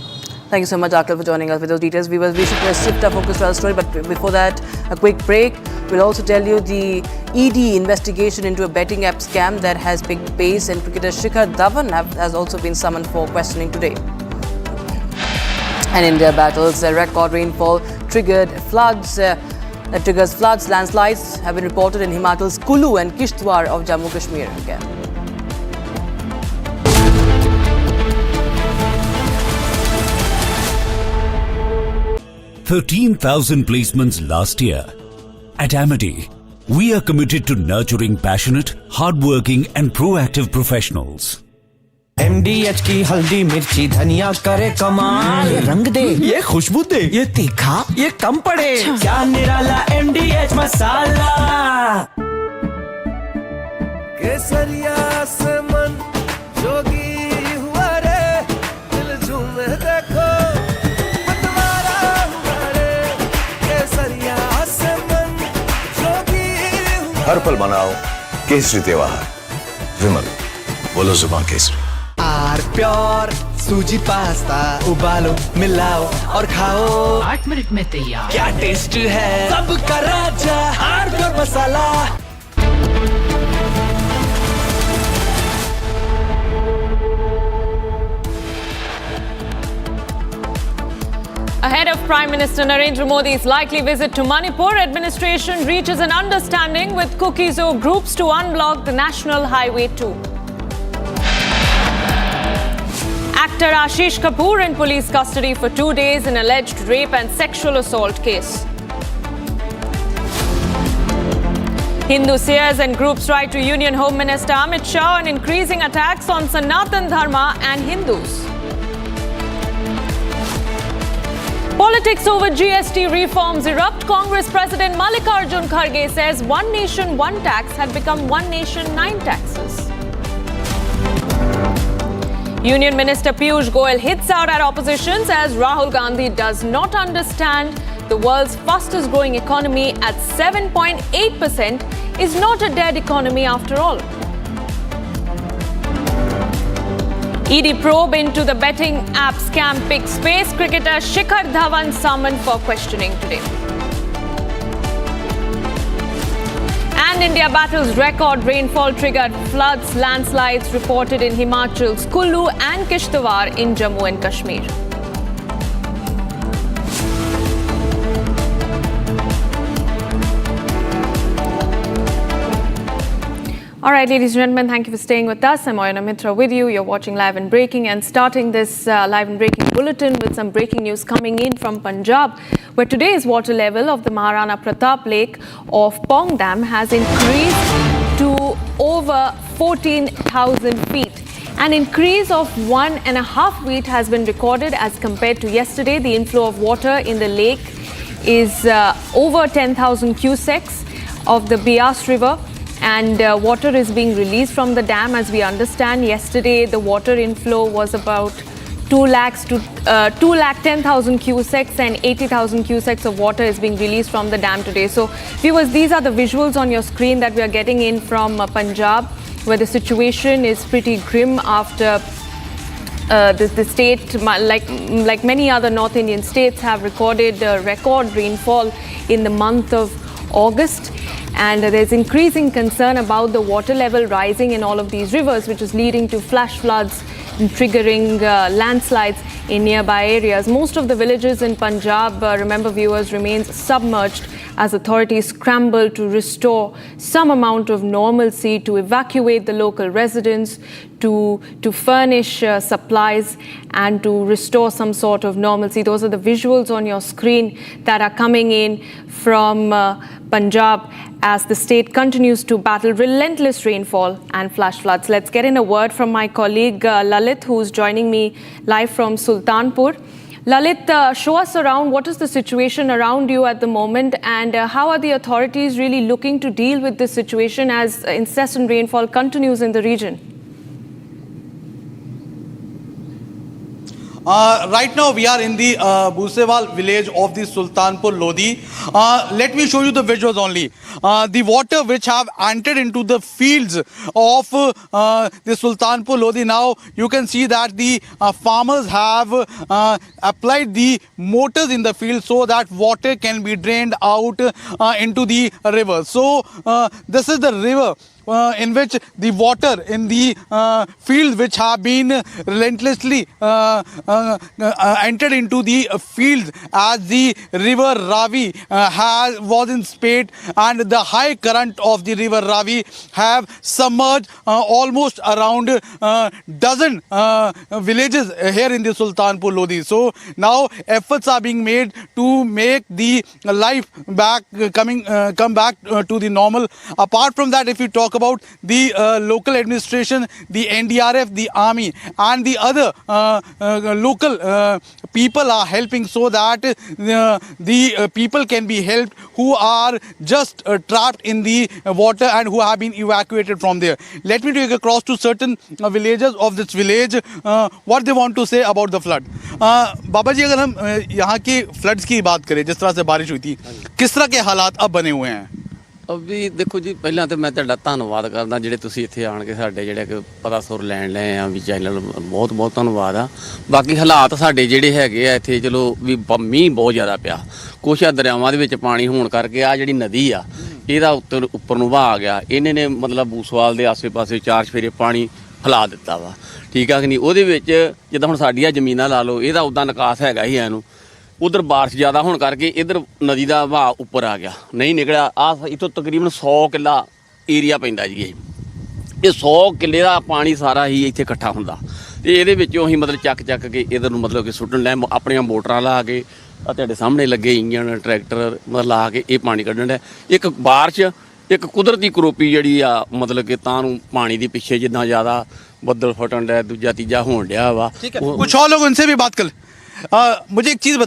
Thank you so much, Akhil, for joining us with those details. We should shift our focus to our story, but before that, a quick break. We'll also tell you the ED investigation into a betting app scam that has picked pace, and cricketer Shikhar Dhawan has also been summoned for questioning today. And India battles record rainfall triggers floods. Landslides have been reported in Himachal's Kullu and Kishtwar of Jammu Kashmir again. 13,000 placements last year. At Amity, we are committed to nurturing passionate, hardworking and proactive professionals. MDH की हल्दी मिर्ची धनिया करे कमाल, ये रंग दे, ये खुशबू दे, ये तीखा, ये कम पड़े, क्या निराला MDH मसाला। केसरिया से मन जोगी हुआ रे, दिल झूमे देखो, मतवारा हुआ रे, केसरिया से मन जोगी हुआ। हर पल मनाओ केसरी त्योहार, विमल बोलो जुबान केसरी। आर प्योर सूजी पास्ता उबालो मिलाओ और खाओ 8 मिनट में तैयार। क्या टेस्ट है सबका राजा R pure masala. Ahead of Prime Minister Narendra Modi's likely visit to Manipur, administration reaches an understanding with Kuki-Zo groups to unblock the National Highway 2. Actor Ashish Kapoor in police custody for 2 days in alleged rape and sexual assault case. Hindu Seers and groups write to Union Home Minister Amit Shah on increasing attacks on Sanatan Dharma and Hindus. Politics over GST reforms erupt. Congress President Mallikarjun Kharge says one nation, one tax had become one nation, 9 taxes. Union Minister Piyush Goyal hits out at opposition, says Rahul Gandhi does not understand the world's fastest growing economy at 7.8% is not a dead economy after all. ED probe into the betting app scam picks space. Cricketer Shikhar Dhawan summoned for questioning today. And India battles record rainfall triggered floods, landslides reported in Himachal's Kullu and Kishtwar in Jammu and Kashmir. All right, ladies and gentlemen, thank you for staying with us. I'm Oyana Mitra with you. You're watching Live and Breaking, and starting this Live and Breaking bulletin with some breaking news coming in from Punjab, where today's water level of the Maharana Pratap Lake of Pong Dam has increased to over 14,000 feet. An increase of 1.5 feet has been recorded as compared to yesterday. The inflow of water in the lake is over 10,000 cusecs of the Bias River, and water is being released from the dam. As we understand, yesterday the water inflow was about 210,000 cusecs, and 80,000 cusecs of water is being released from the dam today. So viewers, these are the visuals on your screen that we are getting in from Punjab, where the situation is pretty grim after the state, like many other North Indian states, have recorded record rainfall in the month of August. And there's increasing concern about the water level rising in all of these rivers, which is leading to flash floods and triggering landslides in nearby areas. Most of the villages in Punjab, remember viewers, remains submerged as authorities scramble to restore some amount of normalcy, to evacuate the local residents, to furnish supplies and to restore some sort of normalcy. Those are the visuals on your screen that are coming in from Punjab as the state continues to battle relentless rainfall and flash floods. Let's get in a word from my colleague Lalit, who's joining me live from Sultanpur. Lalit, show us around. What is the situation around you at the moment, and how are the authorities really looking to deal with this situation as incessant rainfall continues in the region? Right now we are in the Busewal village of the Sultanpur Lodi. Let me show you the visuals only. The water which have entered into the fields of the Sultanpur Lodi. Now you can see that the farmers have applied the motors in the field so that water can be drained out into the river. So this is the river in which the water in the fields which have been relentlessly entered into the fields as the river Ravi was in spate, and the high current of the river Ravi have submerged almost around dozen villages here in the Sultanpur Lodi. So now efforts are being made to make the life back come back to the normal. Apart from that, if you talk about the local administration, the NDRF, the army and the other local people are helping so that the people can be helped who are just trapped in the water and who have been evacuated from there. Let me take across to certain villagers of this village what they want to say about the flood. बाबा जी, अगर हम यहाँ के floods की बात करें, जिस तरह से बारिश हुई थी, किस तरह के हालात अब बने हुए हैं? ਵੀ ਦੇਖੋ ਜੀ, ਪਹਿਲਾਂ ਤਾਂ ਮੈਂ ਤੁਹਾਡਾ ਧੰਨਵਾਦ ਕਰਦਾ ਜਿਹੜੇ ਤੁਸੀਂ ਇੱਥੇ ਆਣ ਕੇ ਸਾਡੇ ਜਿਹੜੇ ਕਿ ਪਤਾ ਸੁਰ ਲੈਣ ਲਏ ਆ ਵੀ ਚੈਨਲ, ਬਹੁਤ ਬਹੁਤ ਧੰਨਵਾਦ ਆ। ਬਾਕੀ ਹਾਲਾਤ ਸਾਡੇ ਜਿਹੜੇ ਹੈਗੇ ਆ ਇੱਥੇ, ਚਲੋ ਵੀ ਮੀਂਹ ਬਹੁਤ ਜ਼ਿਆਦਾ ਪਿਆ, ਕੁਛ ਆ ਦਰਿਆਵਾਂ ਦੇ ਵਿੱਚ ਪਾਣੀ ਹੋਣ ਕਰਕੇ ਆ ਜਿਹੜੀ ਨਦੀ ਆ ਇਹਦਾ ਉੱਪਰ ਨੂੰ ਵਹਾ ਗਿਆ, ਇਹਨੇ ਨੇ ਮਤਲਬ ਬੂਸਵਾਲ ਦੇ ਆਸੇ ਪਾਸੇ 4 ਚਫੇਰੇ ਪਾਣੀ ਫੈਲਾ ਦਿੱਤਾ ਵਾ, ਠੀਕ ਆ ਕਿ ਨਹੀਂ। ਉਹਦੇ ਵਿੱਚ ਜਿੱਦਾਂ ਹੁਣ ਸਾਡੀਆਂ ਜ਼ਮੀਨਾਂ ਲਾ ਲਓ, ਇਹਦਾ ਉੱਦਾਂ ਨਿਕਾਸ ਹੈਗਾ ਹੀ ਇਹਨੂੰ, उधर बारिश ज़्यादा होने करके इधर नदी का बहाव उपर आ गया, नहीं निकलिया। आ इतों तकरीबन 100 किला एरिया पैंदा जी, ये 100 किले का पानी सारा ही इत्थे इकट्ठा हुंदा ते इहदे विचों ही मतलब चक के इधर नूं मतलब कि सुट्टण लैं, अपणियां मोटरां ला के तुहाडे सामने लगे इंजन ट्रैक्टर मतलब ला के ये पानी कड्ढण लैं। एक बारिश एक कुदरती करोपी जिहड़ी आ मतलब कि तां नूं पानी दी पिछे जिद्दां ज़्यादा बदल फटण लैं, दूजा तीजा होण डिया वा। कुछ और लोग उनसे भी बात कर। मुझे एक चीज़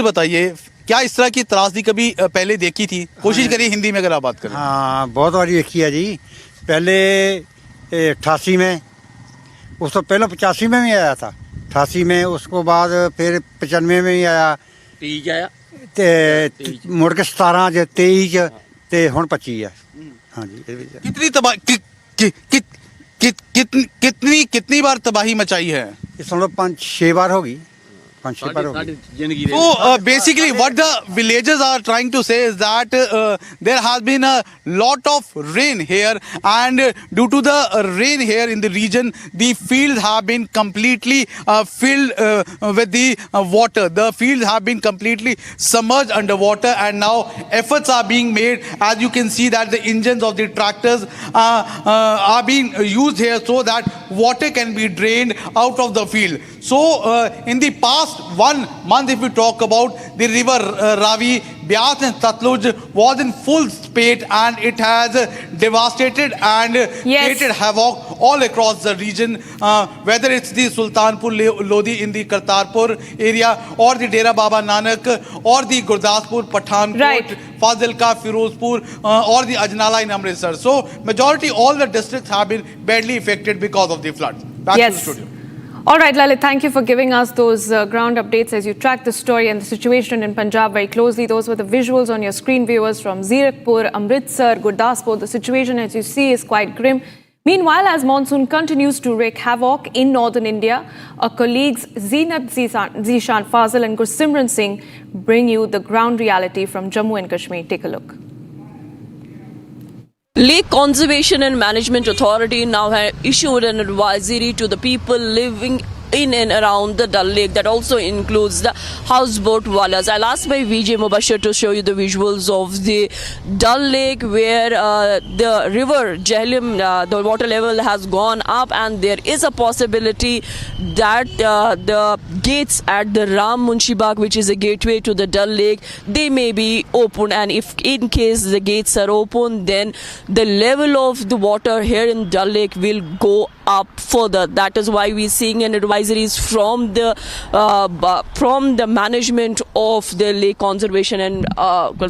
बताइए, क्या इस तरह की त्रासदी कभी पहले देखी थी? कोशिश करिए हिंदी में अगर आप बात करें। हाँ, बहुत बार देखी है जी। पहले 88 में, उस तो पहले 85 में भी आया था, 88 में, उसको बाद फिर 95 में ही आया, 23 आया, मुड़ के 17 23 ते हुण 25 है। हाँ जी। कितनी तबाही कितनी बार तबाही मचाई है? समझो 5-6 बार होगी। So basically what the villagers are trying to say is that there has been a lot of rain here, and due to the rain here in the region, the fields have been completely filled with the water. The fields have been completely submerged underwater, and now efforts are being made. As you can see that the engines of the tractors are being used here so that water can be drained out of the field. So in the past 1 month, if we talk about, the river Ravi, Beas and Satluj was in full spate, and it has devastated and created havoc all across the region, whether it's the Sultanpur Lodi in the Kartarpur area, or the Dera Baba Nanak, or the Gurdaspur, Pathankot, Fazilka, Firozpur, or the Ajnala in Amritsar. So majority all the districts have been badly affected because of the floods. Back to the studio. All right, Lalit, thank you for giving us those ground updates as you track the story and the situation in Punjab very closely. Those were the visuals on your screen, viewers, from Zirakpur, Amritsar, Gurdaspur. The situation, as you see, is quite grim. Meanwhile, as monsoon continues to wreak havoc in northern India, our colleagues Zeenat Zishan Fazil and Gursimran Singh bring you the ground reality from Jammu and Kashmir. Take a look. Lake Conservation and Management Authority now have issued an advisory to the people living in and around the Dal Lake. That also includes the houseboat wallahs. I'll ask my VJ Mubashir to show you the visuals of the Dal Lake, where the river Jhelum, the water level has gone up, and there is a possibility that the gates at the Ram Munshi Bagh, which is a gateway to the Dal Lake, they may be open, and if in case the gates are open, then the level of the water here in Dal Lake will go up further. That is why we're seeing an advisories from the management of the Lake Conservation and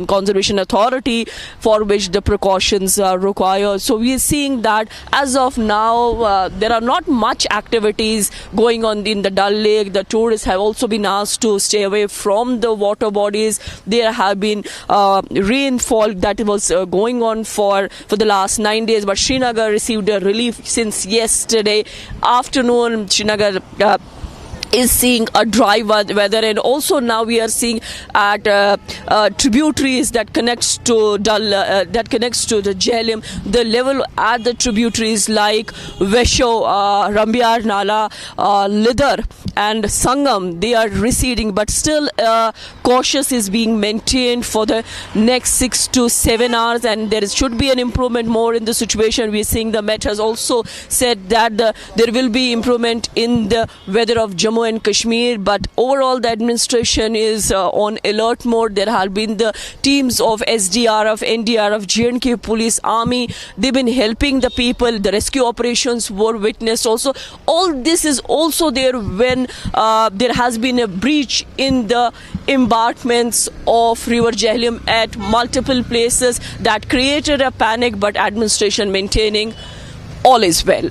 Conservation Authority, for which the precautions are required. So we are seeing that as of now there are not much activities going on in the Dal Lake. The tourists have also been asked to stay away from the water bodies. There have been rainfall that was going on for the last 9 days, but Srinagar received a relief since yesterday afternoon. Srinagar is seeing a dry weather, and also now we are seeing at tributaries that connects to the Jhelum, the level at the tributaries like Vesho, Rambiar Nala, Lidar and Sangam, they are receding, but still cautious is being maintained for the next 6 to 7 hours, and there should be an improvement more in the situation. We are seeing the Met has also said that there will be improvement in the weather of Jammu and Kashmir, but overall the administration is on alert mode. There have been the teams of SDRF, NDRF, J&K Police, Army. They've been helping the people. The rescue operations were witnessed also. All this is also there when there has been a breach in the embankments of River Jhelum at multiple places that created a panic, but administration maintaining all is well.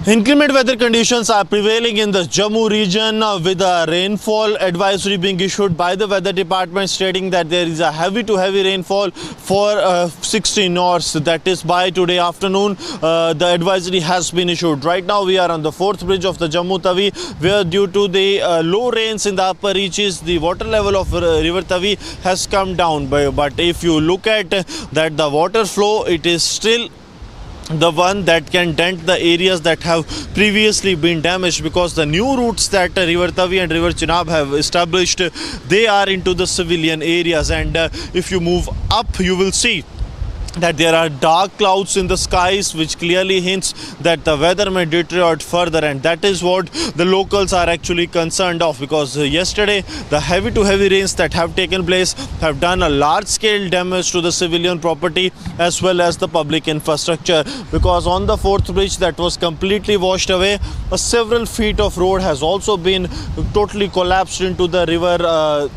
Inclement weather conditions are prevailing in the Jammu region with a rainfall advisory being issued by the weather department stating that there is a heavy to heavy rainfall for 16 hours. That is by today afternoon. The advisory has been issued. Right now we are on the 4th bridge of the Jammu Tavi, where due to the low rains in the upper reaches, the water level of River Tavi has come down. But if you look at that, the water flow, it is still the one that can dent the areas that have previously been damaged, because the new routes that River Tavi and River Chenab have established, they are into the civilian areas, and if you move up you will see that there are dark clouds in the skies, which clearly hints that the weather may deteriorate further, and that is what the locals are actually concerned of, because yesterday the heavy to heavy rains that have taken place have done a large scale damage to the civilian property as well as the public infrastructure, because on the 4th bridge that was completely washed away, several feet of road has also been totally collapsed into the river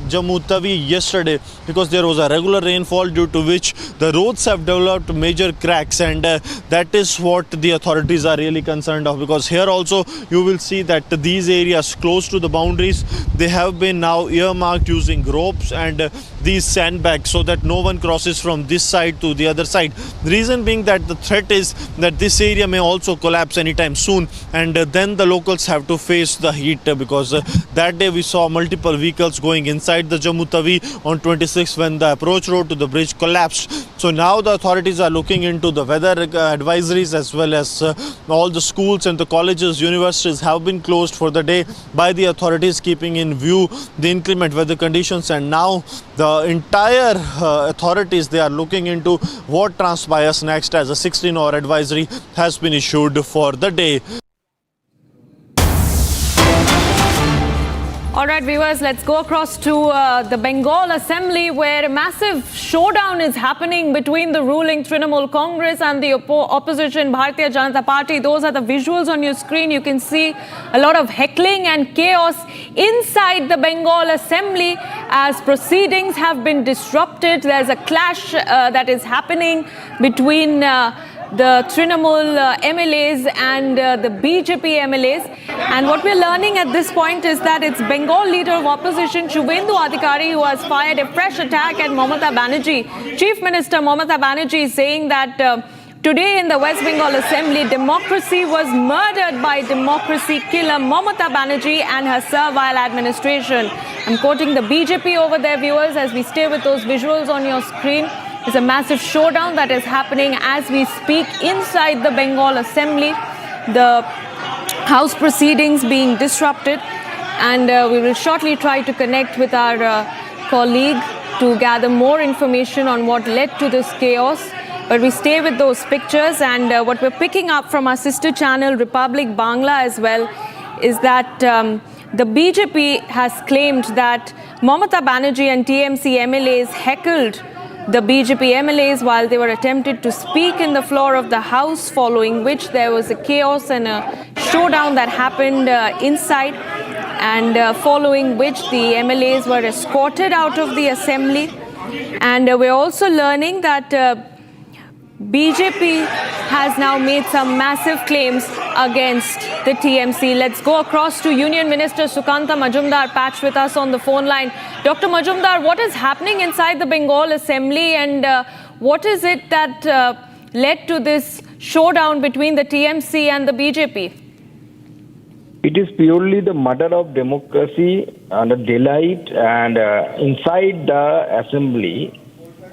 Jammu Tavi yesterday, because there was a regular rainfall due to which the roads have developed major cracks, and that is what the authorities are really concerned of, because here also you will see that these areas close to the boundaries, they have been now earmarked using ropes, and these sandbags so that no one crosses from this side to the other side. The reason being that the threat is that this area may also collapse anytime soon, and then the locals have to face the heat because that day we saw multiple vehicles going inside the Jammu Tawi on 26 when the approach road to the bridge collapsed. So now the authorities are looking into the weather advisories, as well as all the schools and the colleges, universities have been closed for the day by the authorities, keeping in view the inclement weather conditions. And now the entire authorities, they are looking into what transpires next, as a 16-hour advisory has been issued for the day. All right, viewers, let's go across to the Bengal Assembly, where a massive showdown is happening between the ruling Trinamool Congress and the opposition Bharatiya Janata Party. Those are the visuals on your screen. You can see a lot of heckling and chaos inside the Bengal Assembly as proceedings have been disrupted. There's a clash that is happening between the Trinamool MLAs and the BJP MLAs. And what we're learning at this point is that it's Bengal leader of opposition Shubhendu Adhikari who has fired a fresh attack at Mamata Banerjee. Chief Minister Mamata Banerjee is saying that today in the West Bengal Assembly, democracy was murdered by democracy killer Mamata Banerjee and her servile administration. I'm quoting the BJP over there, viewers, as we stay with those visuals on your screen. It's a massive showdown that is happening as we speak inside the Bengal Assembly. The House proceedings being disrupted, and we will shortly try to connect with our colleague to gather more information on what led to this chaos. But we stay with those pictures, and what we're picking up from our sister channel Republic Bangla as well is that the BJP has claimed that Mamata Banerjee and TMC MLAs heckled the BJP MLAs while they were attempted to speak in the floor of the House, following which there was a chaos and a showdown that happened inside, and following which the MLAs were escorted out of the assembly. And we're also learning that BJP has now made some massive claims against the TMC. Let's go across to Union Minister Sukanta Majumdar, patched with us on the phone line. Dr. Majumdar, what is happening inside the Bengal Assembly, and what is it that led to this showdown between the TMC and the BJP? It is purely the murder of democracy and a delight and inside the assembly.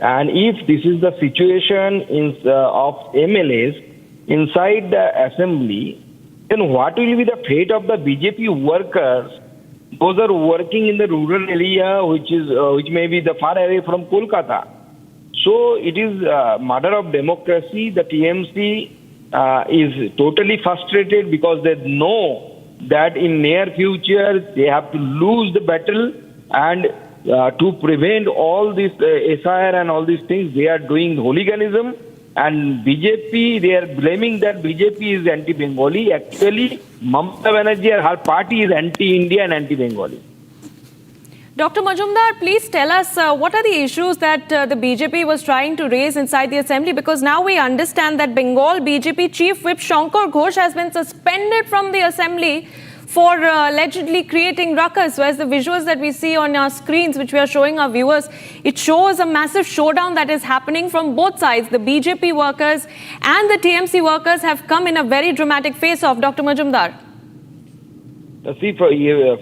And if this is the situation of MLAs inside the assembly, then what will be the fate of the BJP workers? Those are working in the rural area, which may be the far away from Kolkata. So it is murder of democracy. The TMC is totally frustrated because they know that in near future they have to lose the battle, and to prevent all this SIR and all these things, they are doing hooliganism. And BJP, they are blaming that BJP is anti-Bengali. Actually, Mamata Banerjee and her party is anti-India and anti-Bengali. Dr. Majumdar, please tell us what are the issues that the BJP was trying to raise inside the assembly? Because now we understand that Bengal BJP Chief Whip Shankar Ghosh has been suspended from the assembly for allegedly creating ruckus. Whereas the visuals that we see on our screens, which we are showing our viewers, it shows a massive showdown that is happening from both sides. The BJP workers and the TMC workers have come in a very dramatic face-off. Dr. Majumdar. See,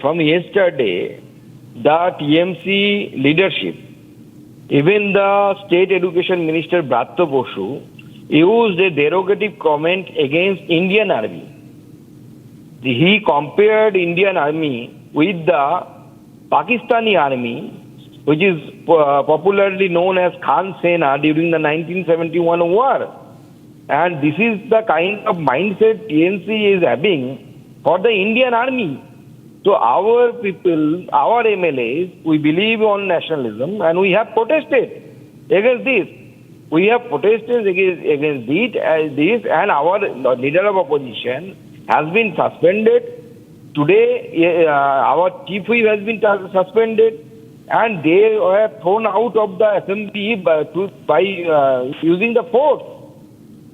from yesterday, the TMC leadership, even the State Education Minister Bratta Bosu, used a derogative comment against Indian Army. He compared Indian Army with the Pakistani Army, which is popularly known as Khan Sena during the 1971 war. And this is the kind of mindset TNC is having for the Indian Army. So our people, our MLAs, we believe on nationalism, and we have protested against this. We have protested against this, and our leader of opposition has been suspended. Today, our chief whip has been suspended, and they were thrown out of the assembly by using the force.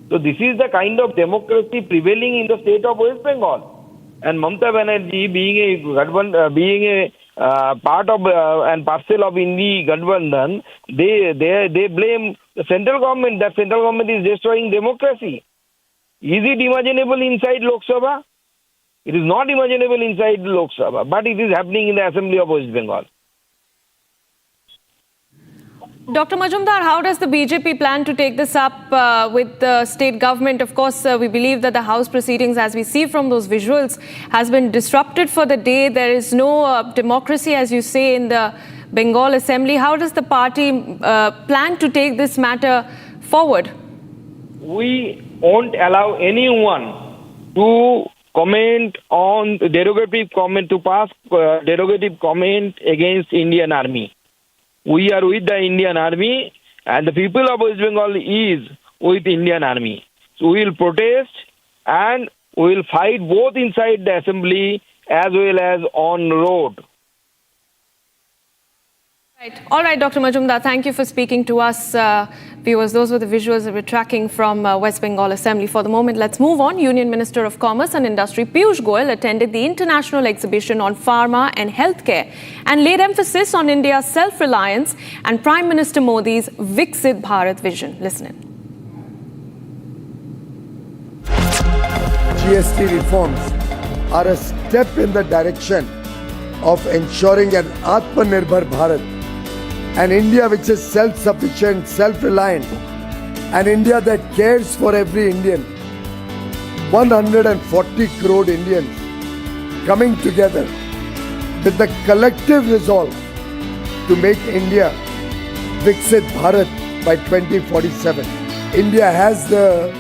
So this is the kind of democracy prevailing in the state of West Bengal. And Mamata Banerjee, being a part of and parcel of Indi Gadbandhan, they blame the central government. That central government is destroying democracy. Is it imaginable inside Lok Sabha? It is not imaginable inside Lok Sabha, but it is happening in the Assembly of West Bengal. Dr. Majumdar, how does the BJP plan to take this up with the state government? Of course, we believe that the House proceedings, as we see from those visuals, has been disrupted for the day. There is no democracy, as you say, in the Bengal Assembly. How does the party plan to take this matter forward? We won't allow anyone to comment on derogative comment, to pass derogative comment against Indian Army. We are with the Indian Army, and the people of West Bengal is with Indian Army. So we will protest and we will fight both inside the assembly as well as on road. Right. All right, Dr. Majumdar, thank you for speaking to us. Viewers, those were the visuals that we're tracking from West Bengal Assembly. For the moment, let's move on. Union Minister of Commerce and Industry Piyush Goyal attended the International Exhibition on Pharma and Healthcare and laid emphasis on India's self-reliance and Prime Minister Modi's Viksit Bharat vision. Listen in. GST reforms are a step in the direction of ensuring an Atmanirbhar Bharat, an India which is self-sufficient, self-reliant, an India that cares for every Indian. 140 crore Indians coming together with the collective resolve to make India Viksit Bharat by 2047. India has the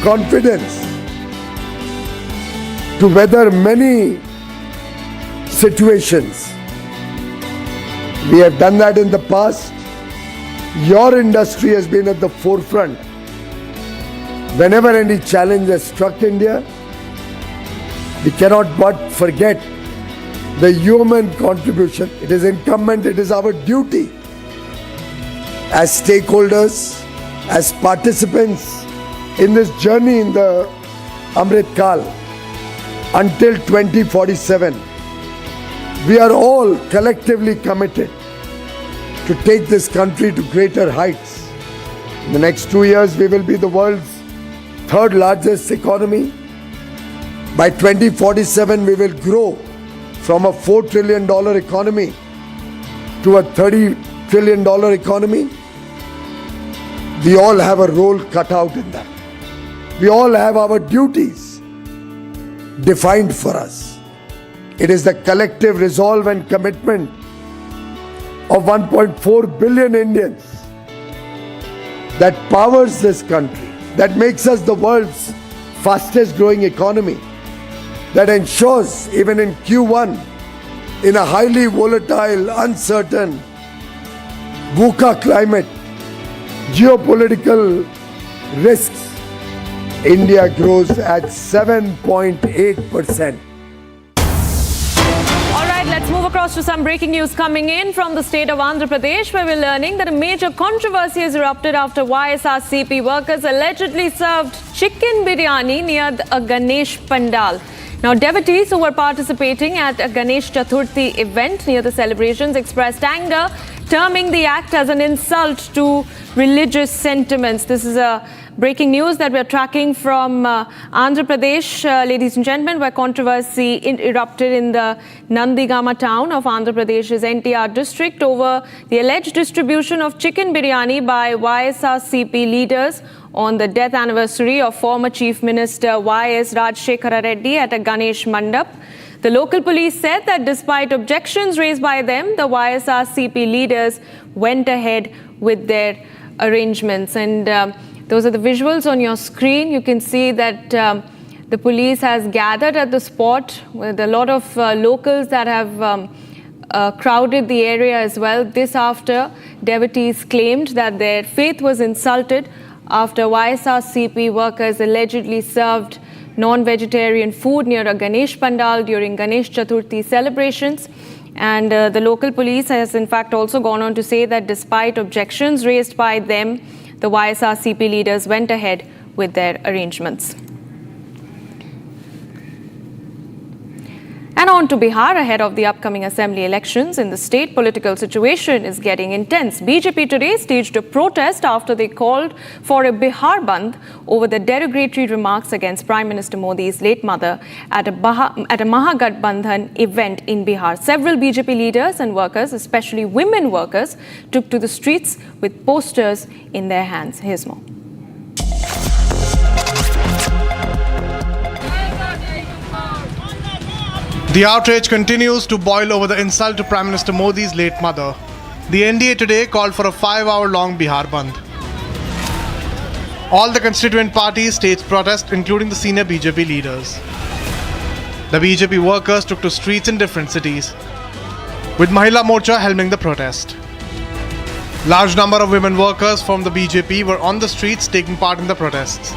confidence to weather many situations. We have done that in the past. Your industry has been at the forefront. Whenever any challenge has struck India, we cannot but forget the human contribution. It is incumbent, it is our duty as stakeholders, as participants in this journey in the Amrit Kal until 2047. We are all collectively committed to take this country to greater heights. In the next 2 years, we will be the world's third largest economy. By 2047, we will grow from a $4 trillion economy to a $30 trillion economy. We all have a role cut out in that. We all have our duties defined for us. It is the collective resolve and commitment of 1.4 billion Indians that powers this country, that makes us the world's fastest growing economy, that ensures even in Q1, in a highly volatile, uncertain, VUCA climate, geopolitical risks, India grows at 7.8%. Let's move across to some breaking news coming in from the state of Andhra Pradesh, where we're learning that a major controversy has erupted after YSRCP workers allegedly served chicken biryani near a Ganesh Pandal. Now, devotees who were participating at a Ganesh Chaturthi event near the celebrations expressed anger, terming the act as an insult to religious sentiments. This is a breaking news that we're tracking from Andhra Pradesh, ladies and gentlemen, where controversy erupted in the Nandigama town of Andhra Pradesh's NTR district over the alleged distribution of chicken biryani by YSRCP leaders on the death anniversary of former Chief Minister Y.S. Rajshekhara Reddy at a Ganesh Mandap. The local police said that despite objections raised by them, the YSRCP leaders went ahead with their arrangements. And those are the visuals on your screen. You can see that the police has gathered at the spot with a lot of locals that have crowded the area as well. This after devotees claimed that their faith was insulted after YSRCP workers allegedly served non-vegetarian food near a Ganesh Pandal during Ganesh Chaturthi celebrations. And the local police has in fact also gone on to say that despite objections raised by them, the YSRCP leaders went ahead with their arrangements. And And on to Bihar ahead of the upcoming assembly elections. In the state, political situation is getting intense. BJP today staged a protest after they called for a Bihar Bandh over the derogatory remarks against Prime Minister Modi's late mother at a Mahagathbandhan event in Bihar. Several BJP leaders and workers, especially women workers, took to the streets with posters in their hands. Here's more. The outrage continues to boil over the insult to Prime Minister Modi's late mother. The NDA today called for a 5-hour-long Bihar Bandh. All the constituent parties staged protest, including the senior BJP leaders. The BJP workers took to streets in different cities, with Mahila Morcha helming the protest. Large number of women workers from the BJP were on the streets taking part in the protests.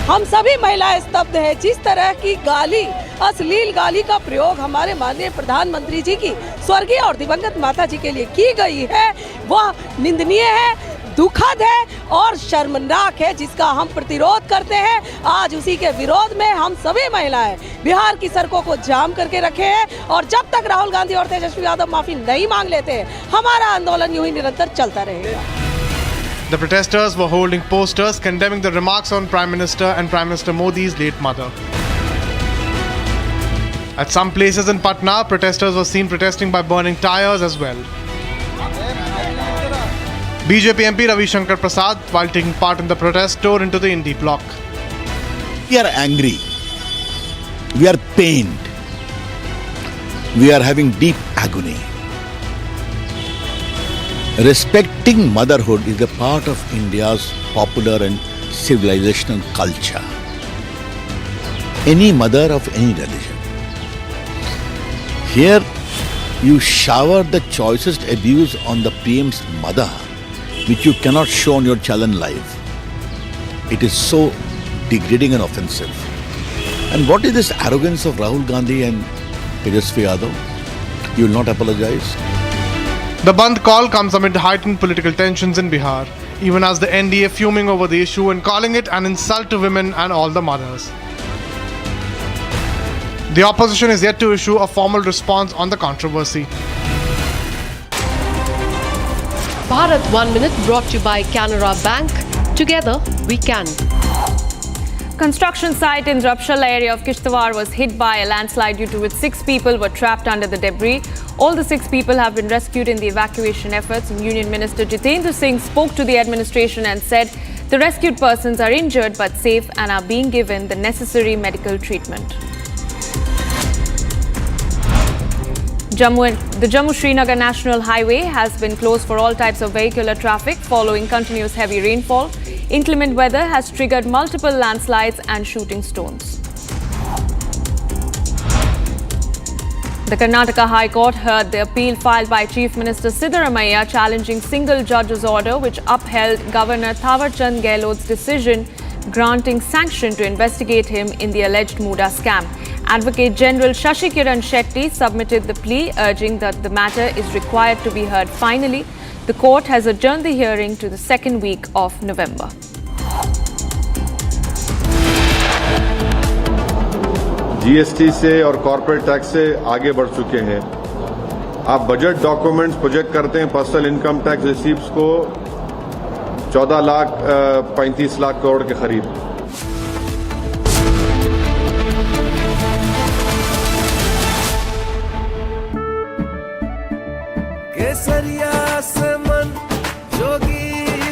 हम सभी महिलाएं स्तब्ध हैं। जिस तरह की गाली, अश्लील गाली का प्रयोग हमारे माननीय प्रधानमंत्री जी की स्वर्गीय और दिवंगत माता जी के लिए की गई है, वह निंदनीय है, दुखद है और शर्मनाक है, जिसका हम प्रतिरोध करते हैं। आज उसी के विरोध में हम सभी महिलाएं बिहार की सड़कों को जाम करके रखे हैं और जब तक राहुल गांधी और तेजस्वी यादव माफी नहीं मांग लेते हैं, हमारा आंदोलन यूं ही निरंतर चलता रहेगा। The protesters were holding posters condemning the remarks on Prime Minister and Prime Minister Modi's late mother. At some places in Patna, protesters were seen protesting by burning tires as well. BJP MP Ravi Shankar Prasad, while taking part in the protest, tore into the Indie block. We are angry. We are pained. We are having deep agony. Respecting motherhood is a part of India's popular and civilizational culture. Any mother of any religion. Here, you shower the choicest abuse on the PM's mother, which you cannot show on your channel live. It is so degrading and offensive. And what is this arrogance of Rahul Gandhi and Tejasvi Yadav? You will not apologize? The Bandh call comes amid heightened political tensions in Bihar, even as the NDA fuming over the issue and calling it an insult to women and all the mothers. The opposition is yet to issue a formal response on the controversy. Bharat 1 Minute brought to you by Canara Bank. Together we can. Construction site in Dharmasthala area of Kishtwar was hit by a landslide due to which 6 people were trapped under the debris. All the 6 people have been rescued in the evacuation efforts. Union Minister Jitendra Singh spoke to the administration and said the rescued persons are injured but safe and are being given the necessary medical treatment. The Jammu-Srinagar National Highway has been closed for all types of vehicular traffic following continuous heavy rainfall. Inclement weather has triggered multiple landslides and shooting stones. The Karnataka High Court heard the appeal filed by Chief Minister Siddaramaiah challenging single judge's order which upheld Governor Thawarchand Gehlot's decision granting sanction to investigate him in the alleged Muda scam. Advocate General Shashi Kiran Shetty submitted the plea urging that the matter is required to be heard finally. The court has adjourned the hearing to the second week of November. GST से और corporate tax से आगे बढ़ चुके हैं। आप budget documents project करते हैं पर्सनल इनकम टैक्स रिसीप्ट्स को 14,35 लाख करोड़ के करीब। केसरिया से मन जोगी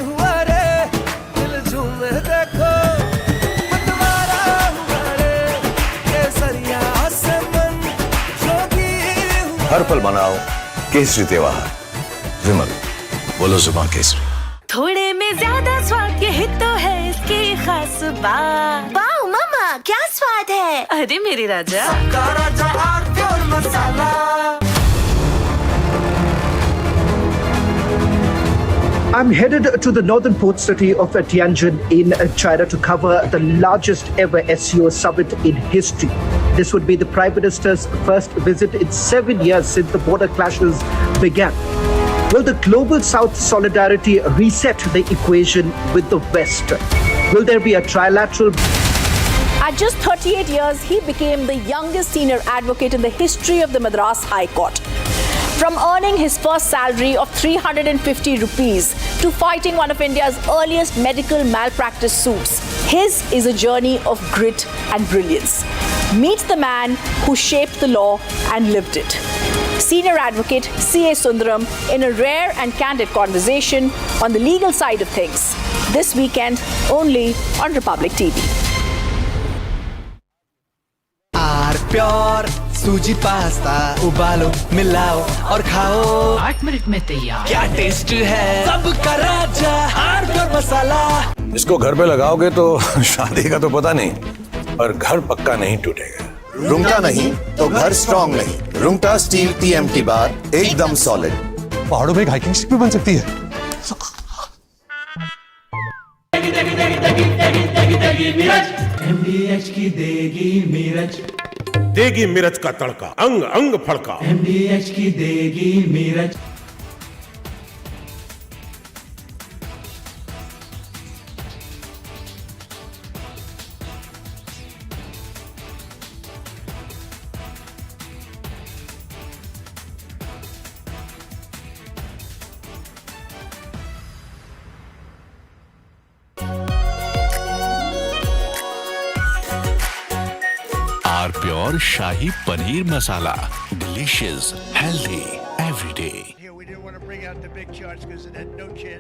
हुआ रे, दिल झूमे देखो पतवारा हुआ रे, केसरिया से मन जोगी हुआ। हर पल मनाओ केसरी त्योहार। विमल, बोलो जुबान केसरी। थोड़े में ज्यादा स्वाद, यही तो है इसकी खास बात। वाओ मामा, क्या स्वाद है? अरे मेरे राजा, सबका राजा आरती और मसाला। I'm headed to the northern port city of Tianjin in China to cover the largest ever SCO summit in history. This would be the Prime Minister's first visit in 7 years since the border clashes began. Will the global South solidarity reset the equation with the West? Will there be a trilateral? At just 38 years, he became the youngest senior advocate in the history of the Madras High Court. From earning his first salary of 350 rupees to fighting one of India's earliest medical malpractice suits, his is a journey of grit and brilliance. Meet the man who shaped the law and lived it. Senior advocate C.A. Sundaram in a rare and candid conversation on the legal side of things. This weekend only on Republic TV. Pure सूजी pasta उबालो मिलाओ और खाओ 8 minute में तैयार क्या taste है सबका राजा हार्डवेयर मसाला इसको घर पे लगाओगे तो शादी का तो पता नहीं पर घर पक्का नहीं टूटेगा रूंगटा नहीं तो घर स्ट्रॉन्ग नहीं रूंगटा स्टील TMT बार एकदम सॉलिड पहाड़ों में एक हाइकिंग स्टिक भी बन सकती है MDH की देगी मिर्च देगी मिर्च का तड़का अंग अंग फड़का MDH की देगी मिर्च Pure Shahi Paneer Masala. Delicious, healthy, every day. Here we didn't want to bring out the big charts because it had no chance.